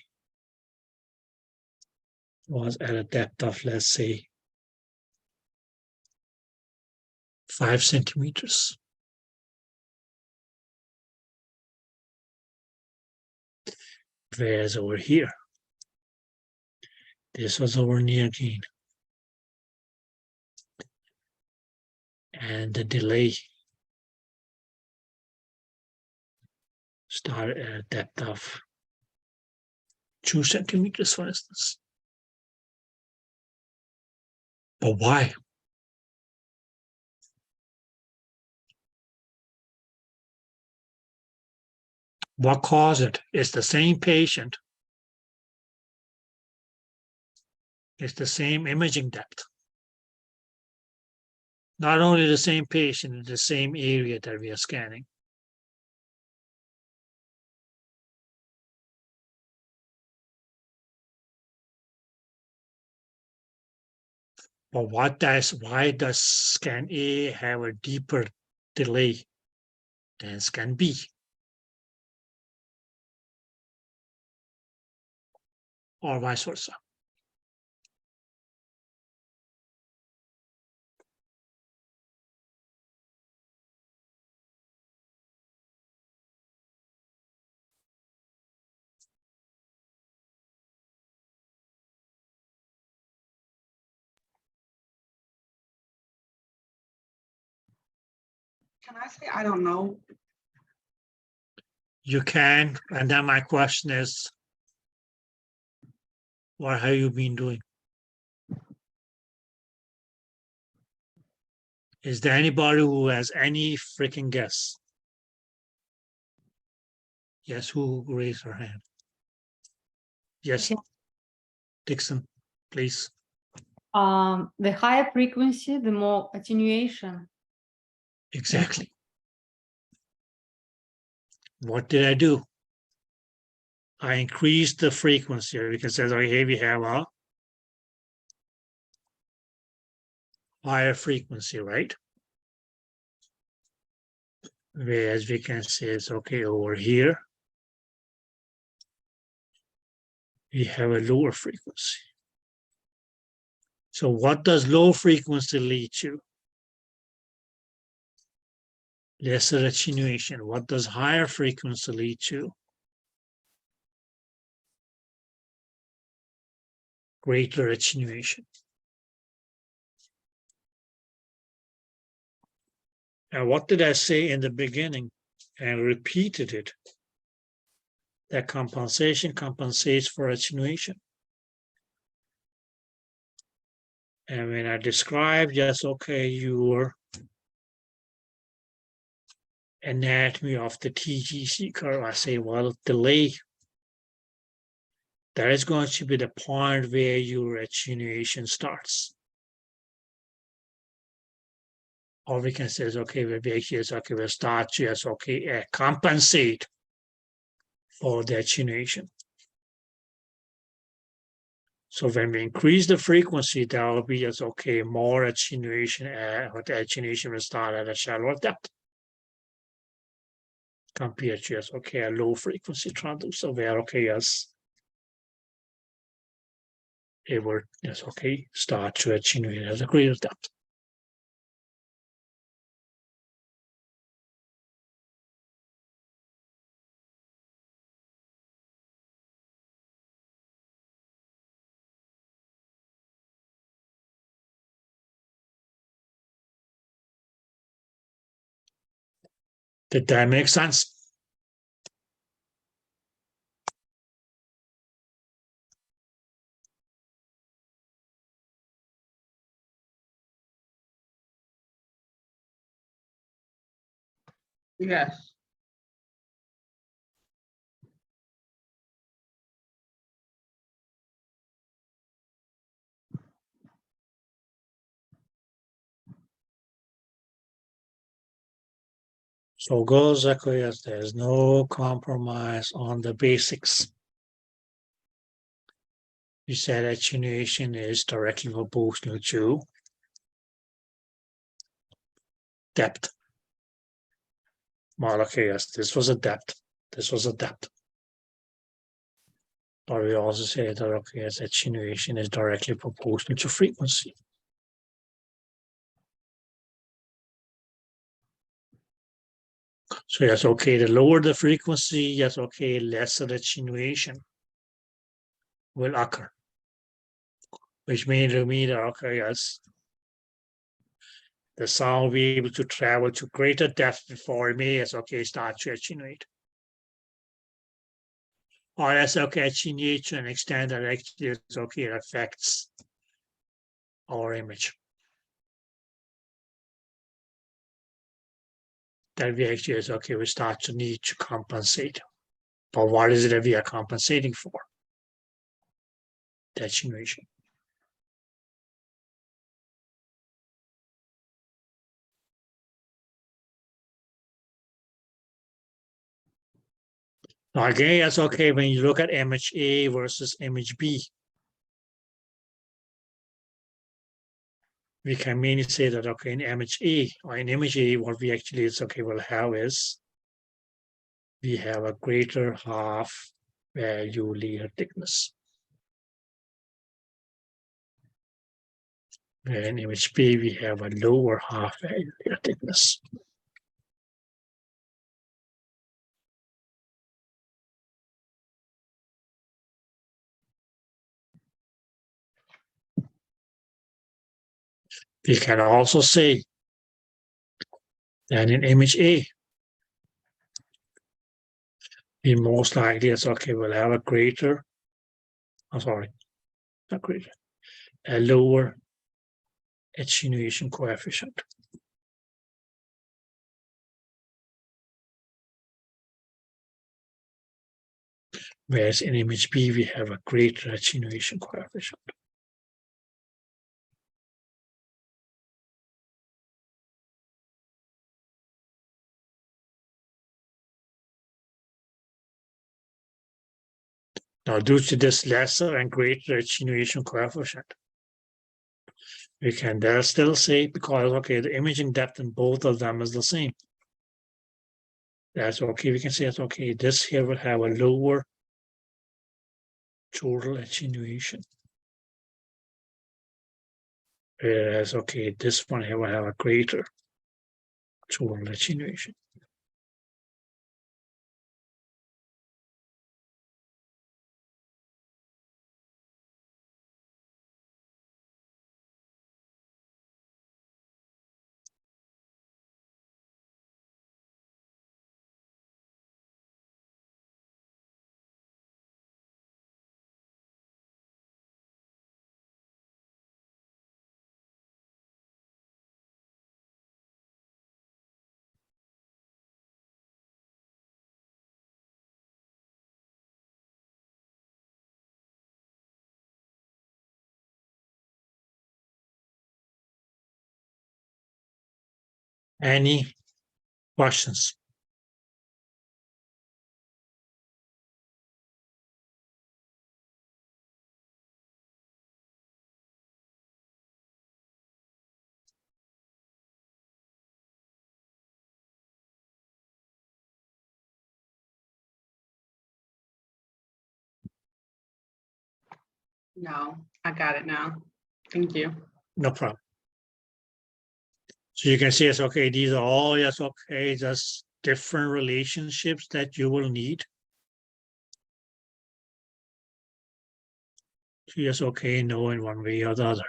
was at a depth of, let's say, 5 centimeters. Whereas over here, this was our near gain. And the delay started at a depth of 2 centimeters, for instance. But why? What caused it? It's the same patient. It's the same imaging depth. Not only the same patient, it's the same area that we are scanning. But why does scan A have a deeper delay than scan B? Or vice versa? Can I say I don't know? You can, and then my question is, what have you been doing? Is there anybody who has any freaking guess? Yes, who raised her hand? Yes, Okay. Dixon, please. The higher frequency, the more attenuation. Exactly. What did I do? I increased the frequency because as I here we have a higher frequency, right? Whereas we can say it's okay over here. We have a lower frequency. So what does low frequency lead to? Lesser attenuation. What does higher frequency lead to? Greater attenuation. And what did I say in the beginning? And repeated it. That compensation compensates for attenuation. And when I describe, yes, okay, your anatomy of the TGC curve, I say, well, delay. That is going to be the point where your attenuation starts. or we can say, okay, we actually is okay, we'll start to as okay, compensate for the attenuation. So when we increase the frequency, there will be as okay, more attenuation, or the attenuation will start at a shallower depth compared to as okay, a low frequency transducer where okay, as it will yes, okay, start to attenuate at a greater depth. Did that make sense? Yes. So goes as there's no compromise on the basics. You said attenuation is directly proportional to depth. Well, okay, yes, this was a depth. This was a depth. But we also say that okay, yes, attenuation is directly proportional to frequency. So yes, okay, the lower the frequency, yes, okay, lesser the attenuation will occur. Which means to me that okay, yes, the sound will be able to travel to greater depth before it may yes, okay, start to attenuate. Or yes, okay, attenuate to an extent that actually is okay, it affects our image. That we actually is okay, we start to need to compensate. But what is it that we are compensating for? The attenuation. Now again, that's okay when you look at image A versus image B. We can mainly say that okay, in image A, or in image A, what we actually is okay will have is we have a greater half value layer thickness. Where in image B, we have a lower half value layer thickness. We can also say that in image A, we most likely is okay, we'll have a greater, I'm sorry, not greater, a lower attenuation coefficient. Whereas in image B, we have a greater attenuation coefficient. Now, due to this lesser and greater attenuation coefficient, we can there still say, because, okay, the imaging depth in both of them is the same. That's okay, we can say that's okay, this here will have a lower total attenuation. Whereas, okay, this one here will have a greater total attenuation. Any questions? No, I got it now. Thank you. No problem. So you can see it's okay, these are all, yes, okay, just different relationships that you will need. So yes, okay, no in one way or the other.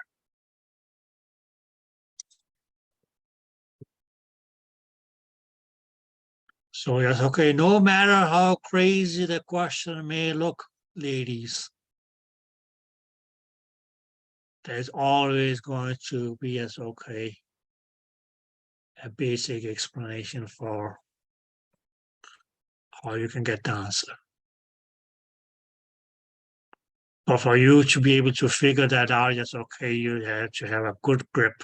So yes, okay, no matter how crazy the question may look, ladies, there's always going to be, yes, okay, a basic explanation for how you can get the answer. But for you to be able to figure that out, yes, okay, you have to have a good grip,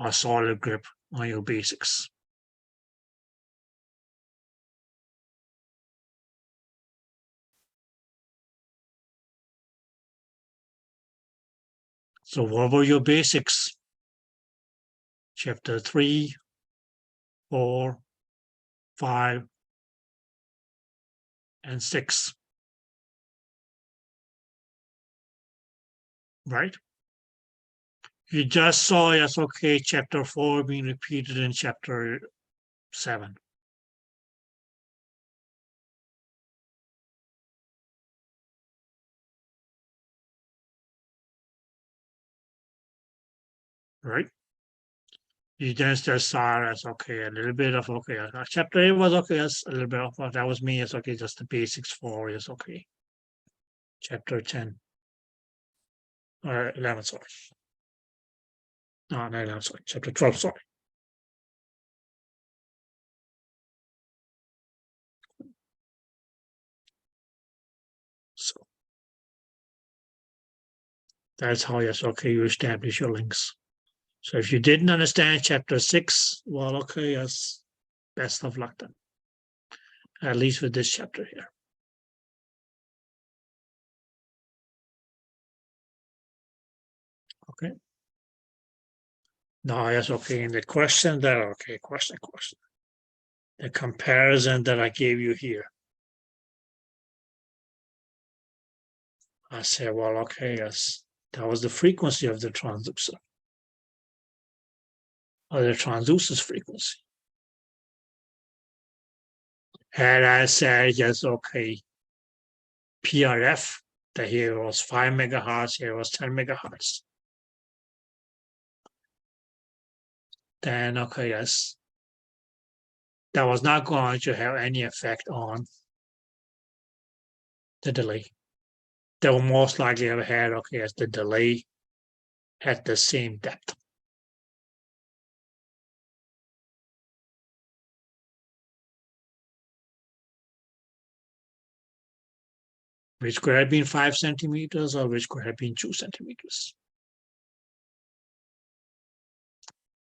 a solid grip on your basics. So what were your basics? Chapter 3, 4, 5, and 6. Right? You just saw, yes, okay, chapter 4 being repeated in chapter 7. Right? You just saw as okay, a little bit of okay. Chapter 8 was okay, yes, a little bit of that was me, yes, okay, just the basics for is okay. Chapter 10. 11, sorry. No, not 11, sorry. Chapter 12, sorry. So that's how, yes, okay, you establish your links. So if you didn't understand chapter 6, well, okay, yes, best of luck then. At least with this chapter here. Okay. Now, yes, okay, in the question there, okay, question. The comparison that I gave you here. I said, well, okay, yes, that was the frequency of the transducer. Or the transducer's frequency. And I said, yes, okay, PRF, that here was 5 megahertz, here was 10 megahertz. Then, okay, yes, that was not going to have any effect on the delay. They will most likely have had, okay, as the delay at the same depth. Which could have been 5 centimeters or which could have been 2 centimeters.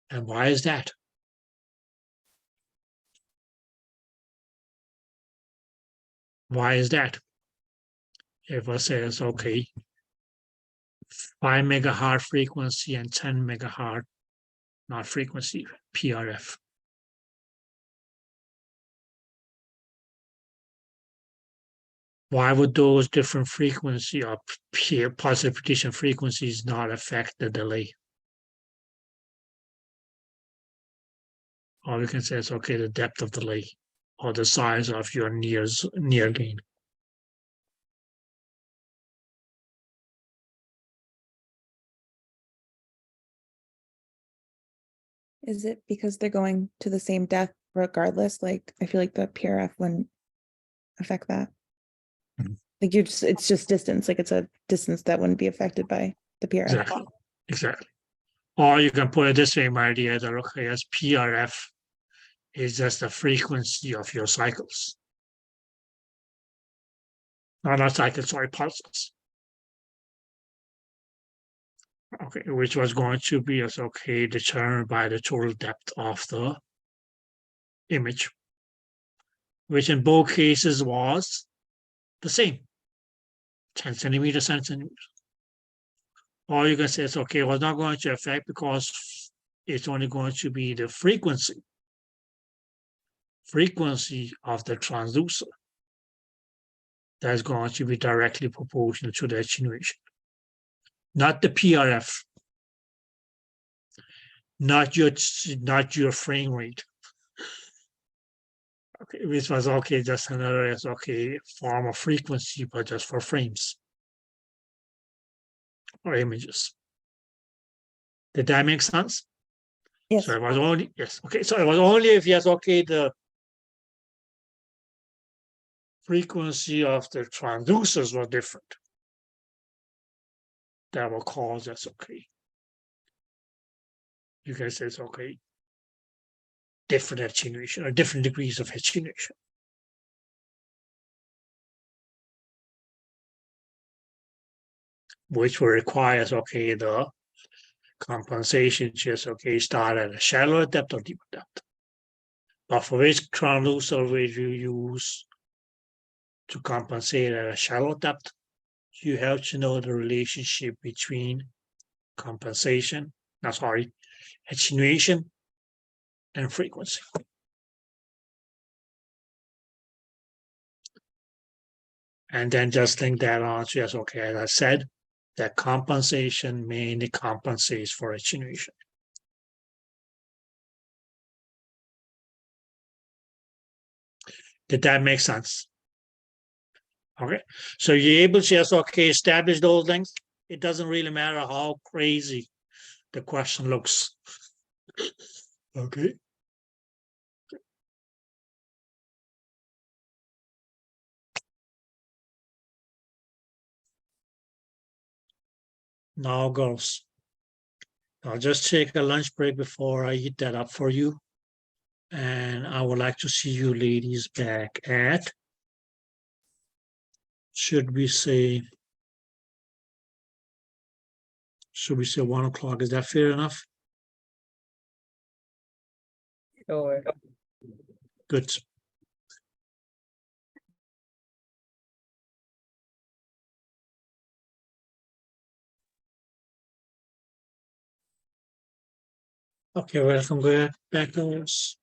And why is that? Why is that? If I say it's okay, 5 megahertz frequency and 10 megahertz, not frequency, PRF. Why would those different frequency or positive precision frequencies not affect the delay? Or we can say it's okay, the depth of delay or the size of your near gain. Is it because they're going to the same depth regardless? Like, I feel like the PRF wouldn't affect that. Mhm. Like it's just distance, like it's a distance that wouldn't be affected by the PRF. Exactly. Or you can put it this way, my dear, that okay, as PRF is just the frequency of your cycles. No, not cycles, sorry, pulses. Okay, which was going to be as okay determined by the total depth of the image, which in both cases was the same, 10 centimeters, 10 centimeters. Or you can say it's okay, it was not going to affect because it's only going to be the frequency of the transducer that is going to be directly proportional to the attenuation, not the PRF, not your frame rate. Okay, which was okay, just another form of frequency, but just for frames or images. Did that make sense? Yes. So it was only, yes, okay, so it was only if yes, okay, the frequency of the transducers were different. That will cause that's okay. You can say it's okay. Different attenuation or different degrees of attenuation. Which will require okay, the compensation just okay, start at a shallower depth or deeper depth. But for which transducer will you use to compensate at a shallow depth? You have to know the relationship between attenuation and frequency. And then just think that on, yes, okay, as I said, that compensation mainly compensates for attenuation. Did that make sense? Okay, so you're able to just okay, establish those things. It doesn't really matter how crazy the question looks. Okay. Now, girls, I'll just take a lunch break before I eat that up for you. And I would like to see you ladies back at, should we say 1 o'clock? Is that fair enough? Sure. Good. Okay, welcome back, girls.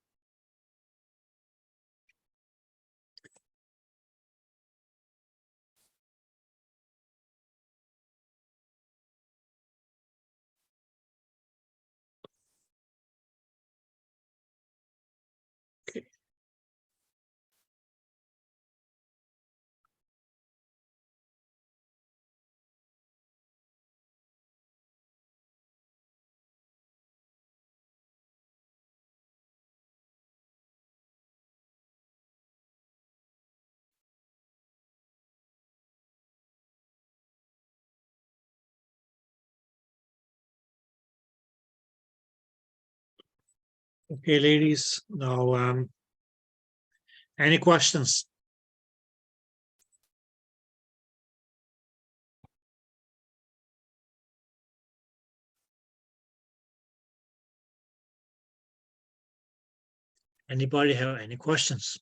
Okay. Okay, ladies, now, any questions? Anybody have any questions?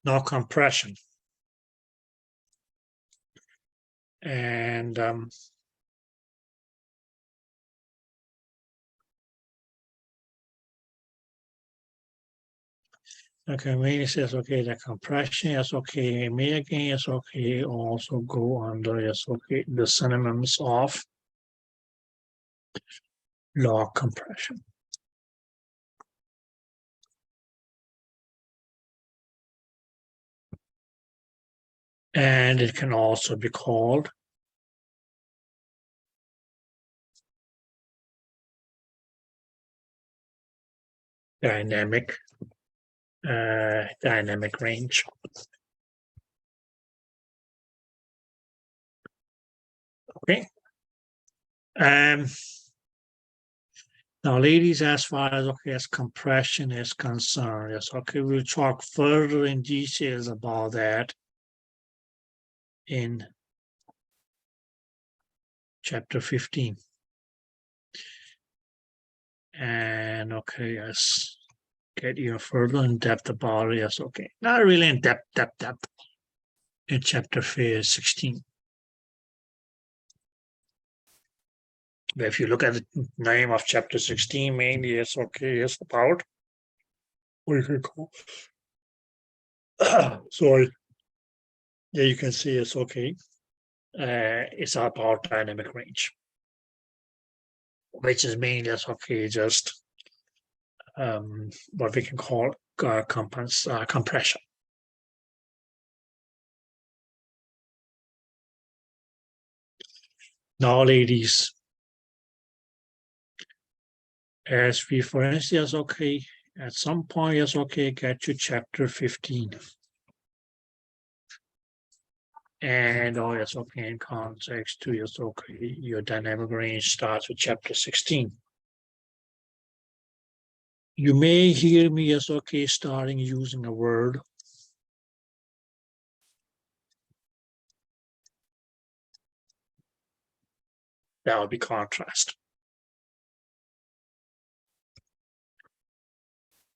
No compression. And okay, maybe says okay, the compression is okay, may again is okay, also go under is okay, the synonyms of log compression. And it can also be called dynamic range. Okay. Now, ladies, as far as compression is concerned, yes, okay, we'll talk further in details about that in chapter 15. And okay, yes, get even further in depth about it. Yes, okay, not really in depth in chapter 16. But if you look at the name of chapter 16, mainly it's okay, it's about what you can call sorry. Yeah, you can see it's okay. It's about dynamic range, which is mainly as okay, just what we can call compression. Now, ladies, as we, for instance, okay, at some point, yes, okay, get to chapter 15. And oh, yes, okay, in context to yes, okay, your dynamic range starts with chapter 16. You may hear me as okay, starting using a word. That would be contrast.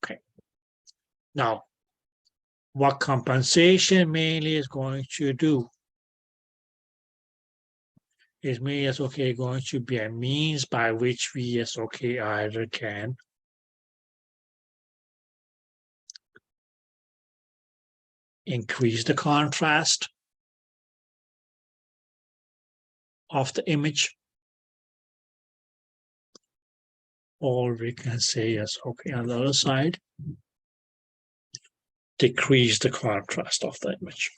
Okay. Now, what compensation mainly is going to do is mainly as okay going to be a means by which we as okay either can increase the contrast of the image, or we can say yes, okay, on the other side, decrease the contrast of the image.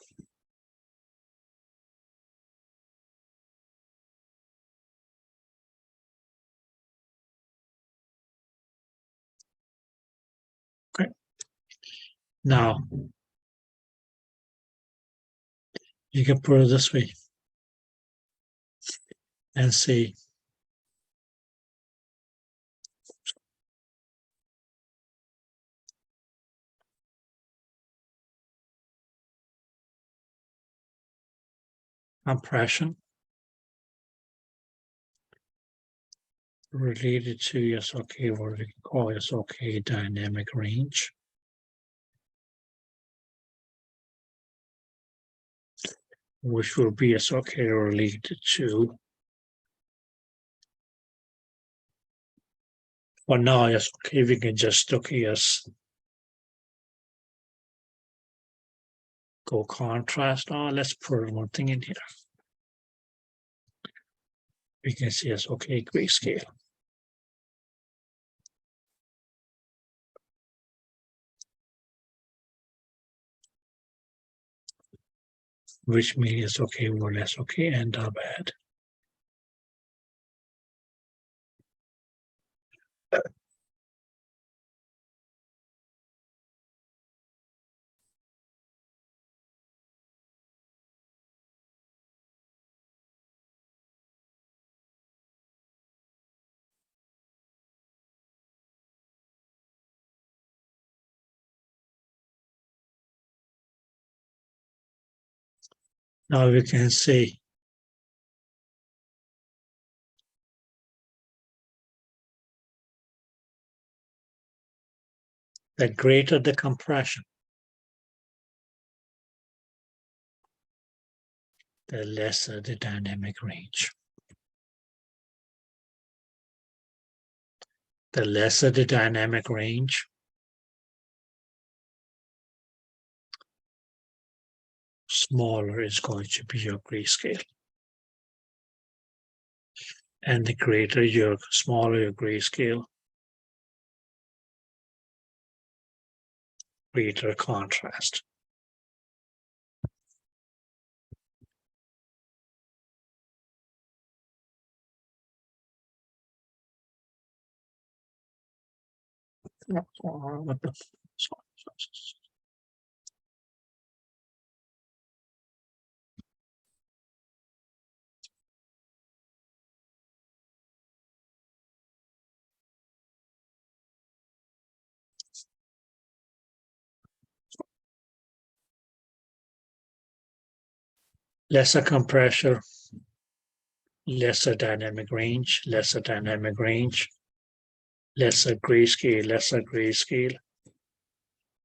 Okay. Now, you can put it this way and say, compression related to yes, okay, what we call yes, okay, dynamic range. Which will be yes, okay, related to, well, now yes, okay, we can just okay, yes, go contrast. Oh, let's put one thing in here. We can see yes, okay, grayscale. Which means okay, more or less okay, and bad. Now we can say the greater the compression, the lesser the dynamic range. The lesser the dynamic range, smaller is going to be your grayscale. And the greater your, smaller your grayscale, greater contrast. What the lesser compression, lesser dynamic range, lesser dynamic range, lesser grayscale,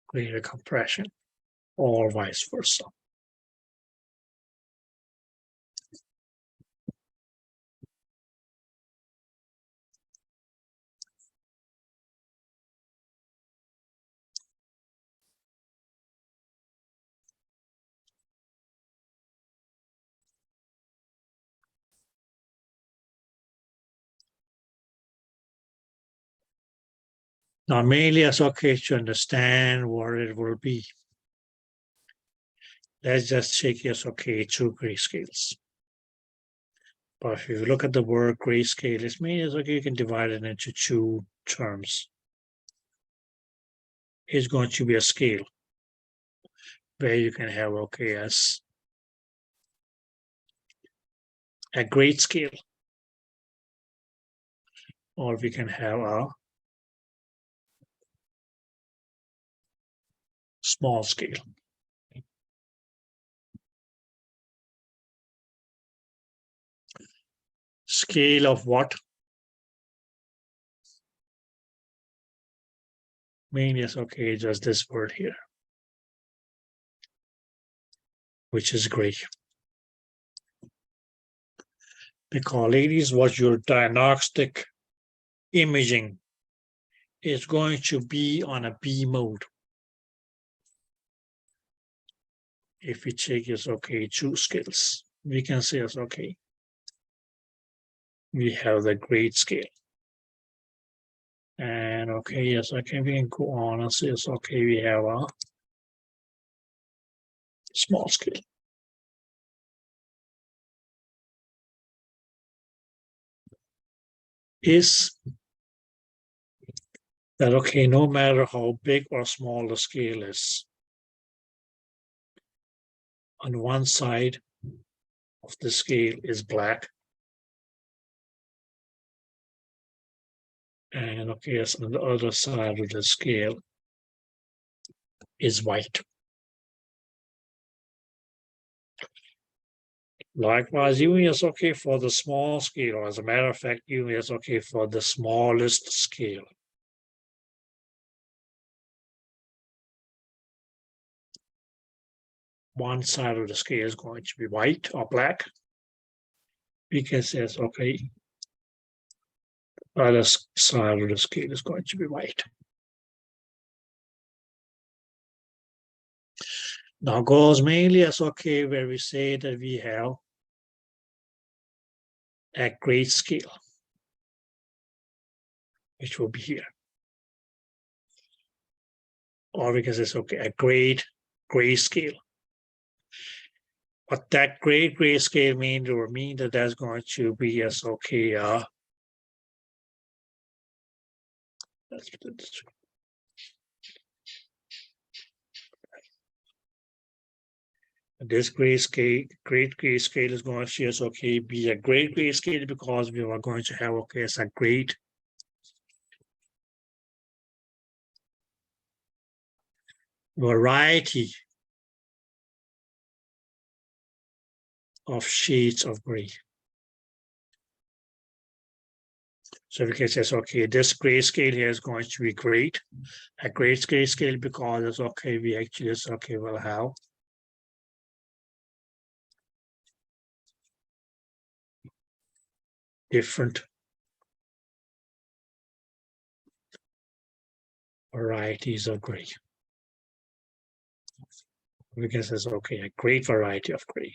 greater compression, or vice versa. Now, mainly it's okay to understand what it will be. Let's just check yes, okay, two grayscales. But if you look at the word grayscale, it means okay, you can divide it into two terms. It's going to be a scale where you can have okay as a great scale, or we can have a small scale. Scale of what? Mainly is okay, just this word here, which is gray. Because ladies, what your diagnostic imaging is going to be on a B mode. If we take is okay, two scales, we can say it's okay. We have the great scale. And okay, yes, okay, we can go on and say it's okay, we have a small scale. Is that okay, no matter how big or small the scale is, on one side of the scale is black, and okay, yes, on the other side of the scale is white. Likewise, even is okay for the small scale, or as a matter of fact, even is okay for the smallest scale. One side of the scale is going to be white or black, because it's okay, the other side of the scale is going to be white. Now goes mainly as okay, where we say that we have a great scale, which will be here. Or because it's okay, a great gray scale. What that great gray scale means or mean that that's going to be as okay, let's put this. This great gray scale is going to just okay be a great gray scale because we are going to have okay as a great variety of shades of gray. So we can say, okay, this gray scale here is going to be great, a great gray scale because it's okay, we actually is okay, will have different varieties of gray. We can say, okay, a great variety of gray.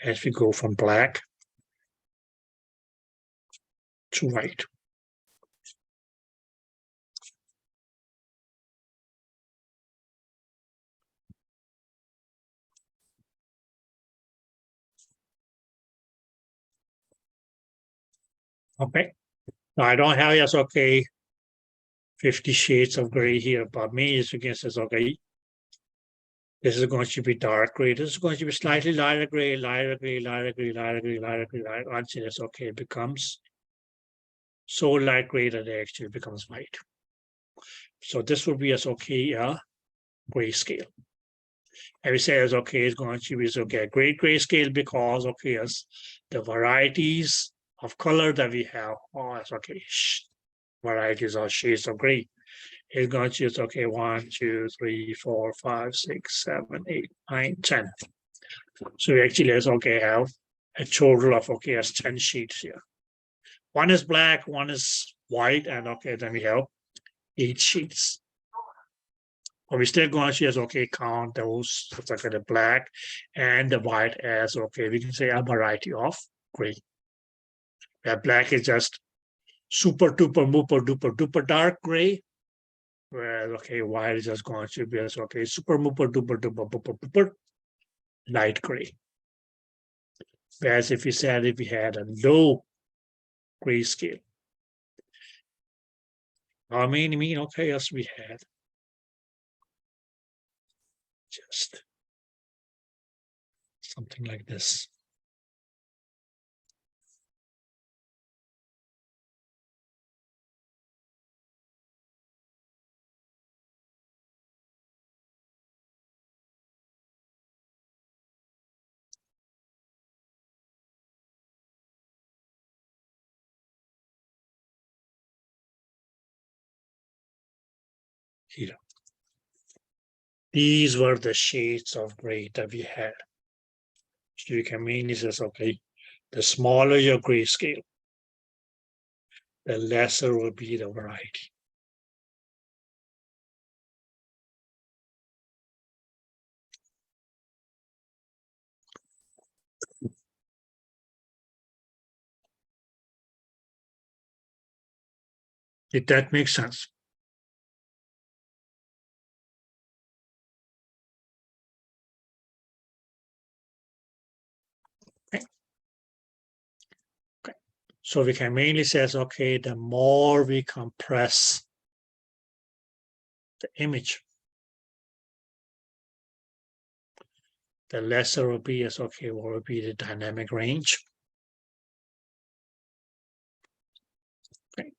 as we go from black to white. Okay, now I don't have yes, okay, 50 shades of gray here, but me is against this, okay. This is going to be dark gray. This is going to be slightly lighter gray, lighter gray, lighter gray, lighter gray, lighter gray, lighter, until it's okay, it becomes so light gray that it actually becomes white. So this will be as okay, grayscale. And we say as okay, it's going to be okay, great grayscale because okay, as the varieties of color that we have, oh, it's okay, varieties of shades of gray. It's going to use okay, 1, 2, 3, 4, 5, 6, 7, 8, 9, 10. So we actually has okay have a total of okay as 10 sheets here. One is black, one is white, and okay, then we have 8 sheets. But we're still going to use okay, count those okay, the black and the white as okay, we can say a variety of gray. That black is just super duper duper duper duper dark gray. Whereas okay, white is just going to be as okay, super duper duper duper duper duper light gray. Whereas if we said if we had a low grayscale, I mean, okay, yes, we had just something like this. Here. These were the shades of gray that we had. So you can mainly say, okay, the smaller your grayscale, the lesser will be the variety. Did that make sense? Okay. So we can mainly say, okay, the more we compress the image, the lesser will be as okay, what will be the dynamic range. Okay.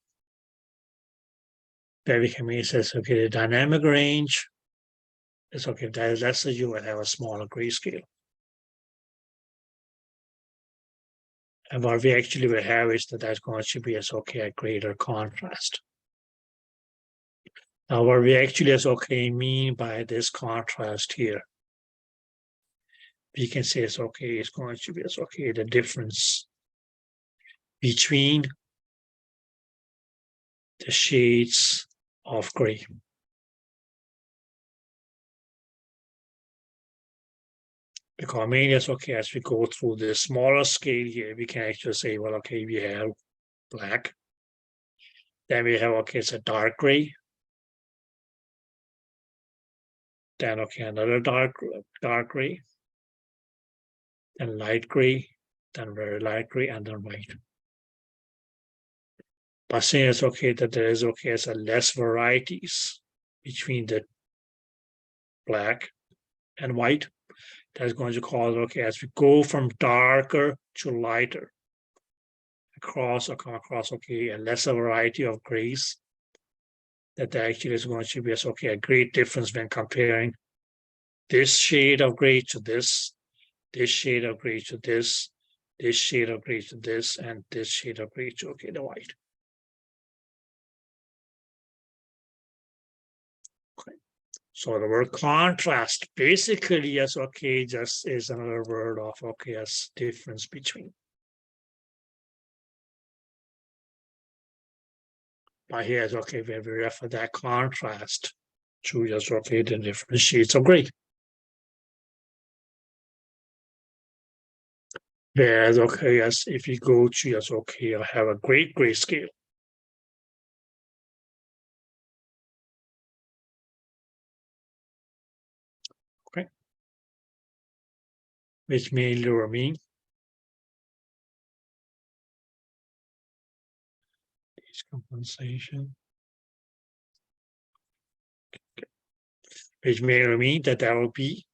Then we can mainly say, okay, the dynamic range is okay, that is lesser, you will have a smaller grayscale. And what we actually will have is that that's going to be as okay, a greater contrast. Now, what we actually as okay mean by this contrast here, we can say it's okay, it's going to be as okay, the difference between the shades of gray. Because mainly it's okay, as we go through the smaller scale here, we can actually say, well, okay, we have black. Then we have, okay, it's a dark gray. Then, okay, another dark gray. Then light gray, then very light gray, and then white. But saying it's okay that there is okay as a less varieties between the black and white, that's going to cause okay as we go from darker to lighter across or come across okay a lesser variety of grays, that actually is going to be as okay a great difference when comparing this shade of gray to this shade of gray to this shade of gray to this, and this shade of gray to okay the white. Okay. So the word contrast basically yes okay just is another word of okay as difference between. But here's okay when we refer that contrast to just okay the different shades of gray. Whereas, okay, as if you go to, yes, okay, I have a great grayscale. Okay. Which may lure me. Compensation. Which may mean that there will be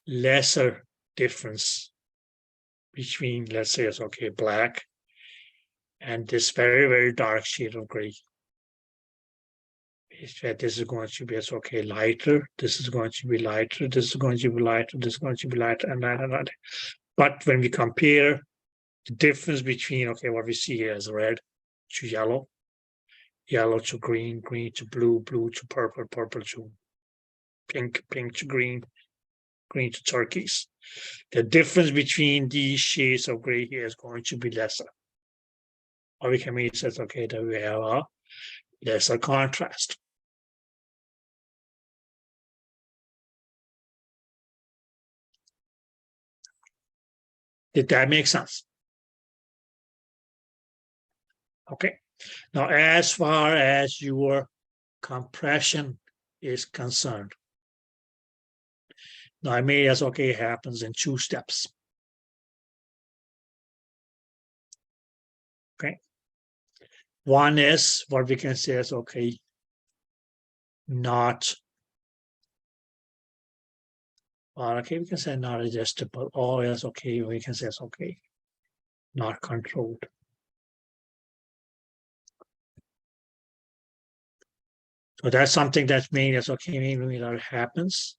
lesser difference between, let's say, it's okay, black and this very, very dark shade of gray. This is going to be, it's okay, lighter. This is going to be lighter. This is going to be lighter. This is going to be lighter, and that. But when we compare the difference between, okay, what we see here is red to yellow, yellow to green, green to blue, blue to purple, purple to pink, pink to green, green to turquoise. The difference between these shades of gray here is going to be lesser. Or we can make it says, okay, that we have a lesser contrast. Did that make sense? Okay. Now, as far as your compression is concerned, now I made as okay happens in 2 steps. Okay. One is what we can say is okay, not, or okay, we can say not adjustable, or else okay, we can say it's okay, not controlled. So that's something that's made as okay, maybe that happens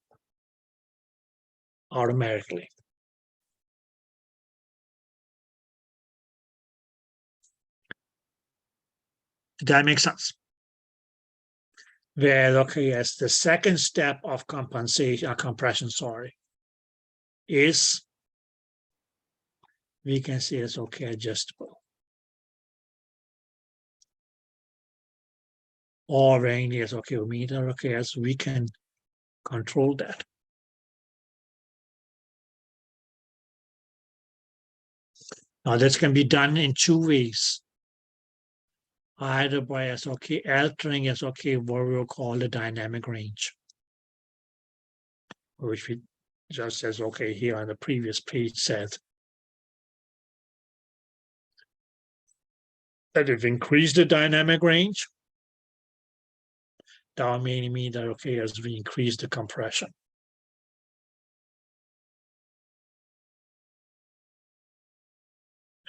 automatically. Did that make sense? Where okay, yes, the second step of compensation, compression, sorry, is we can say it's okay, adjustable. Or when yes, okay, meter, okay, as we can control that. Now this can be done in 2 ways. Either by as okay, altering as okay, what we'll call the dynamic range, which we just as okay here on the previous page said that if increase the dynamic range, that will mainly mean that okay, as we increase the compression.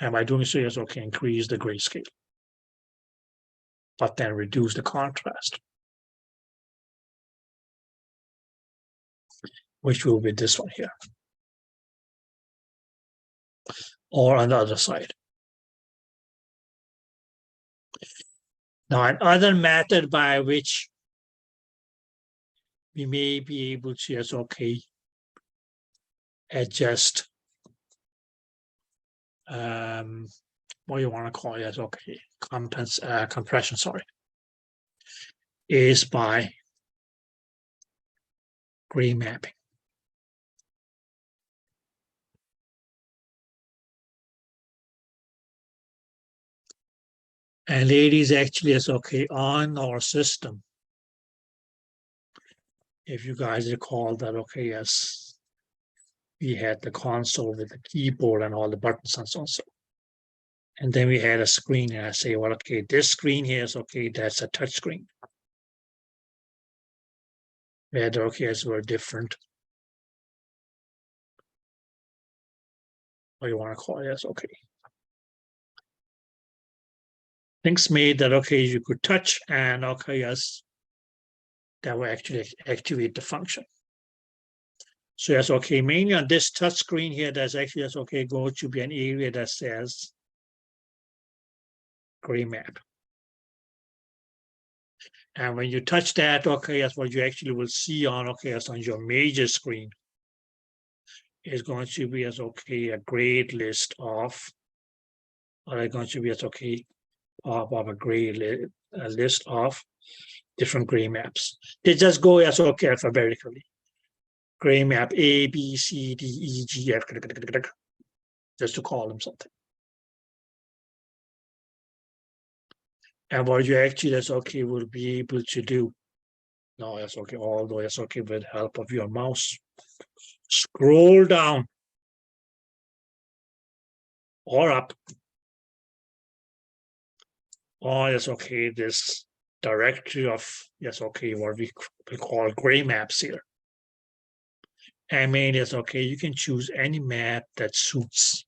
And by doing so, yes, okay, increase the grayscale, but then reduce the contrast, which will be this one here. Or on the other side. Now, another method by which we may be able to, yes, okay, adjust what you want to call it, okay, compression, sorry, is by gray mapping. And ladies, actually, it's okay on our system. If you guys recall that, okay, yes, we had the console with the keyboard and all the buttons and so on. And then we had a screen, and I say, well, okay, this screen here is okay, that's a touch screen. Where the OKs were different. What you want to call it, yes, okay. Things made that okay, you could touch and okay, yes, that will actually activate the function. So yes, okay, mainly on this touch screen here, there's actually yes, okay, going to be an area that says gray map. And when you touch that, okay, yes, what you actually will see on okay, yes, on your major screen is going to be as okay, a great list of, or going to be as okay, of a gray list of different gray maps. They just go as okay alphabetically. Gray map A, B, C, D, E, G, F, just to call them something. And what you actually, that's okay, will be able to do. No, that's okay, although that's okay with help of your mouse. Scroll down or up. Or that's okay, this directory of, yes, okay, what we call gray maps here. And mean, it's okay, you can choose any map that suits.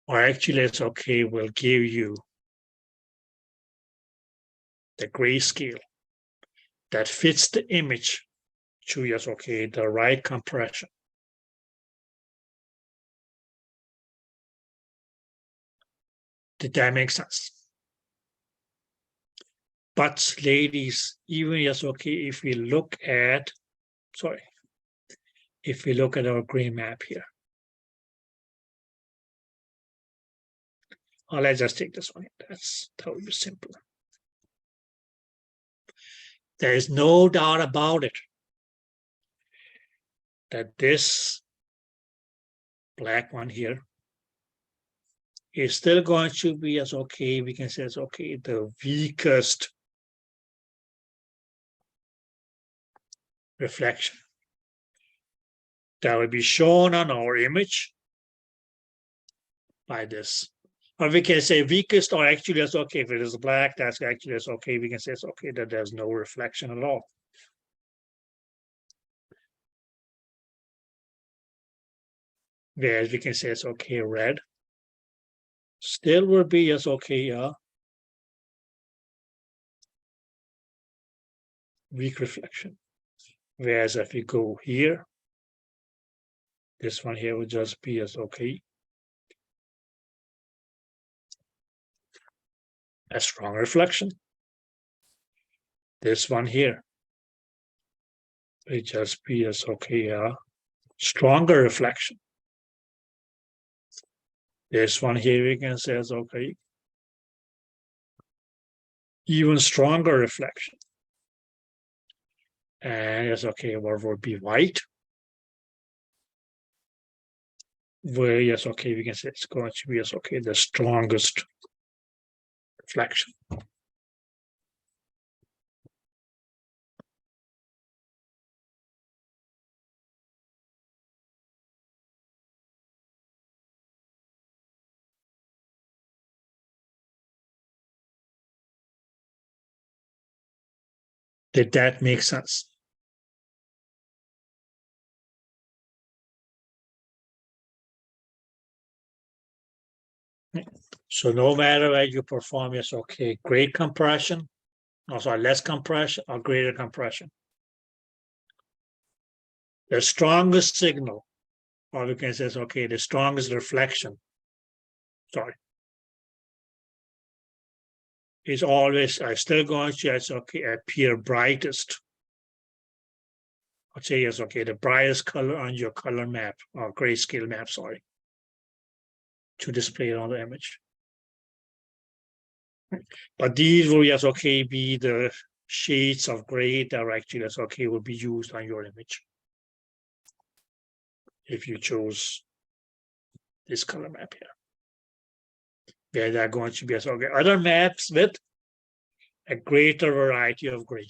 Or actually, it's okay, we'll give you the grayscale that fits the image to, yes, okay, the right compression. Did that make sense? But ladies, even, yes, okay, if we look at, sorry, if we look at our gray map here. Oh, let's just take this one. That's totally simple. There is no doubt about it that this black one here is still going to be as okay. We can say it's okay, the weakest reflection that will be shown on our image by this. Or we can say weakest, or actually that's okay. If it is black, that's actually that's okay. We can say it's okay that there's no reflection at all. Whereas we can say it's okay, red still will be as okay, weak reflection. Whereas if we go here, this one here would just be as okay, a strong reflection. This one here, it just be as okay, stronger reflection. This one here we can say is okay, even stronger reflection. And it's okay, what would be white? Where yes, okay, we can say it's going to be yes, okay, the strongest reflection. Did that make sense? So no matter where you perform, yes, okay, great compression, also less compression or greater compression. The strongest signal, or we can say, okay, the strongest reflection, sorry, is always still going to, it's okay, appear brightest. I'll say, yes, okay, the brightest color on your color map, or grayscale map, sorry, to display it on the image. But these will, yes, okay, be the shades of gray that actually, yes, okay, will be used on your image. If you chose this color map here. Where they're going to be, yes, okay, other maps with a greater variety of gray.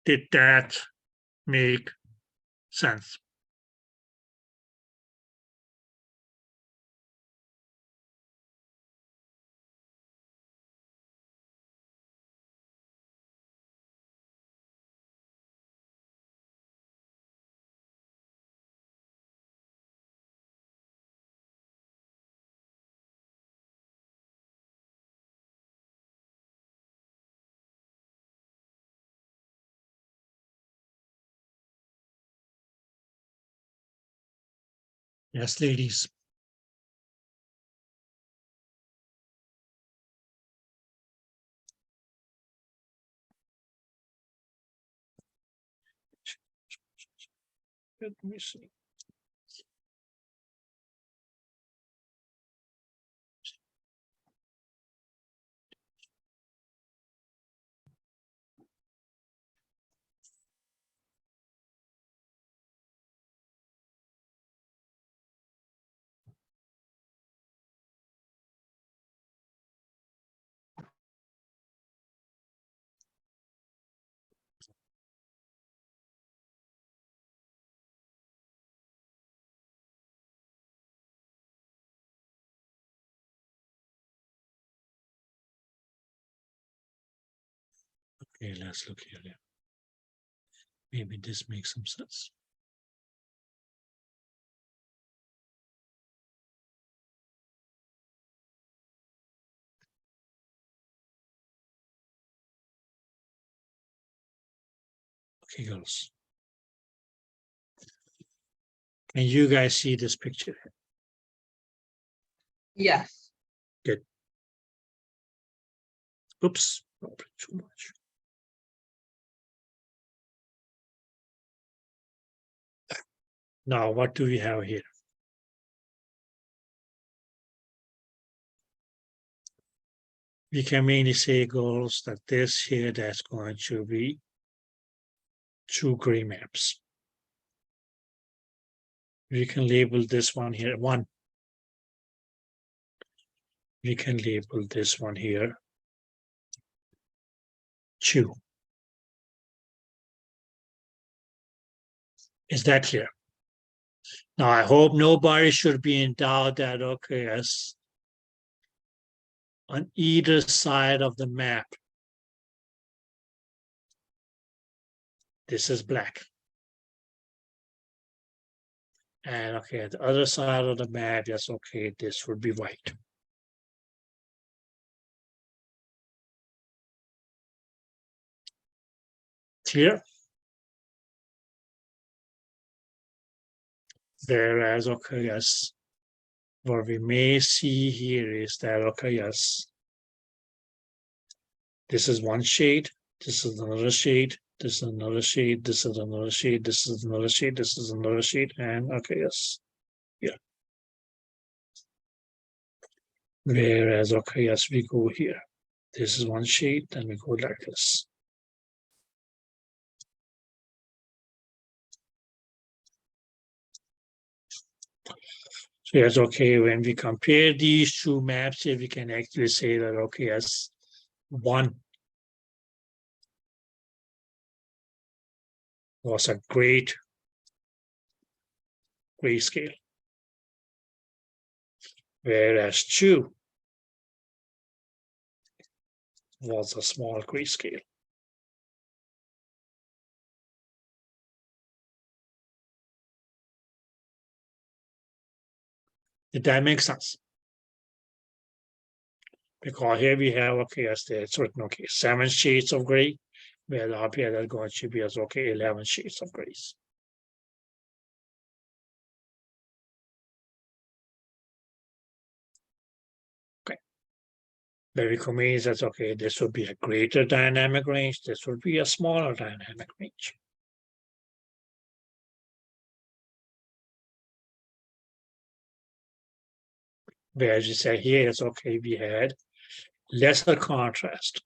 Did that make sense? Yes, ladies. Let me see. Okay, let's look here. Yeah. Maybe this makes some sense. Okay, girls. Can you guys see this picture? Yes. Oops, probably too much. Now, what do we have here? We can mainly say, girls, that this here, that's going to be 2 gray maps. We can label this one here 1. We can label this one here 2. Is that clear? Now, I hope nobody should be in doubt that, okay, yes, on either side of the map, this is black. And okay, at the other side of the map, yes, okay, this would be white. Clear? Whereas, okay, yes, what we may see here is that, okay, yes, this is one shade, this is another shade, this is another shade, this is another shade, this is another shade, this is another shade, and okay, yes, yeah. Whereas, okay, yes, we go here. This is one shade, then we go like this. So yes, okay, when we compare these 2 maps here, we can actually say that, okay, yes, 1 was a great grayscale, whereas 2 was a small grayscale. Did that make sense? Because here we have, okay, as the certain, okay, 7 shades of gray, where up here that's going to be as, okay, 11 shades of grays. Okay. Very common is that, okay, this would be a greater dynamic range, this would be a smaller dynamic range. Whereas you say here, it's okay, we had lesser contrast.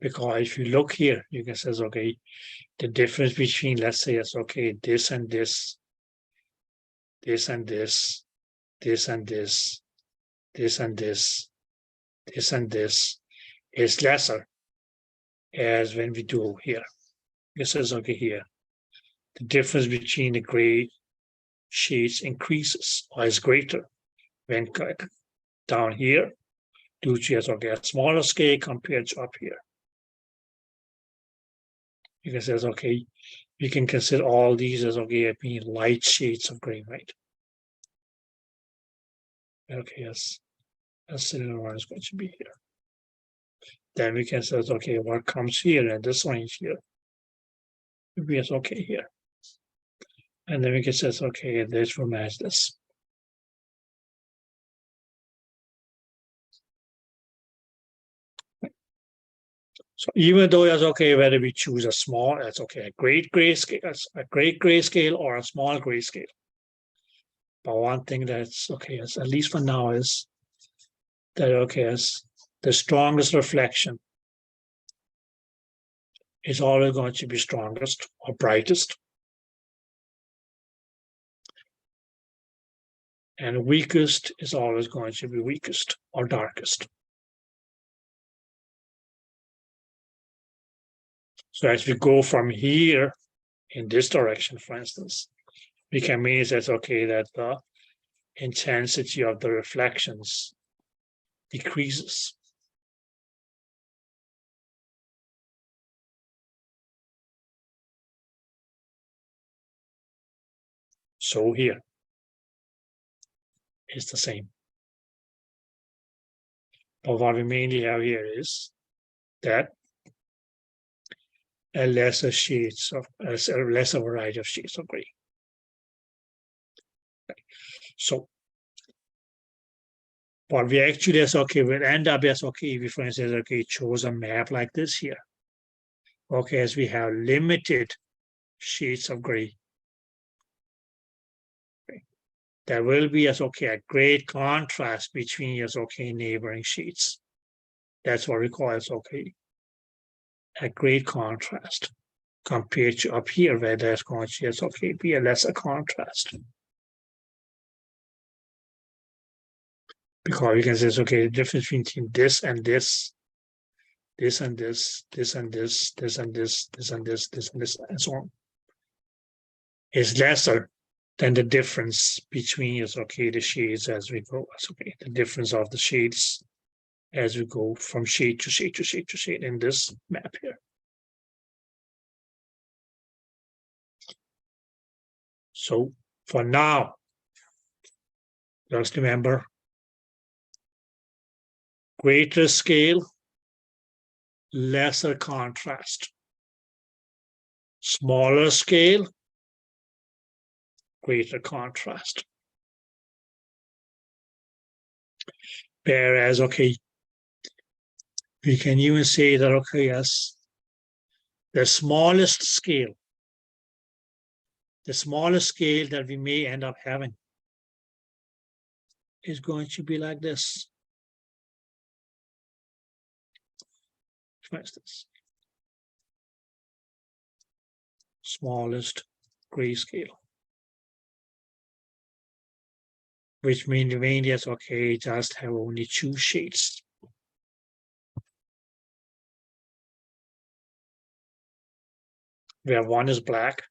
Because if you look here, you can say, okay, the difference between, let's say, it's okay, this and this, this and this, this and this, this and this, this and this is lesser as when we do here. This is okay here. The difference between the gray shades increases or is greater when down here due to okay, a smaller scale compared to up here. You can say, okay, we can consider all these as okay being light shades of gray, right? Okay, yes, that's the one is going to be here. Then we can say, okay, what comes here and this range here will be as okay here. And then we can say, okay, this will match this. So even though it's okay whether we choose a small, that's okay, a great grayscale or a small grayscale. But one thing that's okay, is, at least for now, is that okay, is the strongest reflection is always going to be strongest or brightest. And weakest is always going to be weakest or darkest. So as we go from here in this direction, for instance, we can mean that okay, that the intensity of the reflections decreases. So here, it's the same. But what we mainly have here is that a lesser shades of a lesser variety of shades of gray. So what we actually is okay will end up as okay if we, for instance, okay, chose a map like this here. Okay, as we have limited shades of gray. Okay. There will be as okay a great contrast between as okay neighboring shades. That's what we call as okay a great contrast compared to up here where there's going to as okay be a lesser contrast. Because you can say, okay, the difference between this and this, this and this, this and this, this and this, this and this, this and this, and so on, is lesser than the difference between is okay the shades as we go. It's okay, the difference of the shades as we go from shade to shade to shade to shade in this map here. So for now, just remember, greater scale, lesser contrast. Smaller scale, greater contrast. Whereas, okay, we can even say that, okay, yes, the smallest scale that we may end up having is going to be like this. For instance, smallest grayscale, which means mainly as okay, just have only 2 shades. Where one is black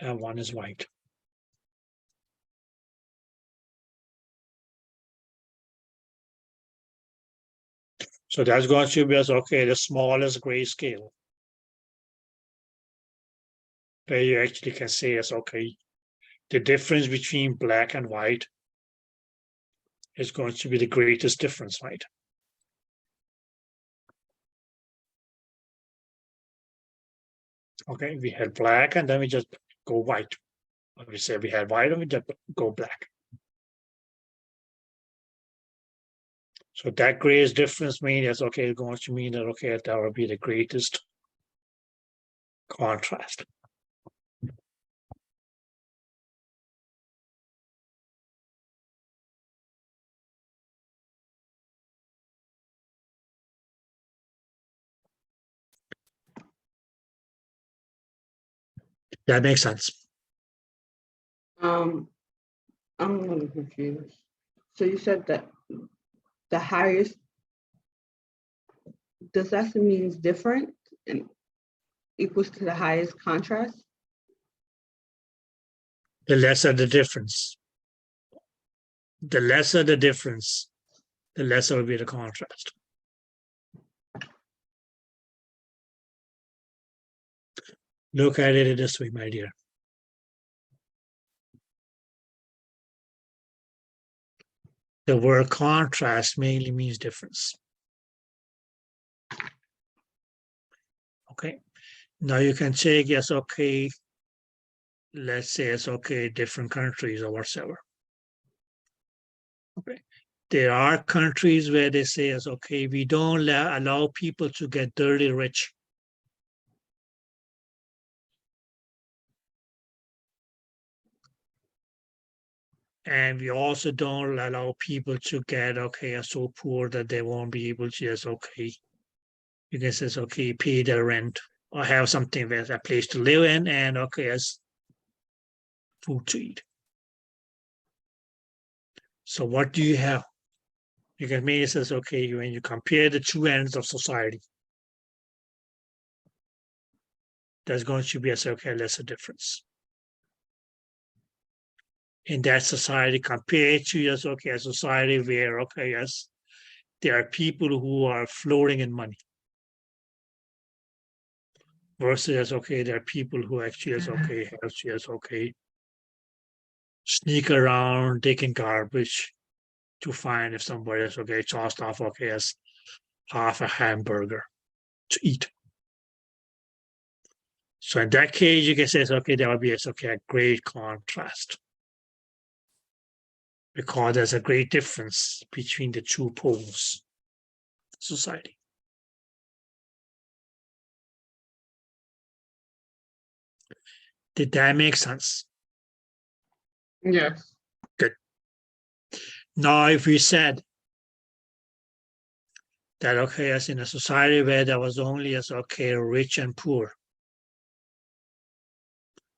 and one is white. So that's going to be as okay, the smallest grayscale. Where you actually can say as okay, the difference between black and white is going to be the greatest difference, right? Okay, we had black and then we just go white. Or we say we had white and we just go black. So that greatest difference means that's okay, going to mean that okay, that will be the greatest contrast. That makes sense. I'm a little confused. So you said that the highest, does that mean different and equals to the highest contrast? The lesser the difference. The lesser the difference, the lesser will be the contrast. Look at it this way, my dear. The word contrast mainly means difference. Okay, now you can take, yes, okay, let's say it's okay, different countries or whatever. Okay, there are countries where they say it's okay, we don't allow people to get dirty rich. And we also don't allow people to get, okay, are so poor that they won't be able to just, okay, you can say, okay, pay their rent or have something with a place to live in and, okay, as food to eat. So what do you have? You can make it says, okay, when you compare the 2 ends of society, there's going to be a okay, lesser difference. In that society compared to yes, okay, a society where, okay, yes, there are people who are floating in money. versus okay, there are people who actually is okay, actually is okay, sneak around taking garbage to find if somebody is okay, tossed off okay as half a hamburger to eat. So in that case, you can say, okay, there will be okay, a great contrast. Because there's a great difference between the two poles of society. Did that make sense? Yes. Now, if we said that, okay, as in a society where there was only as okay, rich and poor,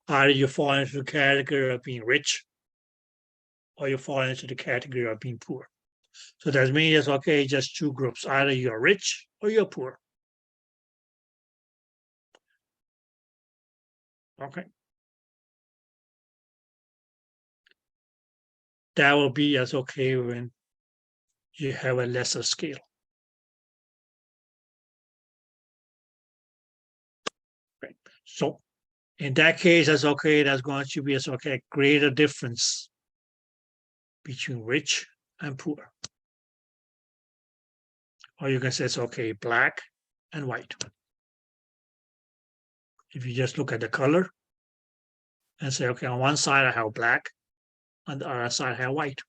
either you fall into the category of being rich or you fall into the category of being poor. So that means, okay, just two groups, either you're rich or you're poor. Okay. That will be as okay when you have a lesser scale. Right. So in that case, that's okay, that's going to be as okay, greater difference between rich and poor. Or you can say it's okay, black and white. If you just look at the color and say, okay, on one side I have black, on the other side I have white.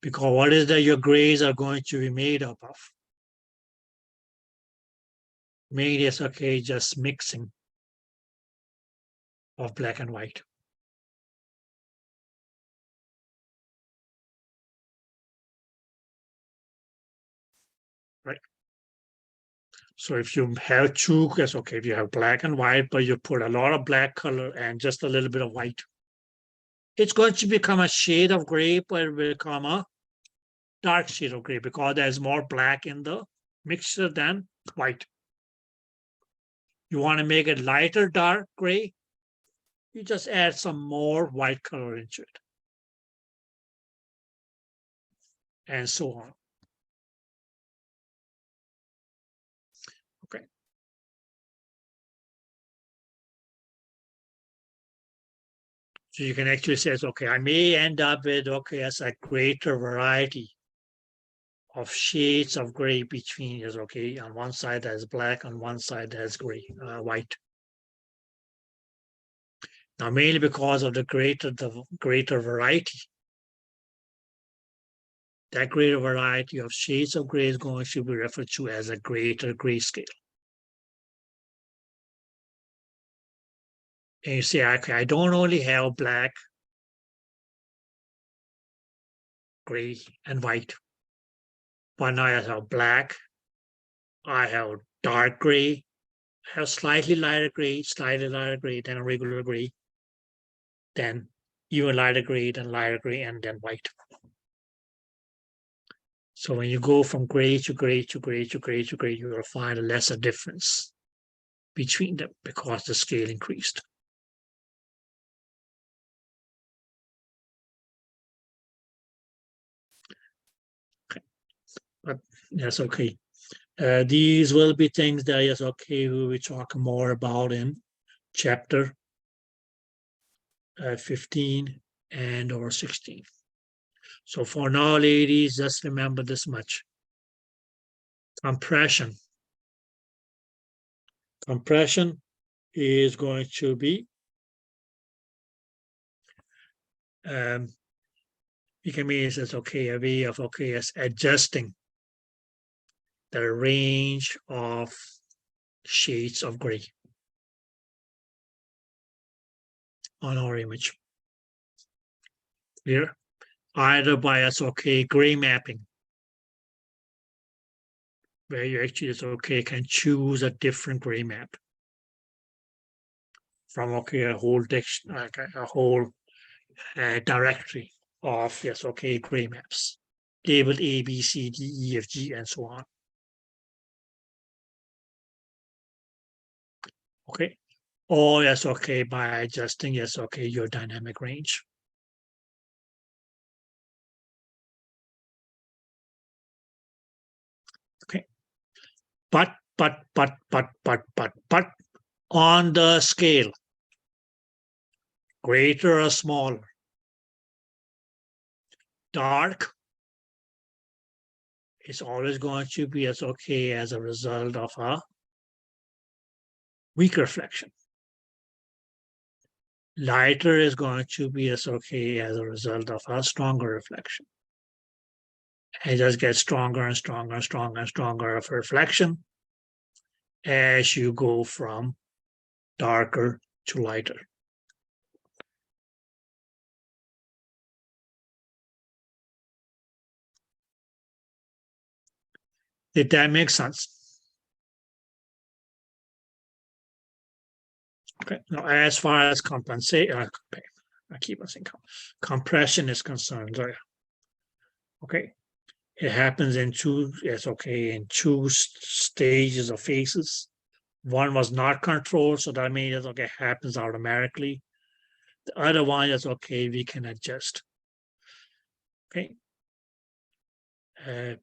Because what is that your grays are going to be made up of? Made is okay, just mixing of black and white. Right. So if you have two, it's okay, if you have black and white, but you put a lot of black color and just a little bit of white, it's going to become a shade of gray, but it will become a dark shade of gray because there's more black in the mixture than white. You want to make it lighter dark gray, you just add some more white color into it. And so on. Okay. So you can actually say, okay, I may end up with, okay, as a greater variety of shades of gray between is okay. On one side there's black, on one side there's gray, white. Now, mainly because of the greater variety. That greater variety of shades of gray is going to be referred to as a greater grayscale. And you say, okay, I don't only have black, gray, and white, but now I have black, I have dark gray, I have slightly lighter gray than a regular gray, then even lighter gray, and then white. So when you go from gray to gray to gray to gray to gray, you will find a lesser difference between them because the scale increased. Okay, but that's okay. These will be things that is okay, we will talk more about in chapter 15 and or 16. So for now, ladies, just remember this much. Compression. Compression is going to be, you can mean it's okay, a way of okay, as adjusting the range of shades of gray on our image. Clear? Either by us okay, gray mapping, where you actually okay can choose a different gray map from okay a whole directory of yes okay gray maps labeled A, B, C, D, E, F, G, and so on. Okay, or yes okay by adjusting yes okay your dynamic range. Okay, but on the scale, greater or smaller, dark is always going to be as okay as a result of a weak reflection. Lighter is going to be as okay as a result of a stronger reflection. It just gets stronger and stronger and stronger and stronger of reflection as you go from darker to lighter. Did that make sense? Okay, now as far as I keep on saying compression is concerned, okay, it happens in two, it's okay, in two stages or phases. One was not controlled, so that means it okay, happens automatically. The other one is okay, we can adjust. Okay.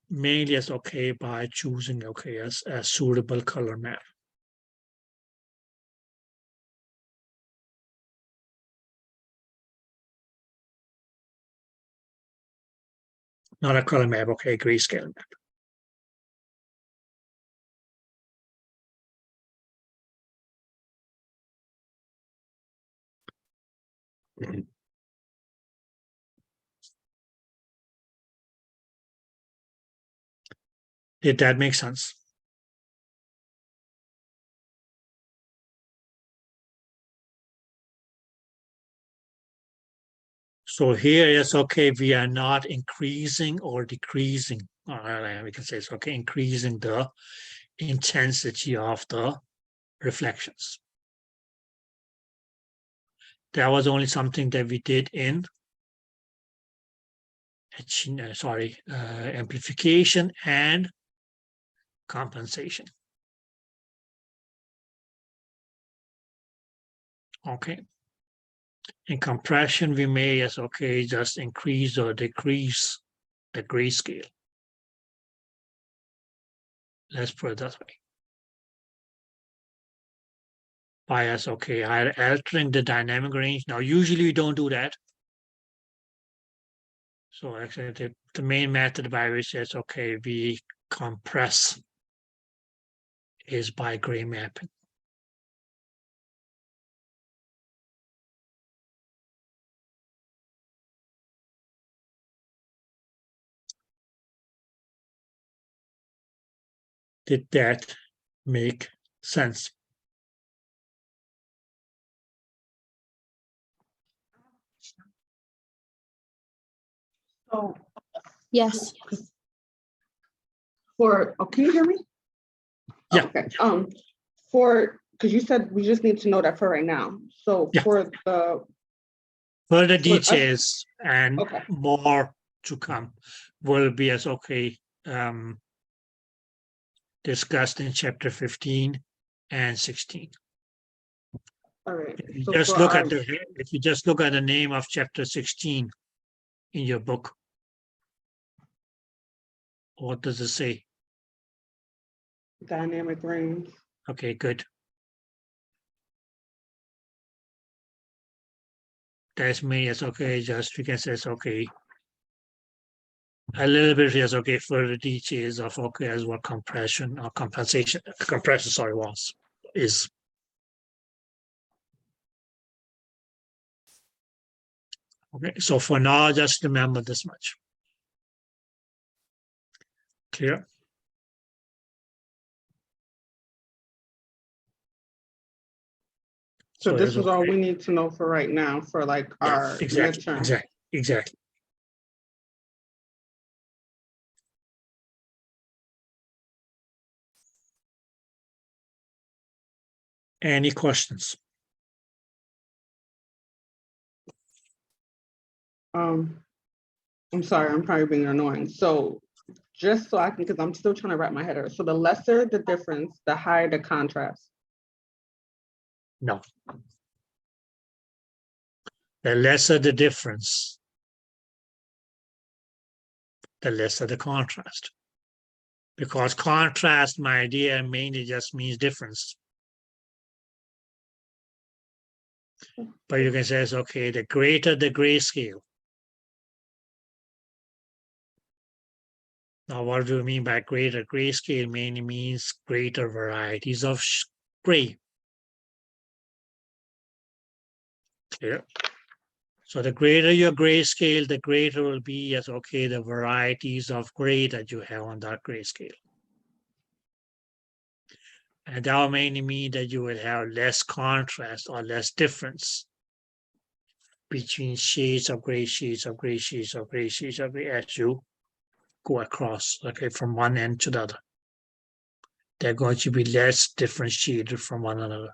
Mainly it's okay by choosing okay as a suitable color map. Not a color map, okay, grayscale map. Did that make sense? So here it's okay, we are not increasing or decreasing. We can say it's okay, increasing the intensity of the reflections. That was only something that we did in amplification and compensation. Okay. In compression, we may as okay just increase or decrease the grayscale. Let's put it that way. By as okay, altering the dynamic range. Now, usually we don't do that. So actually, the main method by which it's okay, we compress is by gray mapping. Did that make sense? So Yes. can you hear me? Yeah. Okay, because you said we just need to know that for right now. So Yeah. for the, Further For us- details and okay, more to come will be as okay discussed in chapter 15 and 16. all right. If you So just for look our- at the name of chapter 16 in your book, what does it say? dynamic range. Okay, good. That's me. It's okay. Just we can say it's okay. A little bit is okay. Further details of okay as what compression or compensation compression is. Okay, so for now, just remember this much. Clear? So this it's is all okay. we need to know for right now for like Yeah, our midterm. Exactly. Any questions? I'm sorry, I'm probably being annoying. So just so I can, because I'm still trying to wrap my head around. So the lesser the difference, the higher the contrast. No. The lesser the difference, the lesser the contrast. Because contrast, my idea, mainly just means difference. But you can say, it's okay, the greater the grayscale. Now, what do you mean by greater? Grayscale mainly means greater varieties of gray. Clear? So the greater your grayscale, the greater will be as okay the varieties of gray that you have on that grayscale. And that will mainly mean that you will have less contrast or less difference between shades of gray, shades of gray, shades of gray, shades of gray as you go across, okay, from one end to the other. They're going to be less differentiated from one another.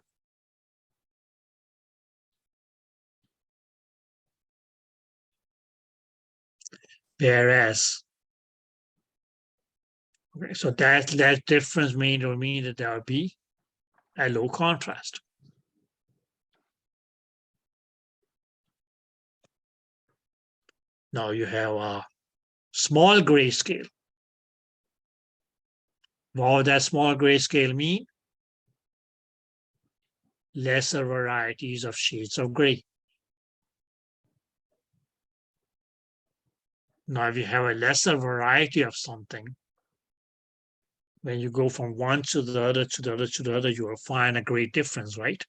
Whereas, okay, so that difference will mean that there will be a low contrast. Now you have a small grayscale. What would that small grayscale mean? Lesser varieties of shades of gray. Now, if you have a lesser variety of something, when you go from one to the other, to the other, to the other, you will find a great difference, right?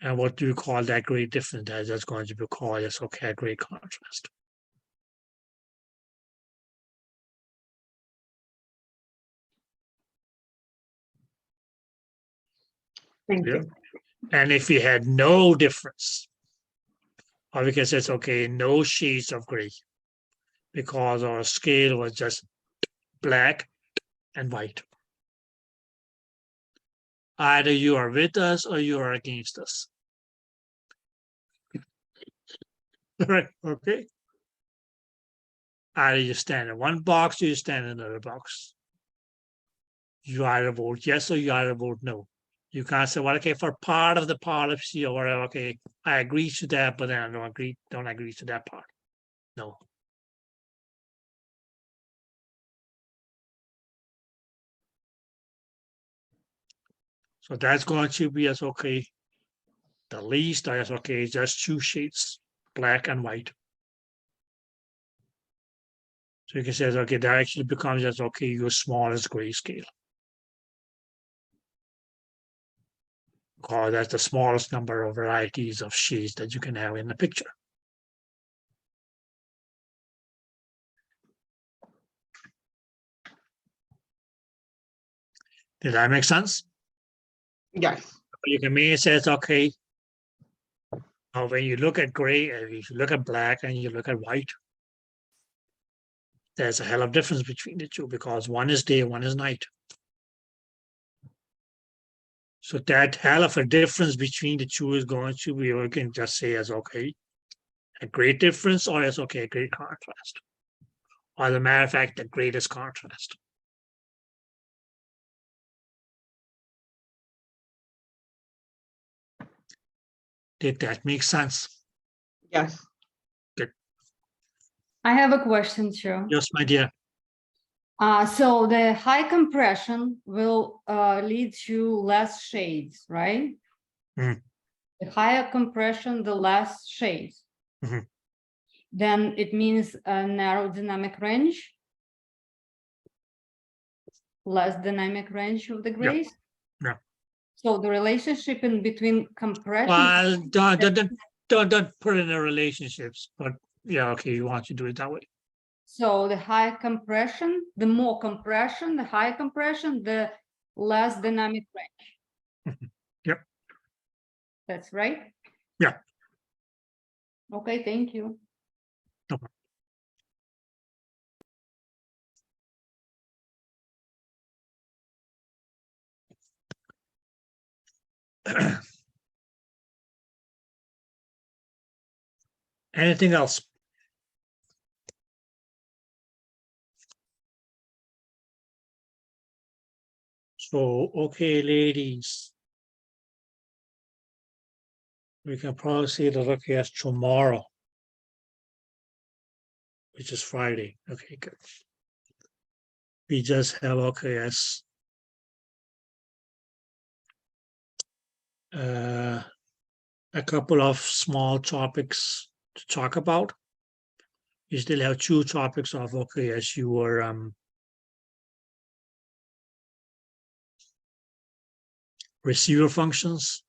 And what do you call that great difference? That's going to be called as, okay, a great contrast. Thank Yeah. you. And if you had no difference, or we can say it's okay, no shades of gray, because our scale was just black and white. Either you are with us or you are against us. Right? Okay. Either you stand in one box or you stand in another box. You either vote yes or you either vote no. You can't say, well, okay, for part of the policy or whatever, okay, I agree to that, but then I don't agree to that part. No. So that's going to be as okay. The least is okay, just two shades, black and white. So you can say, okay, that actually becomes just okay, your smallest grayscale. Because that's the smallest number of varieties of shades that you can have in the picture. Did that make sense? Yes. You can mean it says, okay, when you look at gray, and if you look at black and you look at white, there's a hell of a difference between the two because one is day, one is night. So that hell of a difference between the two is going to be, we can just say as okay, a great difference, or as okay, a great contrast. Or as a matter of fact, the greatest contrast. Did that make sense? Yes. I have a question too. Yes, my dear. So the high compression will lead to less shades, right? Mhm. The higher compression, the less shades. Mhm. Then it means a narrow dynamic range. Less dynamic range of the grays. Yeah. So the relationship in between compression. Well, don't put it in the relationships, but yeah, okay, you want to do it that way. So the higher compression, the more compression, the higher compression, the less dynamic range. Yep. That's right? Yeah. Okay, thank you. No problem. Anything else? So, okay, ladies. We can probably see the look at tomorrow. which is Friday. Okay, good. We just have OKS. A couple of small topics to talk about. You still have 2 topics of OKS your receiver functions,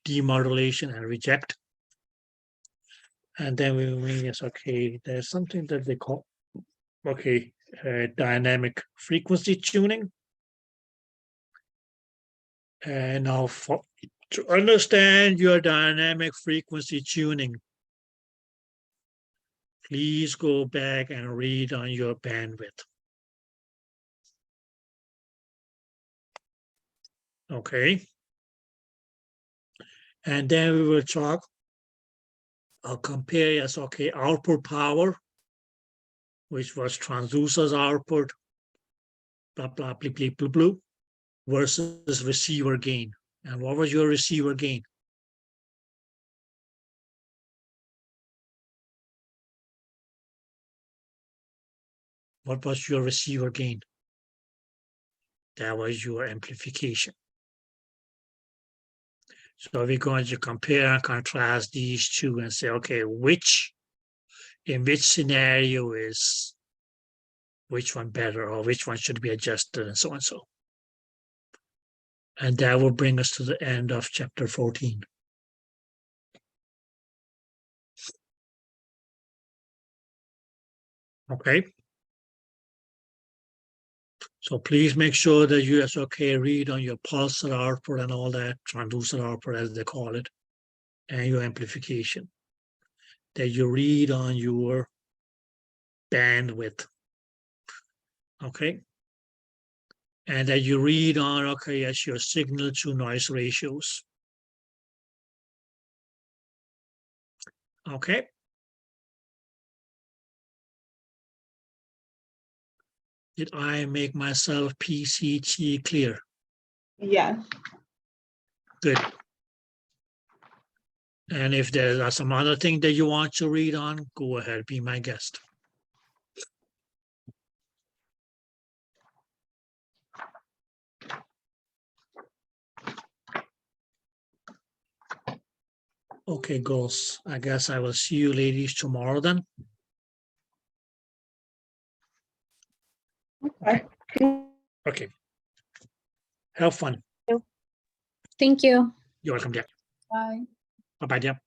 demodulation and reject. And then we mean is okay, there's something that they call dynamic frequency tuning. And now to understand your dynamic frequency tuning, please go back and read on your bandwidth. Okay. And then we will talk, I'll compare as output power, which was transducer's output, blah, blah, blah, blah, blah, blah, versus receiver gain. And what was your receiver gain? What was your receiver gain? That was your amplification. So we're going to compare and contrast these two and say, okay, in which scenario is which one better, or which one should be adjusted, and so and so. And that will bring us to the end of chapter 14. Okay. So please make sure that you read on your pulsar output and all that, transducer output as they call it, and your amplification. That you read on your bandwidth. Okay. And that you read on, as your signal to noise ratios. Okay. Did I make myself PCT clear? Yes. Good. And if there are some other thing that you want to read on, go ahead, be my guest. Okay, girls, I guess I will see you ladies tomorrow then. Okay. Okay. Have fun. Thank you. You're welcome, dear. Bye. Bye-bye, dear.